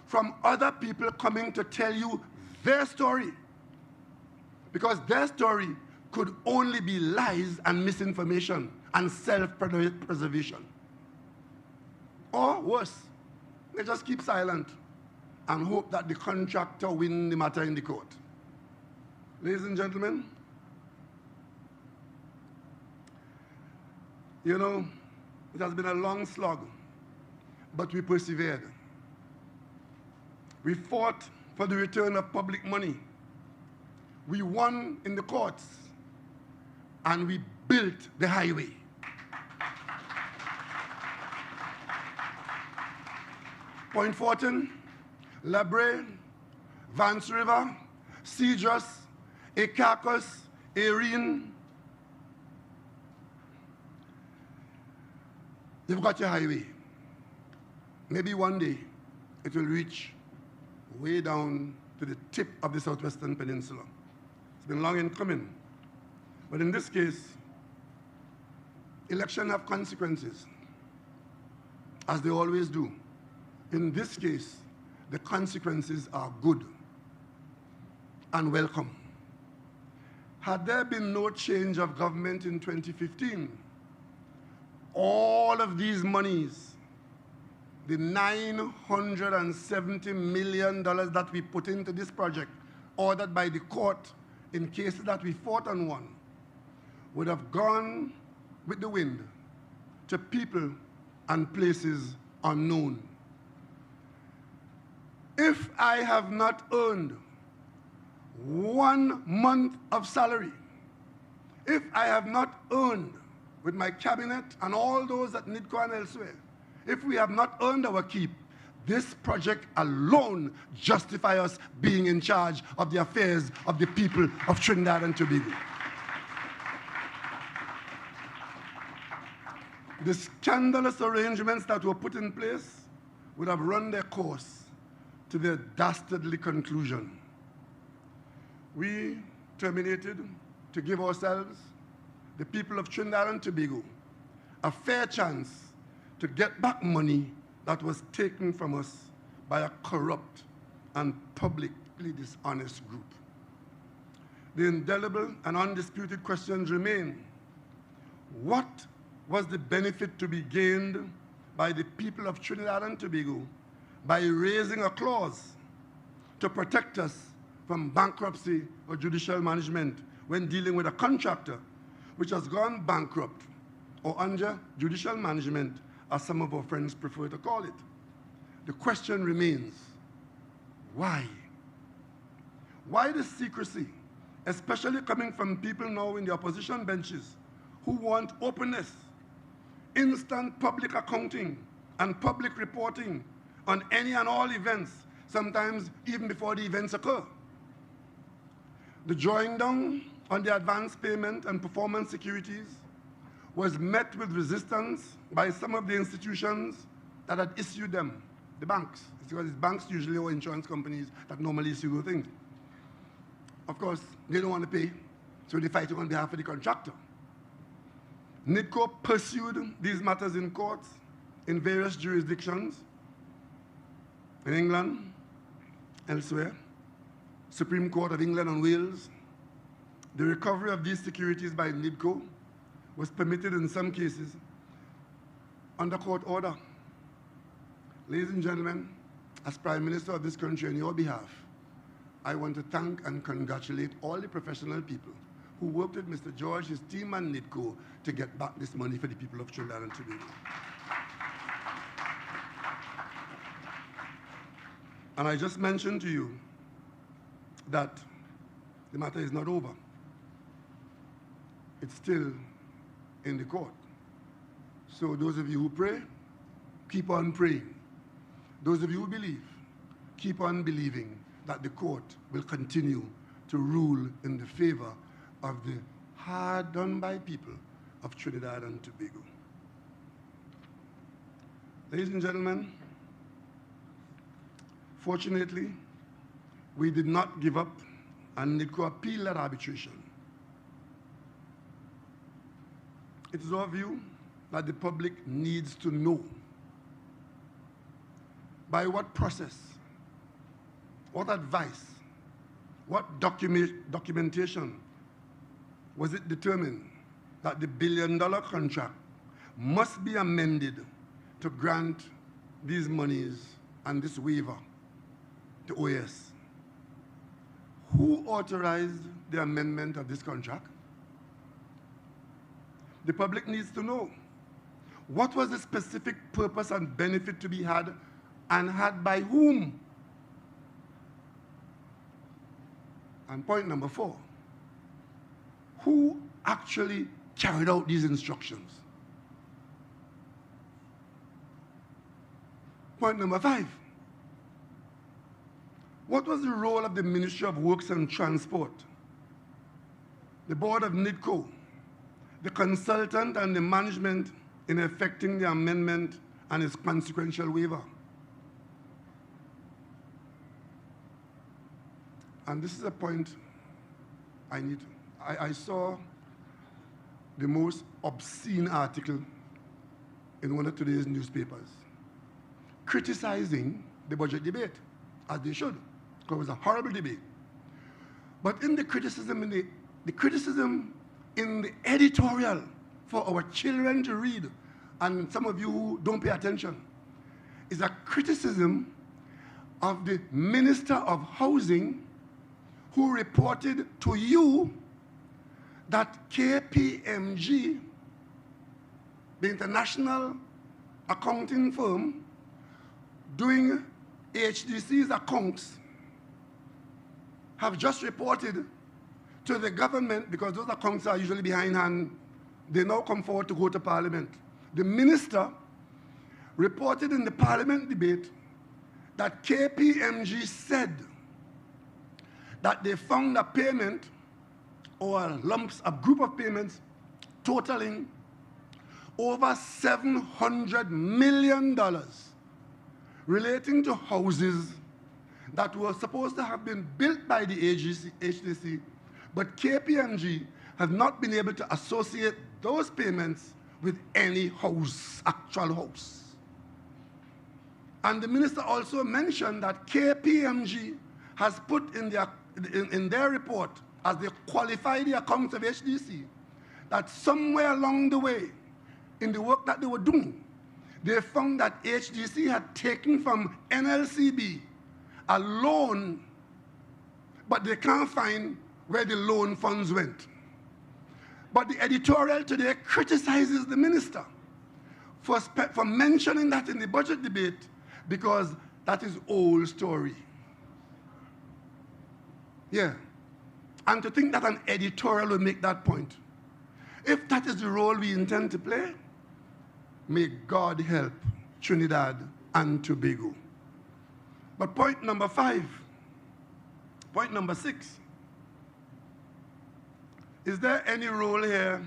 from other people coming to tell you their story. Because their story could only be lies and misinformation and self-preservation. Or worse, they just keep silent and hope that the contractor win the matter in the court. Ladies and gentlemen, you know, it has been a long slog, but we persevered. We fought for the return of public money. We won in the courts, and we built the highway. Point Fortin, Brea, Vance River, Cedros, Eccles, Erin. You've got your highway. Maybe one day it will reach way down to the tip of the southwestern peninsula. It's been long in coming. But in this case, elections have consequences, as they always do. In this case, the consequences are good and welcome. Had there been no change of government in 2015, all of these monies, the $970 million that we put into this project, ordered by the court in cases that we fought and won, would have gone with the wind to people and places unknown. If I have not earned 1 month of salary, if I have not earned with my cabinet and all those at NIDCO and elsewhere, if we have not earned our keep, this project alone justifies us being in charge of the affairs of the people of Trinidad and Tobago. The scandalous arrangements that were put in place would have run their course to their dastardly conclusion. We terminated to give ourselves, the people of Trinidad and Tobago, a fair chance to get back money that was taken from us by a corrupt and publicly dishonest group. The indelible and undisputed questions remain. What was the benefit to be gained by the people of Trinidad and Tobago by raising a clause to protect us from bankruptcy or judicial management when dealing with a contractor which has gone bankrupt or under judicial management, as some of our friends prefer to call it? The question remains, why? Why the secrecy, especially coming from people now in the opposition benches who want openness, instant public accounting, and public reporting on any and all events, sometimes even before the events occur? The drawing down on the advance payment and performance securities was met with resistance by some of the institutions that had issued them, the banks. It's because it's banks usually or insurance companies that normally issue those things. Of course, they don't want to pay, so they fight on behalf of the contractor. NIDCO pursued these matters in courts in various jurisdictions, in England, elsewhere, Supreme Court of England and Wales. The recovery of these securities by NIDCO was permitted in some cases under court order. Ladies and gentlemen, as Prime Minister of this country on your behalf, I want to thank and congratulate all the professional people who worked with Mr. George, his team, and NIDCO to get back this money for the people of Trinidad and Tobago. And I just mentioned to you that the matter is not over. It's still in the court. So those of you who pray, keep on praying. Those of you who believe, keep on believing that the court will continue to rule in the favor of the hard done by people of Trinidad and Tobago. Ladies and gentlemen, fortunately, we did not give up and NIDCO appealed that arbitration. It is our view that the public needs to know by what process, what advice, what documentation was it determined that the billion-dollar contract must be amended to grant these monies and this waiver to OAS. Who authorized the amendment of this contract? The public needs to know what was the specific purpose and benefit to be had, and had by whom? And point number 4, who actually carried out these instructions? Point number 5, what was the role of the Ministry of Works and Transport, the board of NIDCO, the consultant and the management in effecting the amendment and its consequential waiver? And this is a point I saw the most obscene article in one of today's newspapers, criticizing the budget debate, as they should, because it was a horrible debate. But in the criticism, in the editorial for our children to read, and some of you who don't pay attention, is a criticism of the Minister of Housing, who reported to you that KPMG, the international accounting firm doing HDC's accounts, have just reported to the government, because those accounts are usually behindhand, they now come forward to go to Parliament. The minister reported in the Parliament debate that KPMG said that they found a payment or a group of payments totaling over $700 million relating to houses that were supposed to have been built by the HDC, but KPMG has not been able to associate those payments with any house, actual house. And the minister also mentioned that KPMG has put in their report, as they qualify the accounts of HDC, that somewhere along the way, in the work that they were doing, they found that HDC had taken from NLCB a loan, but they can't find where the loan funds went. But the editorial today criticizes the minister for mentioning that in the budget debate, because that is old story. Yeah. And to think that an editorial will make that point. If that is the role we intend to play, may God help Trinidad and Tobago. But point number 5, point number 6, is there any role here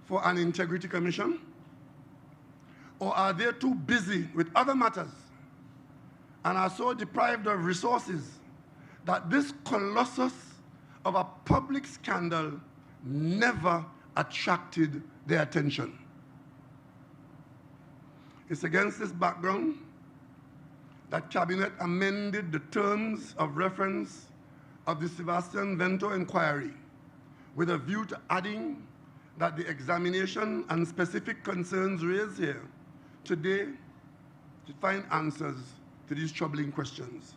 for an integrity commission? Or are they too busy with other matters and are so deprived of resources that this colossus of a public scandal never attracted their attention? It's against this background that Cabinet amended the terms of reference of the Sebastian Vento inquiry with a view to adding that the examination and specific concerns raised here today to find answers to these troubling questions.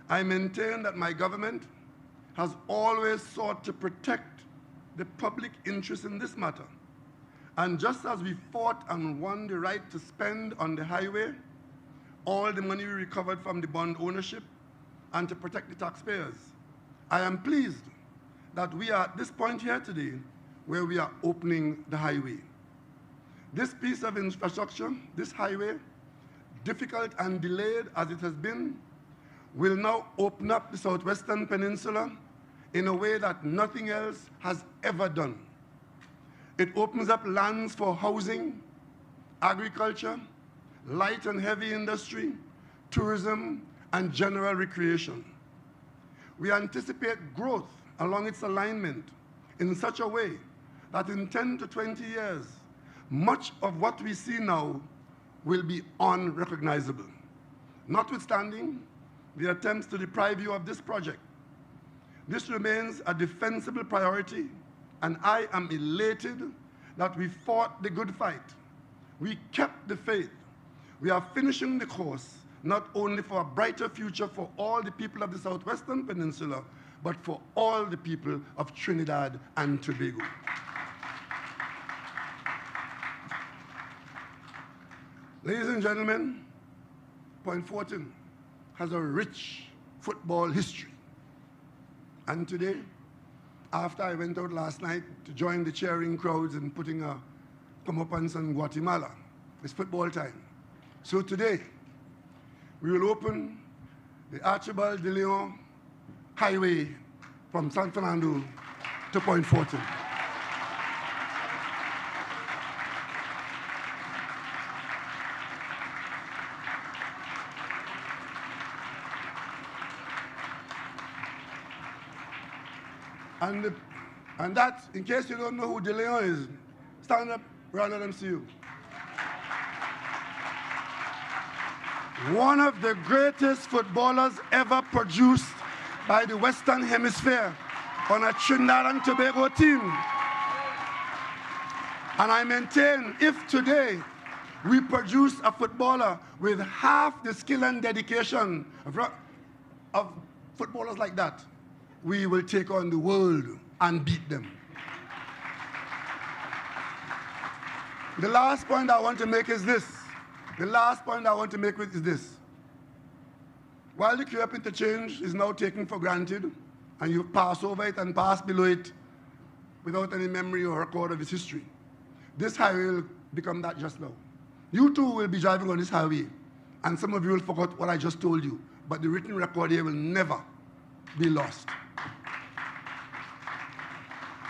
I maintain that my government has always sought to protect the public interest in this matter. And just as we fought and won the right to spend on the highway, all the money we recovered from the bond ownership, and to protect the taxpayers, I am pleased that we are at this point here today where we are opening the highway. This piece of infrastructure, this highway, difficult and delayed as it has been, will now open up the Southwestern Peninsula in a way that nothing else has ever done. It opens up lands for housing, agriculture, light and heavy industry, tourism, and general recreation. We anticipate growth along its alignment in such a way that in 10 to 20 years, much of what we see now will be unrecognizable. Notwithstanding the attempts to deprive you of this project, this remains a defensible priority, and I am elated that we fought the good fight. We kept the faith. We are finishing the course, not only for a brighter future for all the people of the Southwestern Peninsula, but for all the people of Trinidad and Tobago. Ladies and gentlemen, Point Fortin has a rich football history. And today, after I went out last night to join the cheering crowds and putting a comeuppance on Guatemala, it's football time. So today, we will open the Archibald de Leon Highway from San Fernando to Point Fortin. And that, in case you don't know who De Leon is, stand up, round let them see you. One of the greatest footballers ever produced by the Western Hemisphere on a Trinidad and Tobago team. And I maintain, if today we produce a footballer with half the skill and dedication of footballers like that, we will take on the world and beat them. The last point I want to make is this. While the Cape interchange is now taken for granted, and you pass over it and pass below it without any memory or record of its history, this highway will become that just now. You too will be driving on this highway, and some of you will forget what I just told you, but the written record here will never be lost.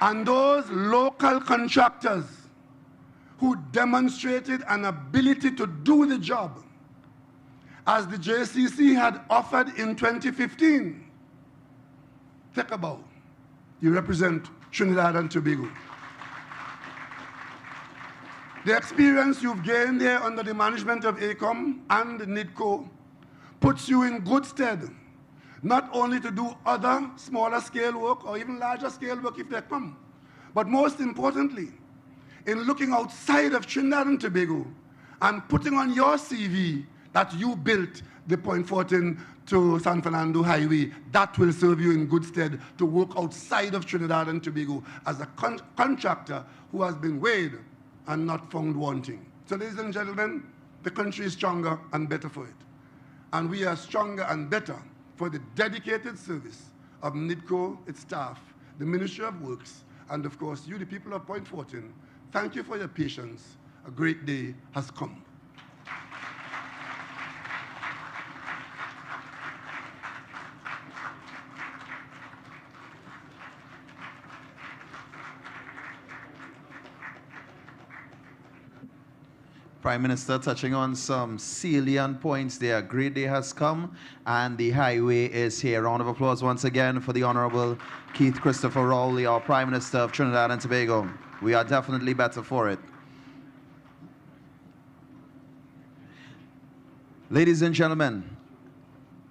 And those local contractors who demonstrated an ability to do the job, as the JCC had offered in 2015, take a bow. You represent Trinidad and Tobago. The experience you've gained here under the management of ACOM and NIDCO puts you in good stead, not only to do other smaller scale work or even larger scale work if they come, but most importantly, in looking outside of Trinidad and Tobago and putting on your CV that you built the Point Fortin to San Fernando Highway. That will serve you in good stead to work outside of Trinidad and Tobago as a contractor who has been weighed and not found wanting. So ladies and gentlemen, the country is stronger and better for it. And we are stronger and better for the dedicated service of NIDCO, its staff, the Ministry of Works, and of course, you, the people of Point Fortin. Thank you for your patience. A great day has come. Prime Minister touching on some salient points there. A great day has come and the highway is here. Round of applause once again for the Honorable Keith Christopher Rowley, our Prime Minister of Trinidad and Tobago. We are definitely better for it. Ladies and gentlemen,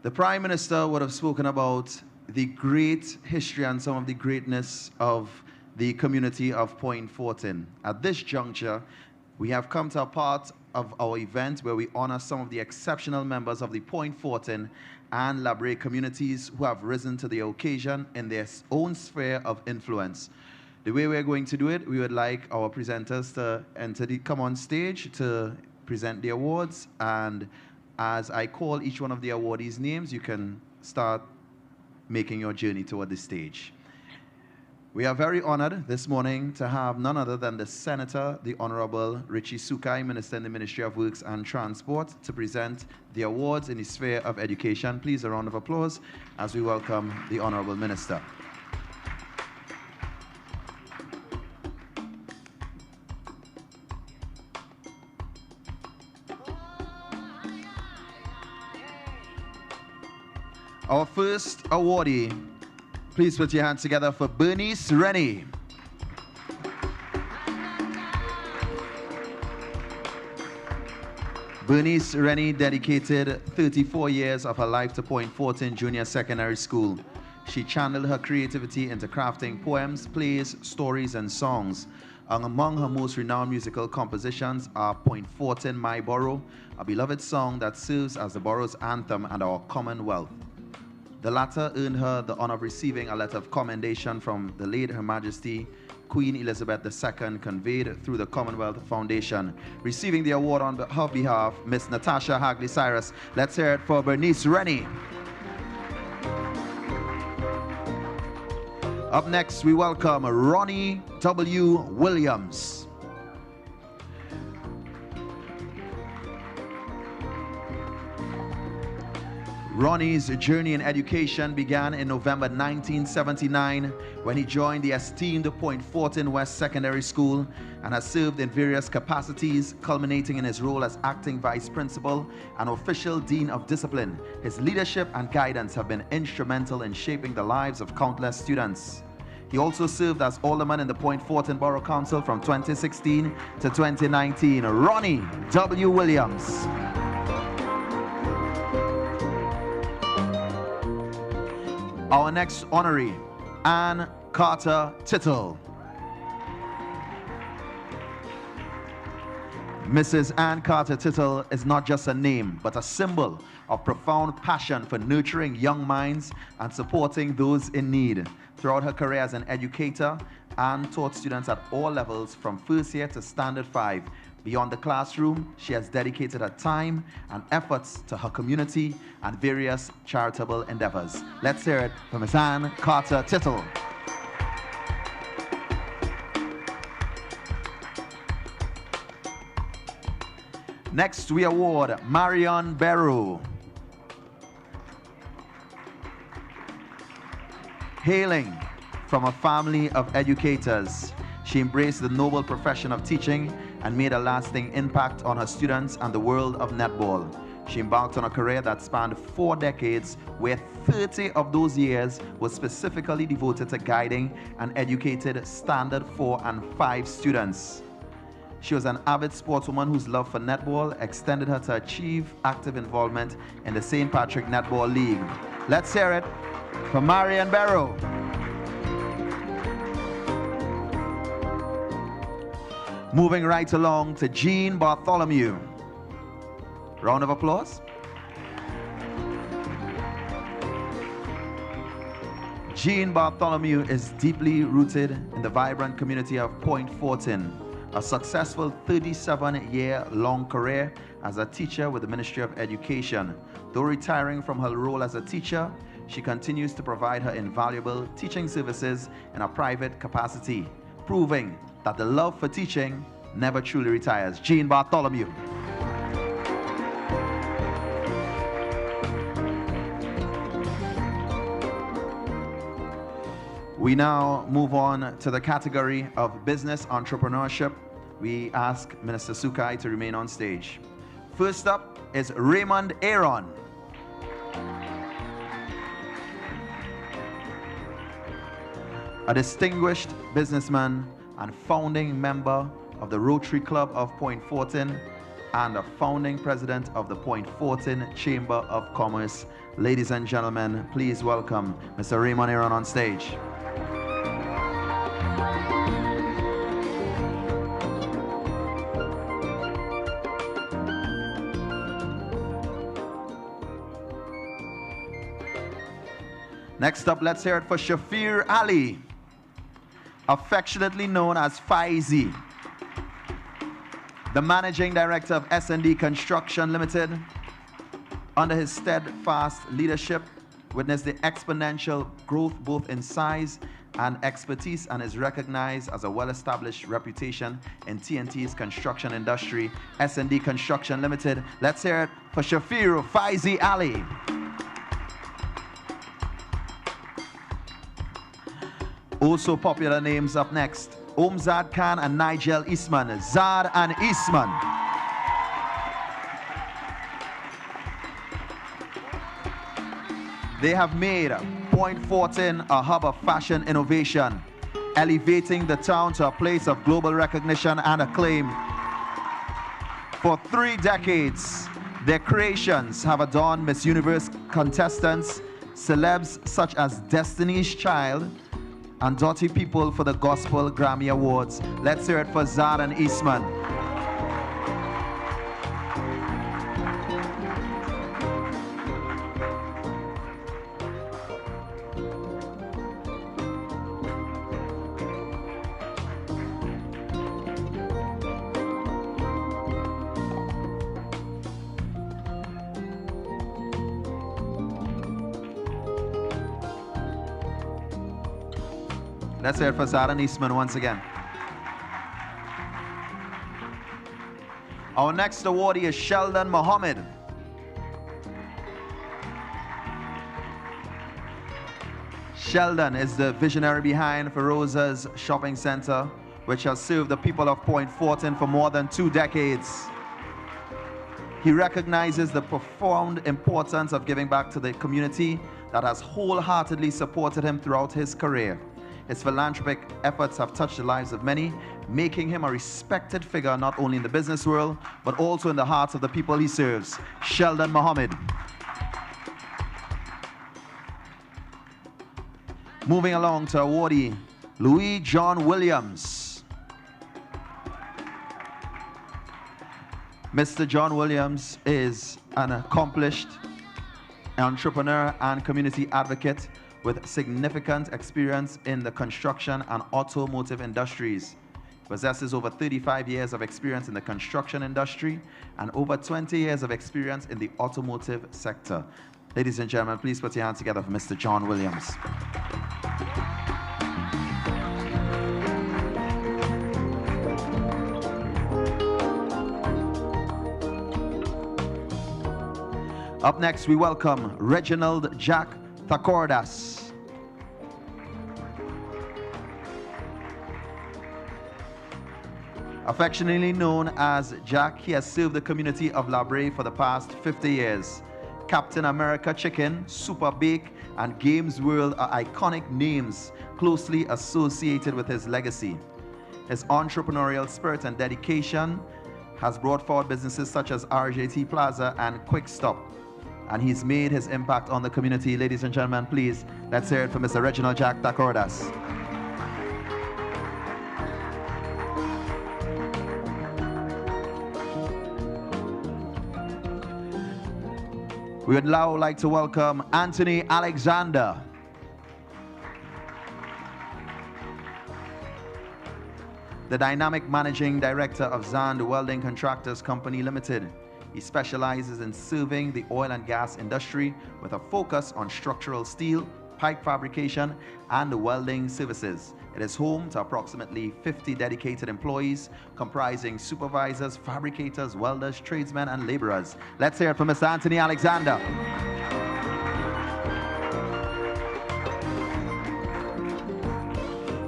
the Prime Minister would have spoken about the great history and some of the greatness of the community of Point Fortin. At this juncture, we have come to a part of our event where we honor some of the exceptional members of the Point Fortin and Brea communities who have risen to the occasion in their own sphere of influence. The way we're going to do it, we would like our presenters to come on stage to present the awards, and as I call each one of the awardees' names, you can start making your journey toward the stage. We are very honored this morning to have none other than the Senator, the Honorable Richie Sukai, Minister in the Ministry of Works and Transport, to present the awards in the sphere of education. Please, a round of applause as we welcome the Honorable Minister. Our first awardee, please put your hands together for Bernice Rennie. Bernice Rennie dedicated 34 years of her life to Point Fortin Junior Secondary School. She channeled her creativity into crafting poems, plays, stories, and songs. Among her most renowned musical compositions are Point Fortin, My Borough, a beloved song that serves as the borough's anthem and our commonwealth. The latter earned her the honor of receiving a letter of commendation from the late Her Majesty Queen Elizabeth II, conveyed through the Commonwealth Foundation. Receiving the award on her behalf, Miss Natasha Hagley Cyrus. Let's hear it for Bernice Rennie. Up next, we welcome Ronnie W. Williams. Ronnie's journey in education began in November 1979 when he joined the esteemed Point Fortin West Secondary School and has served in various capacities, culminating in his role as acting vice principal and official dean of discipline. His leadership and guidance have been instrumental in shaping the lives of countless students. He also served as alderman in the Point Fortin Borough Council from 2016 to 2019. Ronnie W. Williams. Our next honoree, Ann Carter Tittle. Mrs. Ann Carter Tittle is not just a name, but a symbol of profound passion for nurturing young minds and supporting those in need. Throughout her career as an educator, Ann taught students at all levels from first year to standard 5. Beyond the classroom, she has dedicated her time and efforts to her community and various charitable endeavors. Let's hear it from Ms. Ann Carter Tittle. Next, we award Marion Barrow. Hailing from a family of educators, she embraced the noble profession of teaching and made a lasting impact on her students and the world of netball. She embarked on a career that spanned 4 decades, where 30 of those years was specifically devoted to guiding and educated standard 4 and 5 students. She was an avid sportswoman whose love for netball extended her to achieve active involvement in the St. Patrick Netball League. Let's hear it for Marion Barrow. Moving right along to Jean Bartholomew. Round of applause. Jean Bartholomew is deeply rooted in the vibrant community of Point Fortin. A successful 37-year-long career as a teacher with the Ministry of Education. Though retiring from her role as a teacher, she continues to provide her invaluable teaching services in a private capacity, proving that the love for teaching never truly retires. Jean Bartholomew. We now move on to the category of business entrepreneurship. We ask Minister Sukai to remain on stage. First up is Raymond Aaron. A distinguished businessman and founding member of the Rotary Club of Point Fortin and a founding president of the Point Fortin Chamber of Commerce. Ladies and gentlemen, please welcome Mr. Raymond Aaron on stage. Next up, let's hear it for Shafir Ali. affectionately known as FIZE, the Managing Director of SHHE Construction Limited. Under his steadfast leadership, witnessed the exponential growth both in size and expertise, and is recognized as a well-established reputation in TNT's construction industry. SHHE Construction Limited. Let's hear it for Shafiru Faizi Ali. Also popular names up next: Omzad Khan and Nigel Eastman. Zad and Eastman. They have made Point Fortin a hub of fashion innovation, elevating the town to a place of global recognition and acclaim. For 3 decades, their creations have adorned Miss Universe contestants, celebs such as Destiny's Child, and Dirty People for the Gospel Grammy Awards. Let's hear it for Zad and Eastman. Let's hear it for Zad and Eastman once again. Our next awardee is Sheldon Mohammed. Sheldon is the visionary behind Feroza's Shopping Center, which has served the people of Point Fortin for more than 2 decades. He recognizes the profound importance of giving back to the community that has wholeheartedly supported him throughout his career. His philanthropic efforts have touched the lives of many, making him a respected figure not only in the business world, but also in the hearts of the people he serves. Sheldon Mohammed. Moving along to awardee Louis John Williams. Mr. John Williams is an accomplished entrepreneur and community advocate with significant experience in the construction and automotive industries. Possesses over 35 years of experience in the construction industry and over 20 years of experience in the automotive sector. Ladies and gentlemen, please put your hands together for Mr. John Williams. Up next, we welcome Reginald Jack Thakordas. Affectionately known as Jack, he has served the community of Brea for the past 50 years. Captain America Chicken, Super Bake, and Games World are iconic names closely associated with his legacy. His entrepreneurial spirit and dedication has brought forward businesses such as RJT Plaza and Quick Stop, and he's made his impact on the community. Ladies and gentlemen, please, let's hear it for Mr. Reginald Jack Thakordas. We would now like to welcome Anthony Alexander. The dynamic managing director of Zand Welding Contractors Company Limited. He specializes in serving the oil and gas industry with a focus on structural steel, pipe fabrication, and welding services. It is home to approximately 50 dedicated employees, comprising supervisors, fabricators, welders, tradesmen, and laborers. Let's hear it from Mr. Anthony Alexander.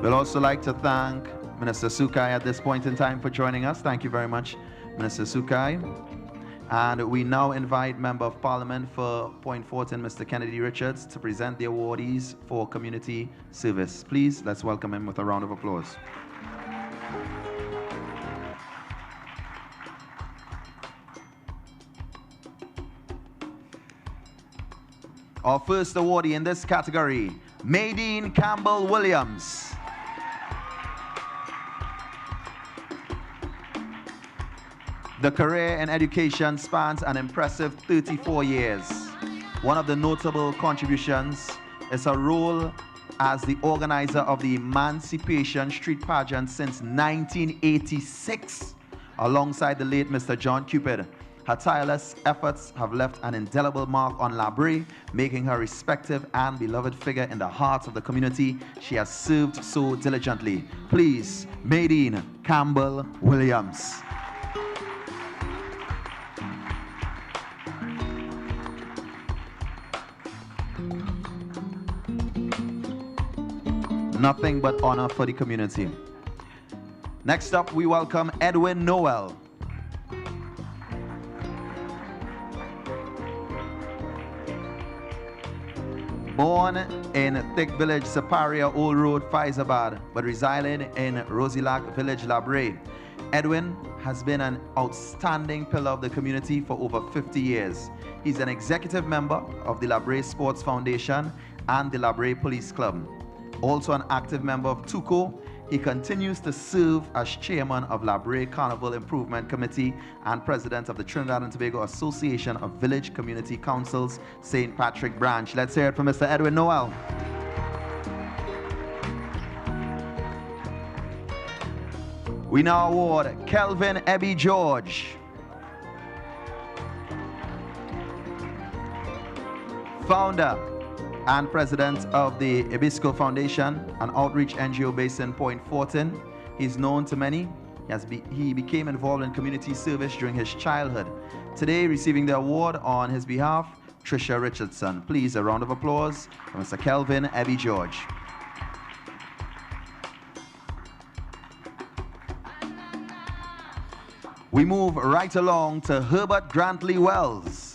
We'd also like to thank Minister Sukai at this point in time for joining us. Thank you very much, Minister Sukai. And we now invite Member of Parliament for Point Fortin, Mr. Kennedy Richards, to present the awardees for community service. Please, let's welcome him with a round of applause. Our first awardee in this category, Maydeen Campbell Williams. The career in education spans an impressive 34 years. One of the notable contributions is her role as the organizer of the Emancipation Street Pageant since 1986, alongside the late Mr. John Cupid. Her tireless efforts have left an indelible mark on La Brea, making her respected and beloved figure in the hearts of the community she has served so diligently. Please, Maydeen Campbell Williams. Nothing but honor for the community. Next up, we welcome Edwin Noel. Born in Thick Village, Saparia, Old Road, Faizabad, but residing in Rosilac Village, La Brea, Edwin has been an outstanding pillar of the community for over 50 years. He's an executive member of the La Brea Sports Foundation and the La Brea Police Club. Also an active member of TUCO, he continues to serve as chairman of La Brea Carnival Improvement Committee and president of the Trinidad and Tobago Association of Village Community Councils, St. Patrick Branch. Let's hear it from Mr. Edwin Noel. We now award Kelvin Ebby George. Founder and president of the Ibisco Foundation, an outreach NGO based in Point Fortin. He's known to many. He became involved in community service during his childhood. Today, receiving the award on his behalf, Tricia Richardson. Please, a round of applause for Mr. Kelvin Ebby George. We move right along to Herbert Grantley Wells.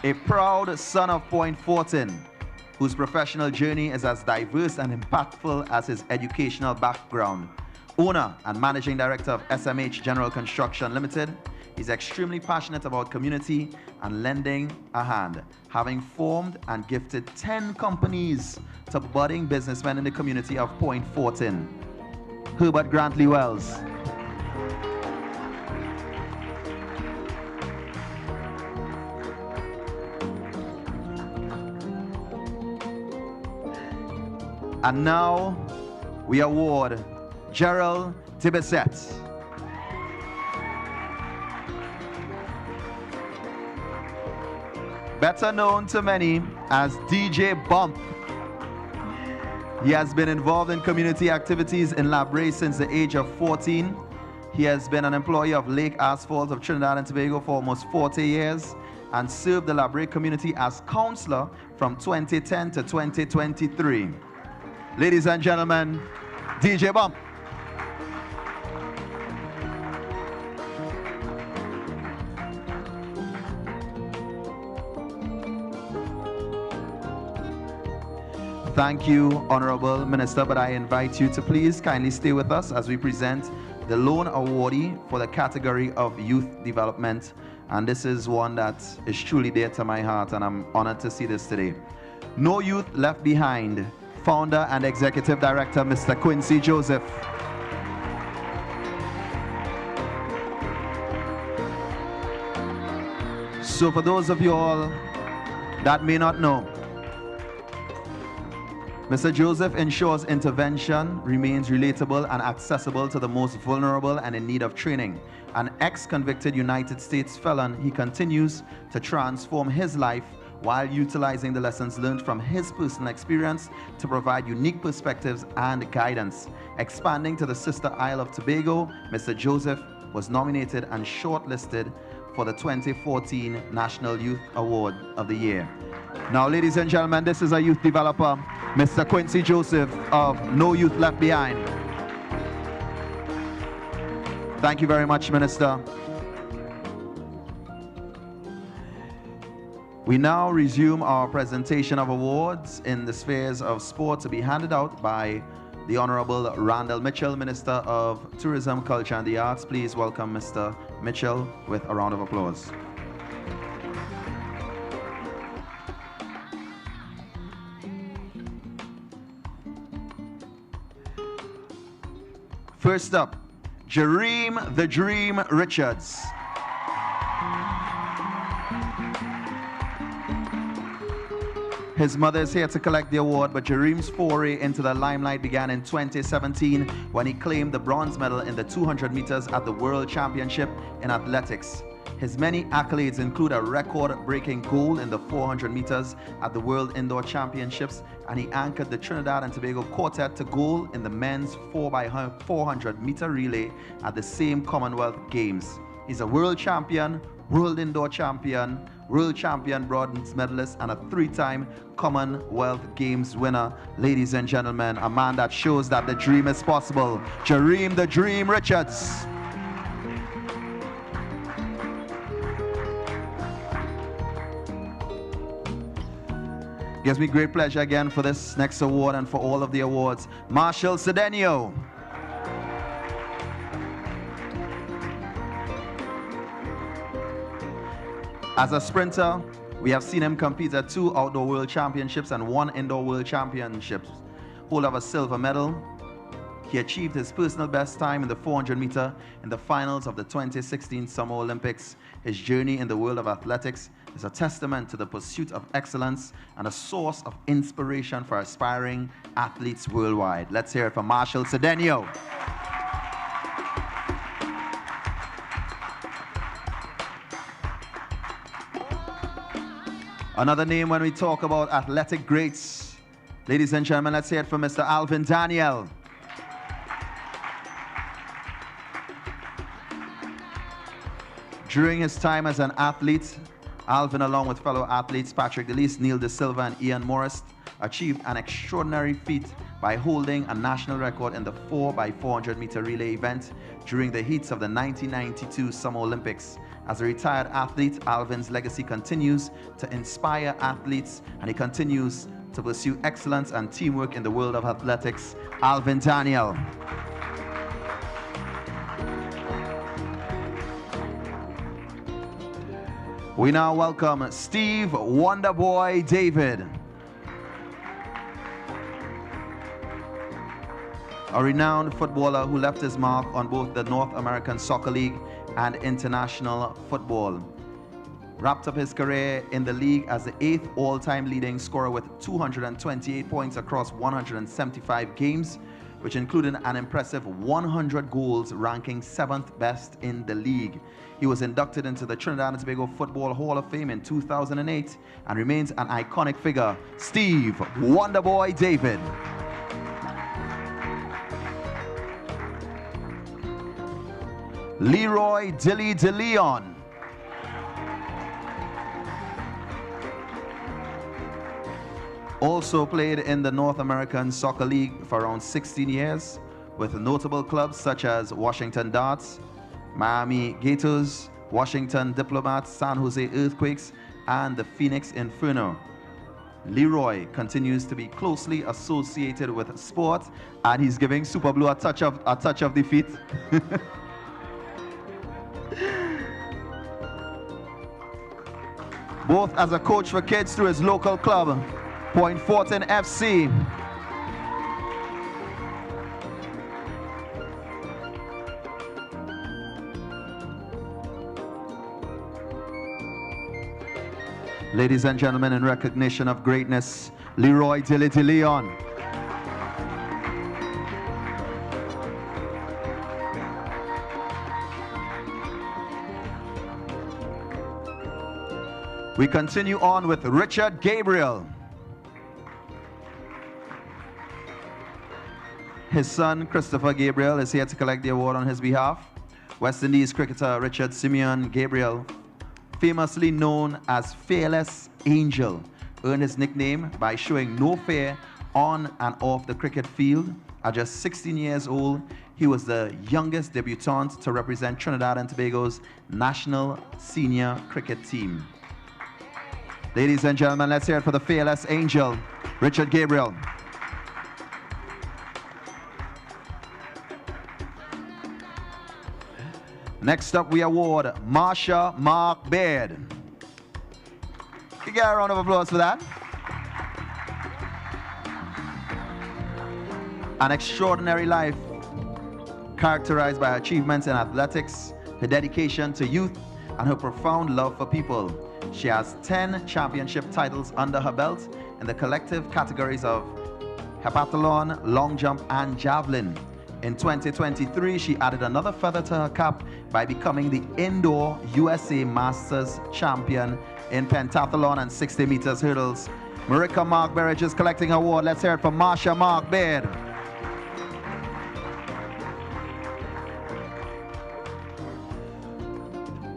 A proud son of Point Fortin, whose professional journey is as diverse and impactful as his educational background. Owner and managing director of SMH General Construction Limited, he's extremely passionate about community and lending a hand, having formed and gifted 10 companies to budding businessmen in the community of Point Fortin. Herbert Grantley Wells. And now we award Gerald Tibesset. Better known to many as DJ Bump. He has been involved in community activities in La Brea since the age of 14. He has been an employee of Lake Asphalt of Trinidad and Tobago for almost 40 years and served the La Brea community as counselor from 2010 to 2023. Ladies and gentlemen, DJ Bump. Thank you, Honorable Minister, but I invite you to please kindly stay with us as we present the lone awardee for the category of youth development. And this is one that is truly dear to my heart, and I'm honored to see this today. No Youth Left Behind. Founder and Executive Director, Mr. Quincy Joseph. So for those of you all that may not know, Mr. Joseph ensures intervention remains relatable and accessible to the most vulnerable and in need of training. An ex-convicted United States felon, he continues to transform his life while utilizing the lessons learned from his personal experience to provide unique perspectives and guidance. Expanding to the sister Isle of Tobago, Mr. Joseph was nominated and shortlisted for the 2014 National Youth Award of the Year. Now, ladies and gentlemen, this is a youth developer, Mr. Quincy Joseph of No Youth Left Behind. Thank you very much, Minister. We now resume our presentation of awards in the spheres of sport to be handed out by the Honorable Randall Mitchell, Minister of Tourism, Culture and the Arts. Please welcome Mr. Mitchell with a round of applause. First up, Jareem the Dream Richards. His mother is here to collect the award, but Jareem's foray into the limelight began in 2017 when he claimed the bronze medal in the 200 meters at the World Championship in Athletics. His many accolades include a record-breaking gold in the 400 meters at the World Indoor Championships, and he anchored the Trinidad and Tobago quartet to gold in the men's 4x400 meter relay at the same Commonwealth Games. He's a world champion, world indoor champion, world champion bronze medalist, and a 3-time Commonwealth Games winner. Ladies and gentlemen, a man that shows that the dream is possible, Jareem the Dream Richards. Gives me great pleasure again for this next award and for all of the awards. Marshall Cedeno. As a sprinter, we have seen him compete at 2 outdoor world championships and 1 indoor world championships. Holder of a silver medal. He achieved his personal best time in the 400 meter in the finals of the 2016 Summer Olympics. His journey in the world of athletics is a testament to the pursuit of excellence and a source of inspiration for aspiring athletes worldwide. Let's hear it for Marshall Cedeno. Another name when we talk about athletic greats. Ladies and gentlemen, let's hear it for Mr. Alvin Daniel. During his time as an athlete, Alvin, along with fellow athletes Patrick DeLeese, Neil De Silva, and Ian Morris, achieved an extraordinary feat by holding a national record in the 4x400 meter relay event during the heats of the 1992 Summer Olympics. As a retired athlete, Alvin's legacy continues to inspire athletes, and he continues to pursue excellence and teamwork in the world of athletics. Alvin Daniel. We now welcome Steve Wonderboy David, a renowned footballer who left his mark on both the North American Soccer League and international football. Wrapped up his career in the league as the 8th all-time leading scorer with 228 points across 175 games, which included an impressive 100 goals, ranking 7th best in the league. He was inducted into the Trinidad and Tobago Football Hall of Fame in 2008 and remains an iconic figure, Steve Wonderboy David. Leroy Dilly De Leon. Also played in the North American Soccer League for around 16 years with notable clubs such as Washington Darts, Miami Gators, Washington Diplomats, San Jose Earthquakes, and the Phoenix Inferno. Leroy continues to be closely associated with sport, and he's giving Super Blue a touch of defeat. Both as a coach for kids through his local club, Point Fortin FC. Ladies and gentlemen, in recognition of greatness, Leroy Dilly De Leon. We continue on with Richard Gabriel. His son, Christopher Gabriel, is here to collect the award on his behalf. West Indies cricketer Richard Simeon Gabriel, famously known as Fearless Angel, earned his nickname by showing no fear on and off the cricket field. At just 16 years old, he was the youngest debutant to represent Trinidad and Tobago's national senior cricket team. Ladies and gentlemen, let's hear it for the Fearless Angel, Richard Gabriel. Next up, we award Marsha Mark Baird. Can you get a round of applause for that? An extraordinary life characterized by achievements in athletics, her dedication to youth, and her profound love for people. She has 10 championship titles under her belt, in the collective categories of heptathlon, long jump, and javelin. In 2023, she added another feather to her cap by becoming the indoor USA Masters champion in pentathlon and 60 meters hurdles. Marika Mark-Berridge is collecting her award. Let's hear it for Marsha Mark-Baird.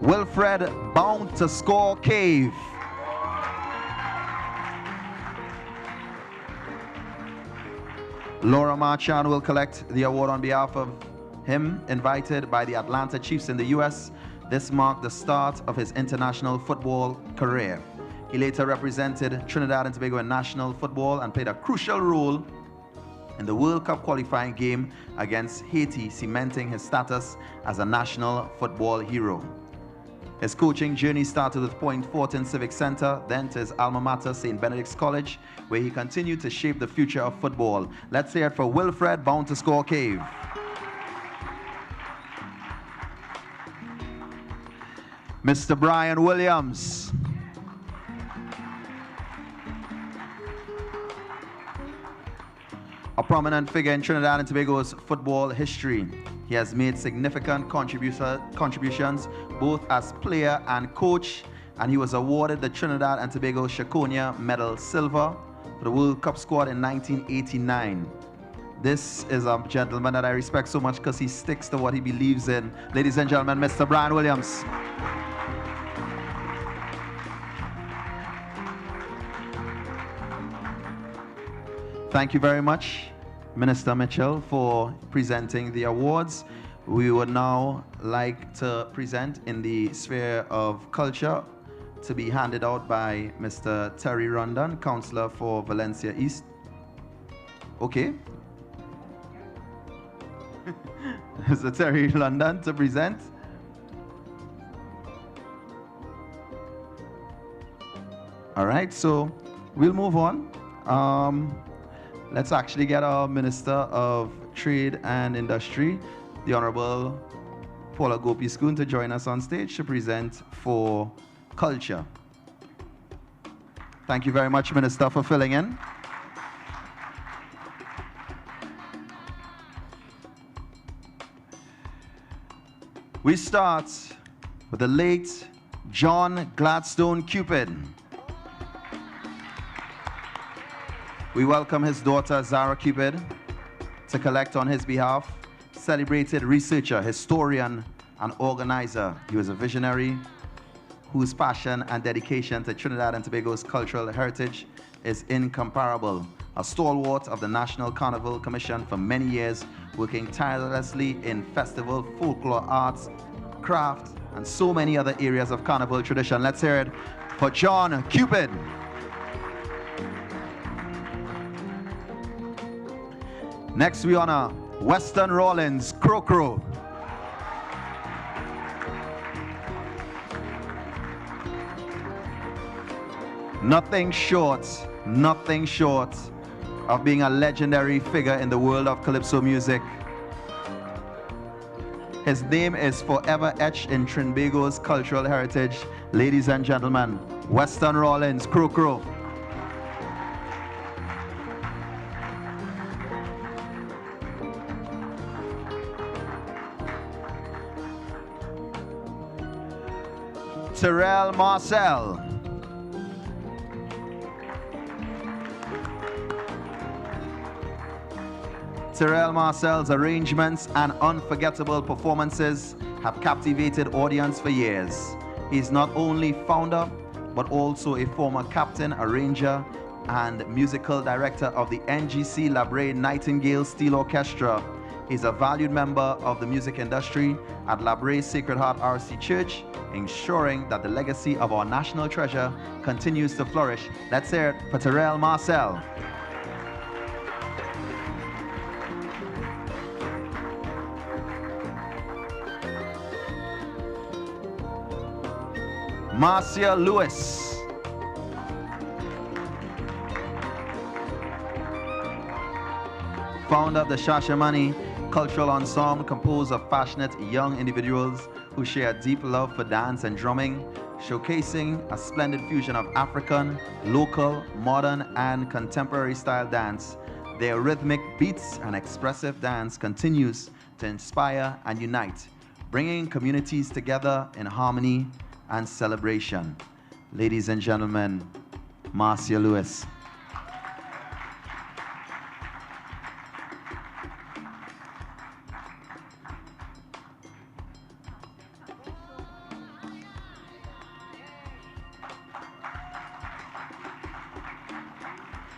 Wilfred Bound to Score Cave. Laura Marchand will collect the award on behalf of him, invited by the Atlanta Chiefs in the U.S. This marked the start of his international football career. He later represented Trinidad and Tobago in national football and played a crucial role in the World Cup qualifying game against Haiti, cementing his status as a national football hero. His coaching journey started with Point Fortin Civic Center, then to his alma mater, St. Benedict's College, where he continued to shape the future of football. Let's hear it for Wilfred Bound to Score Cave. Mr. Brian Williams. A prominent figure in Trinidad and Tobago's football history. He has made significant contributions both as player and coach, and he was awarded the Trinidad and Tobago Shakonia Medal Silver for the World Cup squad in 1989. This is a gentleman that I respect so much because he sticks to what he believes in. Ladies and gentlemen, Mr. Brian Williams. Thank you very much, Minister Mitchell, for presenting the awards. We would now like to present in the sphere of culture to be handed out by Mr. Terry Rondon, Councillor for Valencia East. Okay. Mr. Terry Rondon to present. All right, so we'll move on. Let's actually get our Minister of Trade and Industry, the Honorable Paula Gopi-Skoon, to join us on stage to present for culture. Thank you very much, Minister, for filling in. We start with the late John Gladstone Cupid. We welcome his daughter, Zara Cupid, to collect on his behalf. Celebrated researcher, historian, and organizer. He was a visionary whose passion and dedication to Trinidad and Tobago's cultural heritage is incomparable. A stalwart of the National Carnival Commission for many years, working tirelessly in festival, folklore arts, craft, and so many other areas of carnival tradition. Let's hear it for John Cupid. Next, we honor Weston Rollins, Crow. Nothing short of being a legendary figure in the world of calypso music. His name is forever etched in Trinbago's cultural heritage. Ladies and gentlemen, Weston Rollins, Crow. Terrell Marcel. Terrell Marcel's arrangements and unforgettable performances have captivated audience for years. He's not only founder, but also a former captain, arranger, and musical director of the NGC La Brea Nightingale Steel Orchestra. He's a valued member of the music industry at La Brea Sacred Heart RC Church, ensuring that the legacy of our national treasure continues to flourish. Let's hear it for Terrell Marcel. Marcia Lewis. Founder of the Shashemani Cultural Ensemble, composed of passionate young individuals who share a deep love for dance and drumming. showcasing a splendid fusion of African, local, modern, and contemporary style dance. Their rhythmic beats and expressive dance continues to inspire and unite, bringing communities together in harmony and celebration. Ladies and gentlemen, Marcia Lewis.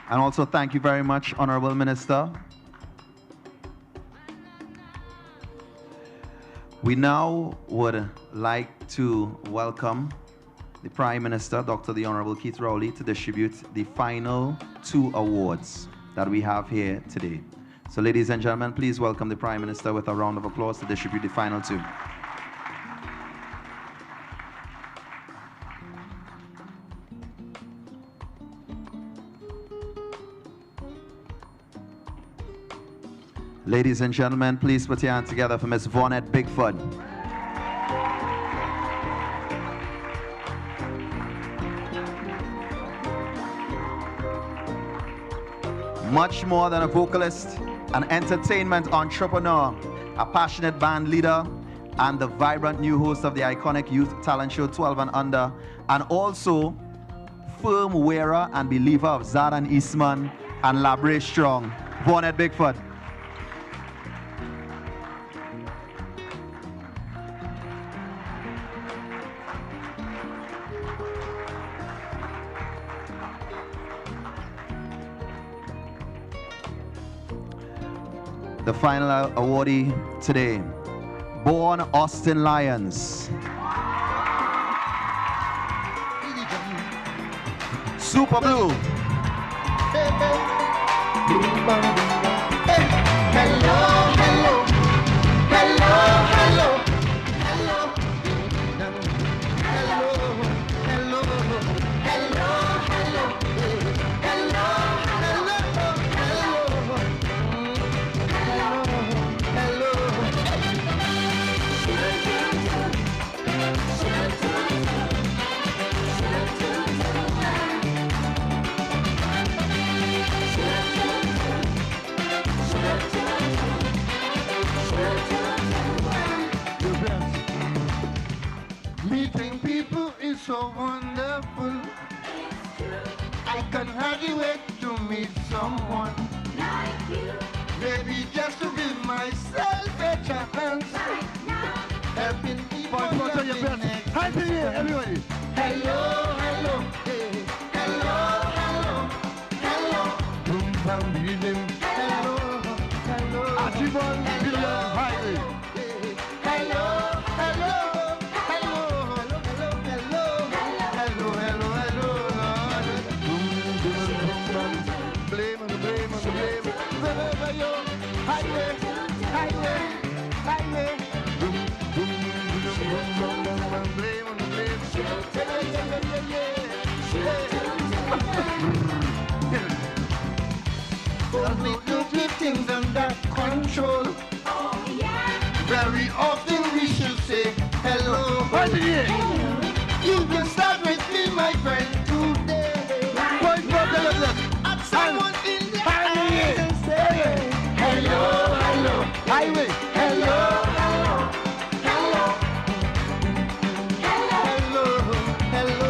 And also thank you very much, Honorable Minister. We now would like to welcome the Prime Minister, Dr. the Honorable Keith Rowley, to distribute the final 2 awards that we have here today. So ladies and gentlemen, please welcome the Prime Minister with a round of applause to distribute the final 2. Ladies and gentlemen, please put your hands together for Miss Vonette Bigford. Much more than a vocalist, an entertainment entrepreneur, a passionate band leader, and the vibrant new host of the iconic youth talent show 12 and Under, and also firm wearer and believer of Zadan Eastman and Labre Strong, Vonette Bigford. The final awardee today, Born Austin Lions. Super Blue. Meeting people is so wonderful. I can hardly wait to meet someone like you. Maybe just to give myself a chance. Helping people. Hi to you, everybody. Hello, hello, hey. Hello, hello, hello. Boom, bam, beating. Hello, hello. Ajibon, hello, highway. Hello, hello. Things under control. Oh, yeah. Very often we should say hello. Hello. You can start with me, my friend, today. Right now. At someone in the eye and say hello, hello. Highway. Hello, hello. Hello. Hello. Hello.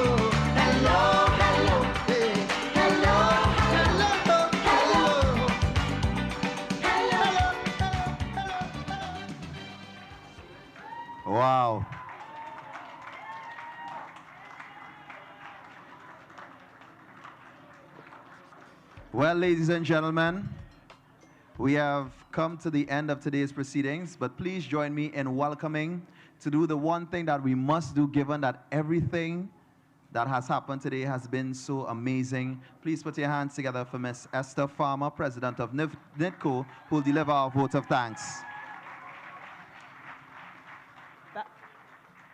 Hello. Hello. Hey. Hello. Wow. Well, ladies and gentlemen, we have come to the end of today's proceedings, but please join me in welcoming to do the one thing that we must do, given that everything that has happened today has been so amazing. Please put your hands together for Miss Esther Farmer, President of NITCO, who will deliver our vote of thanks.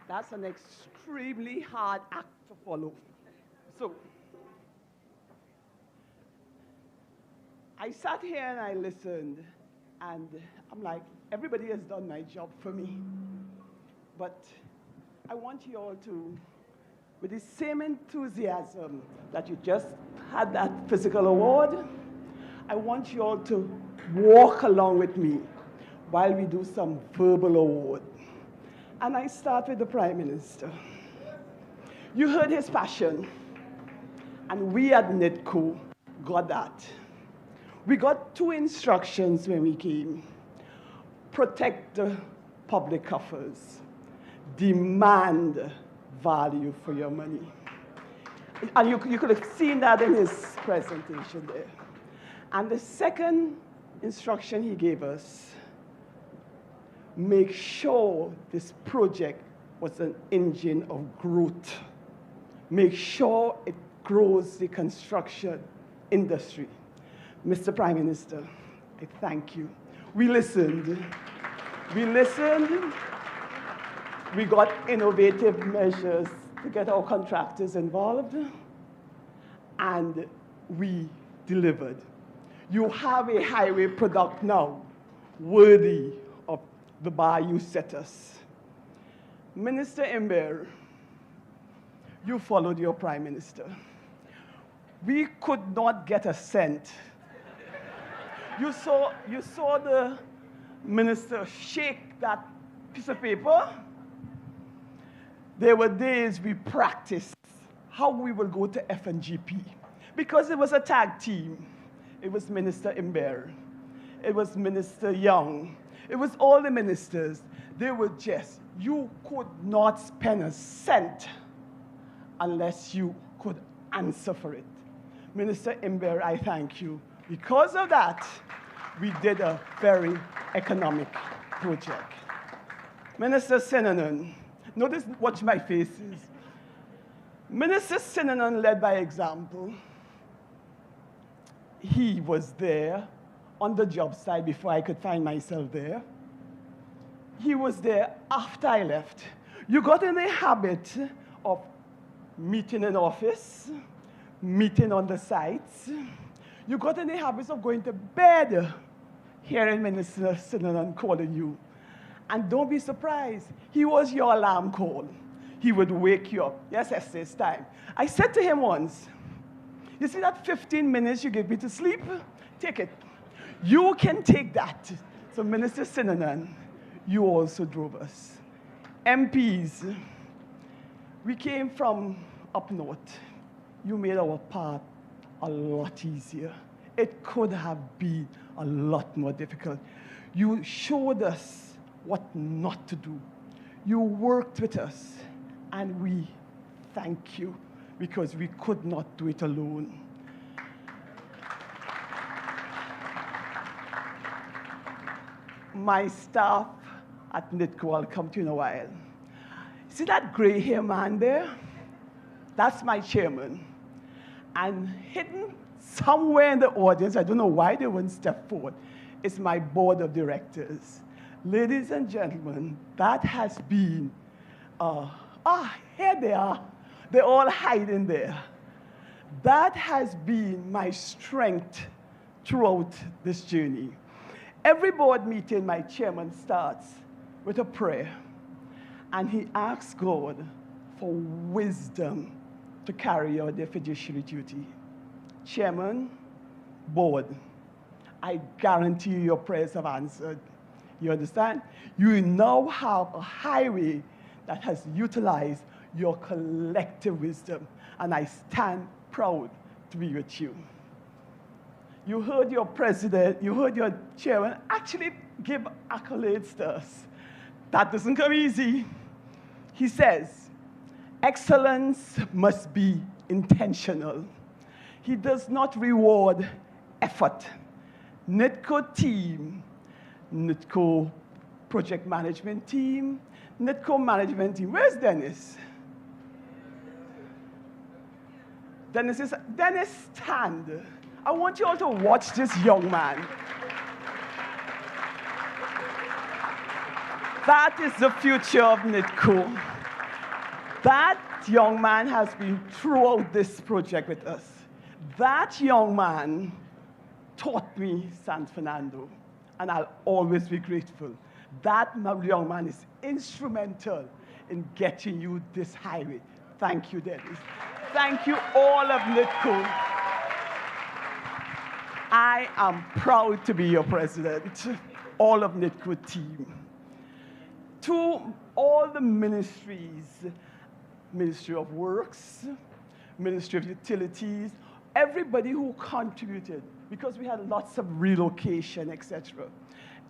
That's an extremely hard act to follow. So, I sat here and I listened, and I'm like, everybody has done my job for me. But I want you all to with the same enthusiasm that you just had that physical award, I want you all to walk along with me while we do some verbal award. And I start with the Prime Minister. You heard his passion, and we at NITCO got that. We got 2 instructions when we came. Protect the public coffers. Demand value for your money. And you could have seen that in his presentation there. And the second instruction he gave us, make sure this project was an engine of growth. Make sure it grows the construction industry. Mr. Prime Minister, I thank you. We listened. We listened. We got innovative measures to get our contractors involved, and we delivered. You have a highway product now worthy of the bar you set us. Minister Imber, you followed your Prime Minister. We could not get a cent. You saw the minister shake that piece of paper. There were days we practiced how we will go to FNGP because it was a tag team. It was Minister Imber. It was Minister Young. It was all the ministers. They were just, you could not spend a cent unless you could answer for it. Minister Imber, I thank you. Because of that, we did a very economic project. Minister Sinanan, notice, watch my faces. Minister Sinanan led by example. He was there on the job site before I could find myself there. He was there after I left. You got in the habit of meeting in office, meeting on the sites. You got in the habit of going to bed, hearing Minister Sinanan calling you. And don't be surprised, he was your alarm call. He would wake you up. Yes, it's time. I said to him once, you see that 15 minutes you gave me to sleep? Take it. You can take that. So Minister Sinanan, you also drove us. MPs, we came from up north. You made our path a lot easier. It could have been a lot more difficult. You showed us what not to do. You worked with us, and we thank you because we could not do it alone. My staff at NITCO, I'll come to you in a while. See that gray hair man there? That's my chairman. And hidden somewhere in the audience, I don't know why they wouldn't step forward, is my board of directors. Ladies and gentlemen, that has been, here they are. They're all hiding there. That has been my strength throughout this journey. Every board meeting, my chairman starts with a prayer, and he asks God for wisdom to carry out their fiduciary duty. Chairman, board, I guarantee you your prayers have answered. You understand? You now have a highway that has utilized your collective wisdom, and I stand proud to be with you. You heard your president, you heard your chairman actually give accolades to us. That doesn't come easy. He says, excellence must be intentional. He does not reward effort. NITCO team, NITCO project management team, NITCO management team. Where's Dennis? Dennis, stand. I want you all to watch this young man. That is the future of NITCO. That young man has been throughout this project with us. That young man taught me San Fernando, and I'll always be grateful. That young man is instrumental in getting you this highway. Thank you, Dennis. Thank you, all of NITCO. I am proud to be your president, all of NITCO team. To all the ministries, Ministry of Works, Ministry of Utilities, everybody who contributed, because we had lots of relocation, etc.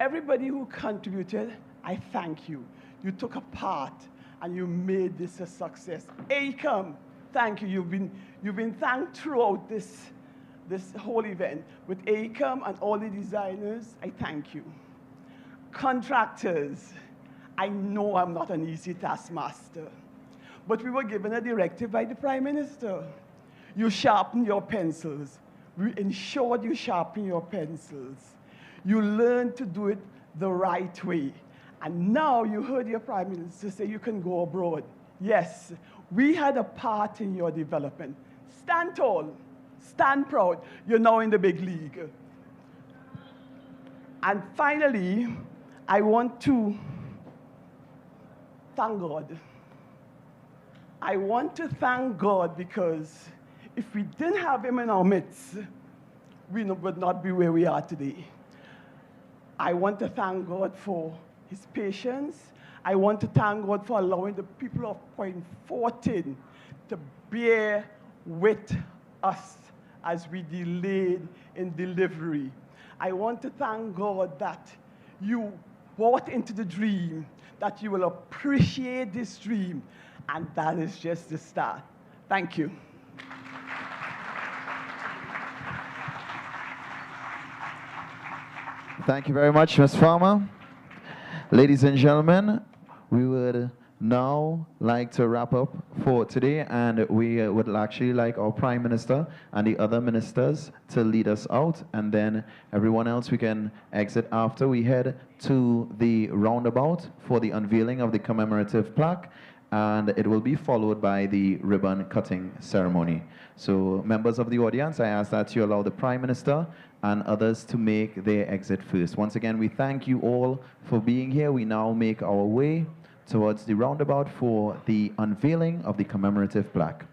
Everybody who contributed, I thank you. You took a part and you made this a success. ACOM, thank you. You've been thanked throughout this whole event. With ACOM and all the designers, I thank you. Contractors, I know I'm not an easy taskmaster, but we were given a directive by the Prime Minister. You sharpen your pencils. We ensured you sharpen your pencils. You learn to do it the right way. And now you heard your Prime Minister say you can go abroad. Yes, we had a part in your development. Stand tall, stand proud. You're now in the big league. And finally, I want to thank God. I want to thank God because if we didn't have him in our midst, we would not be where we are today. I want to thank God for his patience. I want to thank God for allowing the people of Point Fortin to bear with us as we delayed in delivery. I want to thank God that you bought into the dream, that you will appreciate this dream, and that is just the start. Thank you. Thank you very much, Ms. Farmer. Ladies and gentlemen, we would now like to wrap up for today, and we would actually like our Prime Minister and the other ministers to lead us out, and then everyone else we can exit after we head to the roundabout for the unveiling of the commemorative plaque, and it will be followed by the ribbon cutting ceremony. So members of the audience, I ask that you allow the Prime Minister and others to make their exit first. Once again, we thank you all for being here. We now make our way towards the roundabout for the unveiling of the commemorative plaque.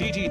TTT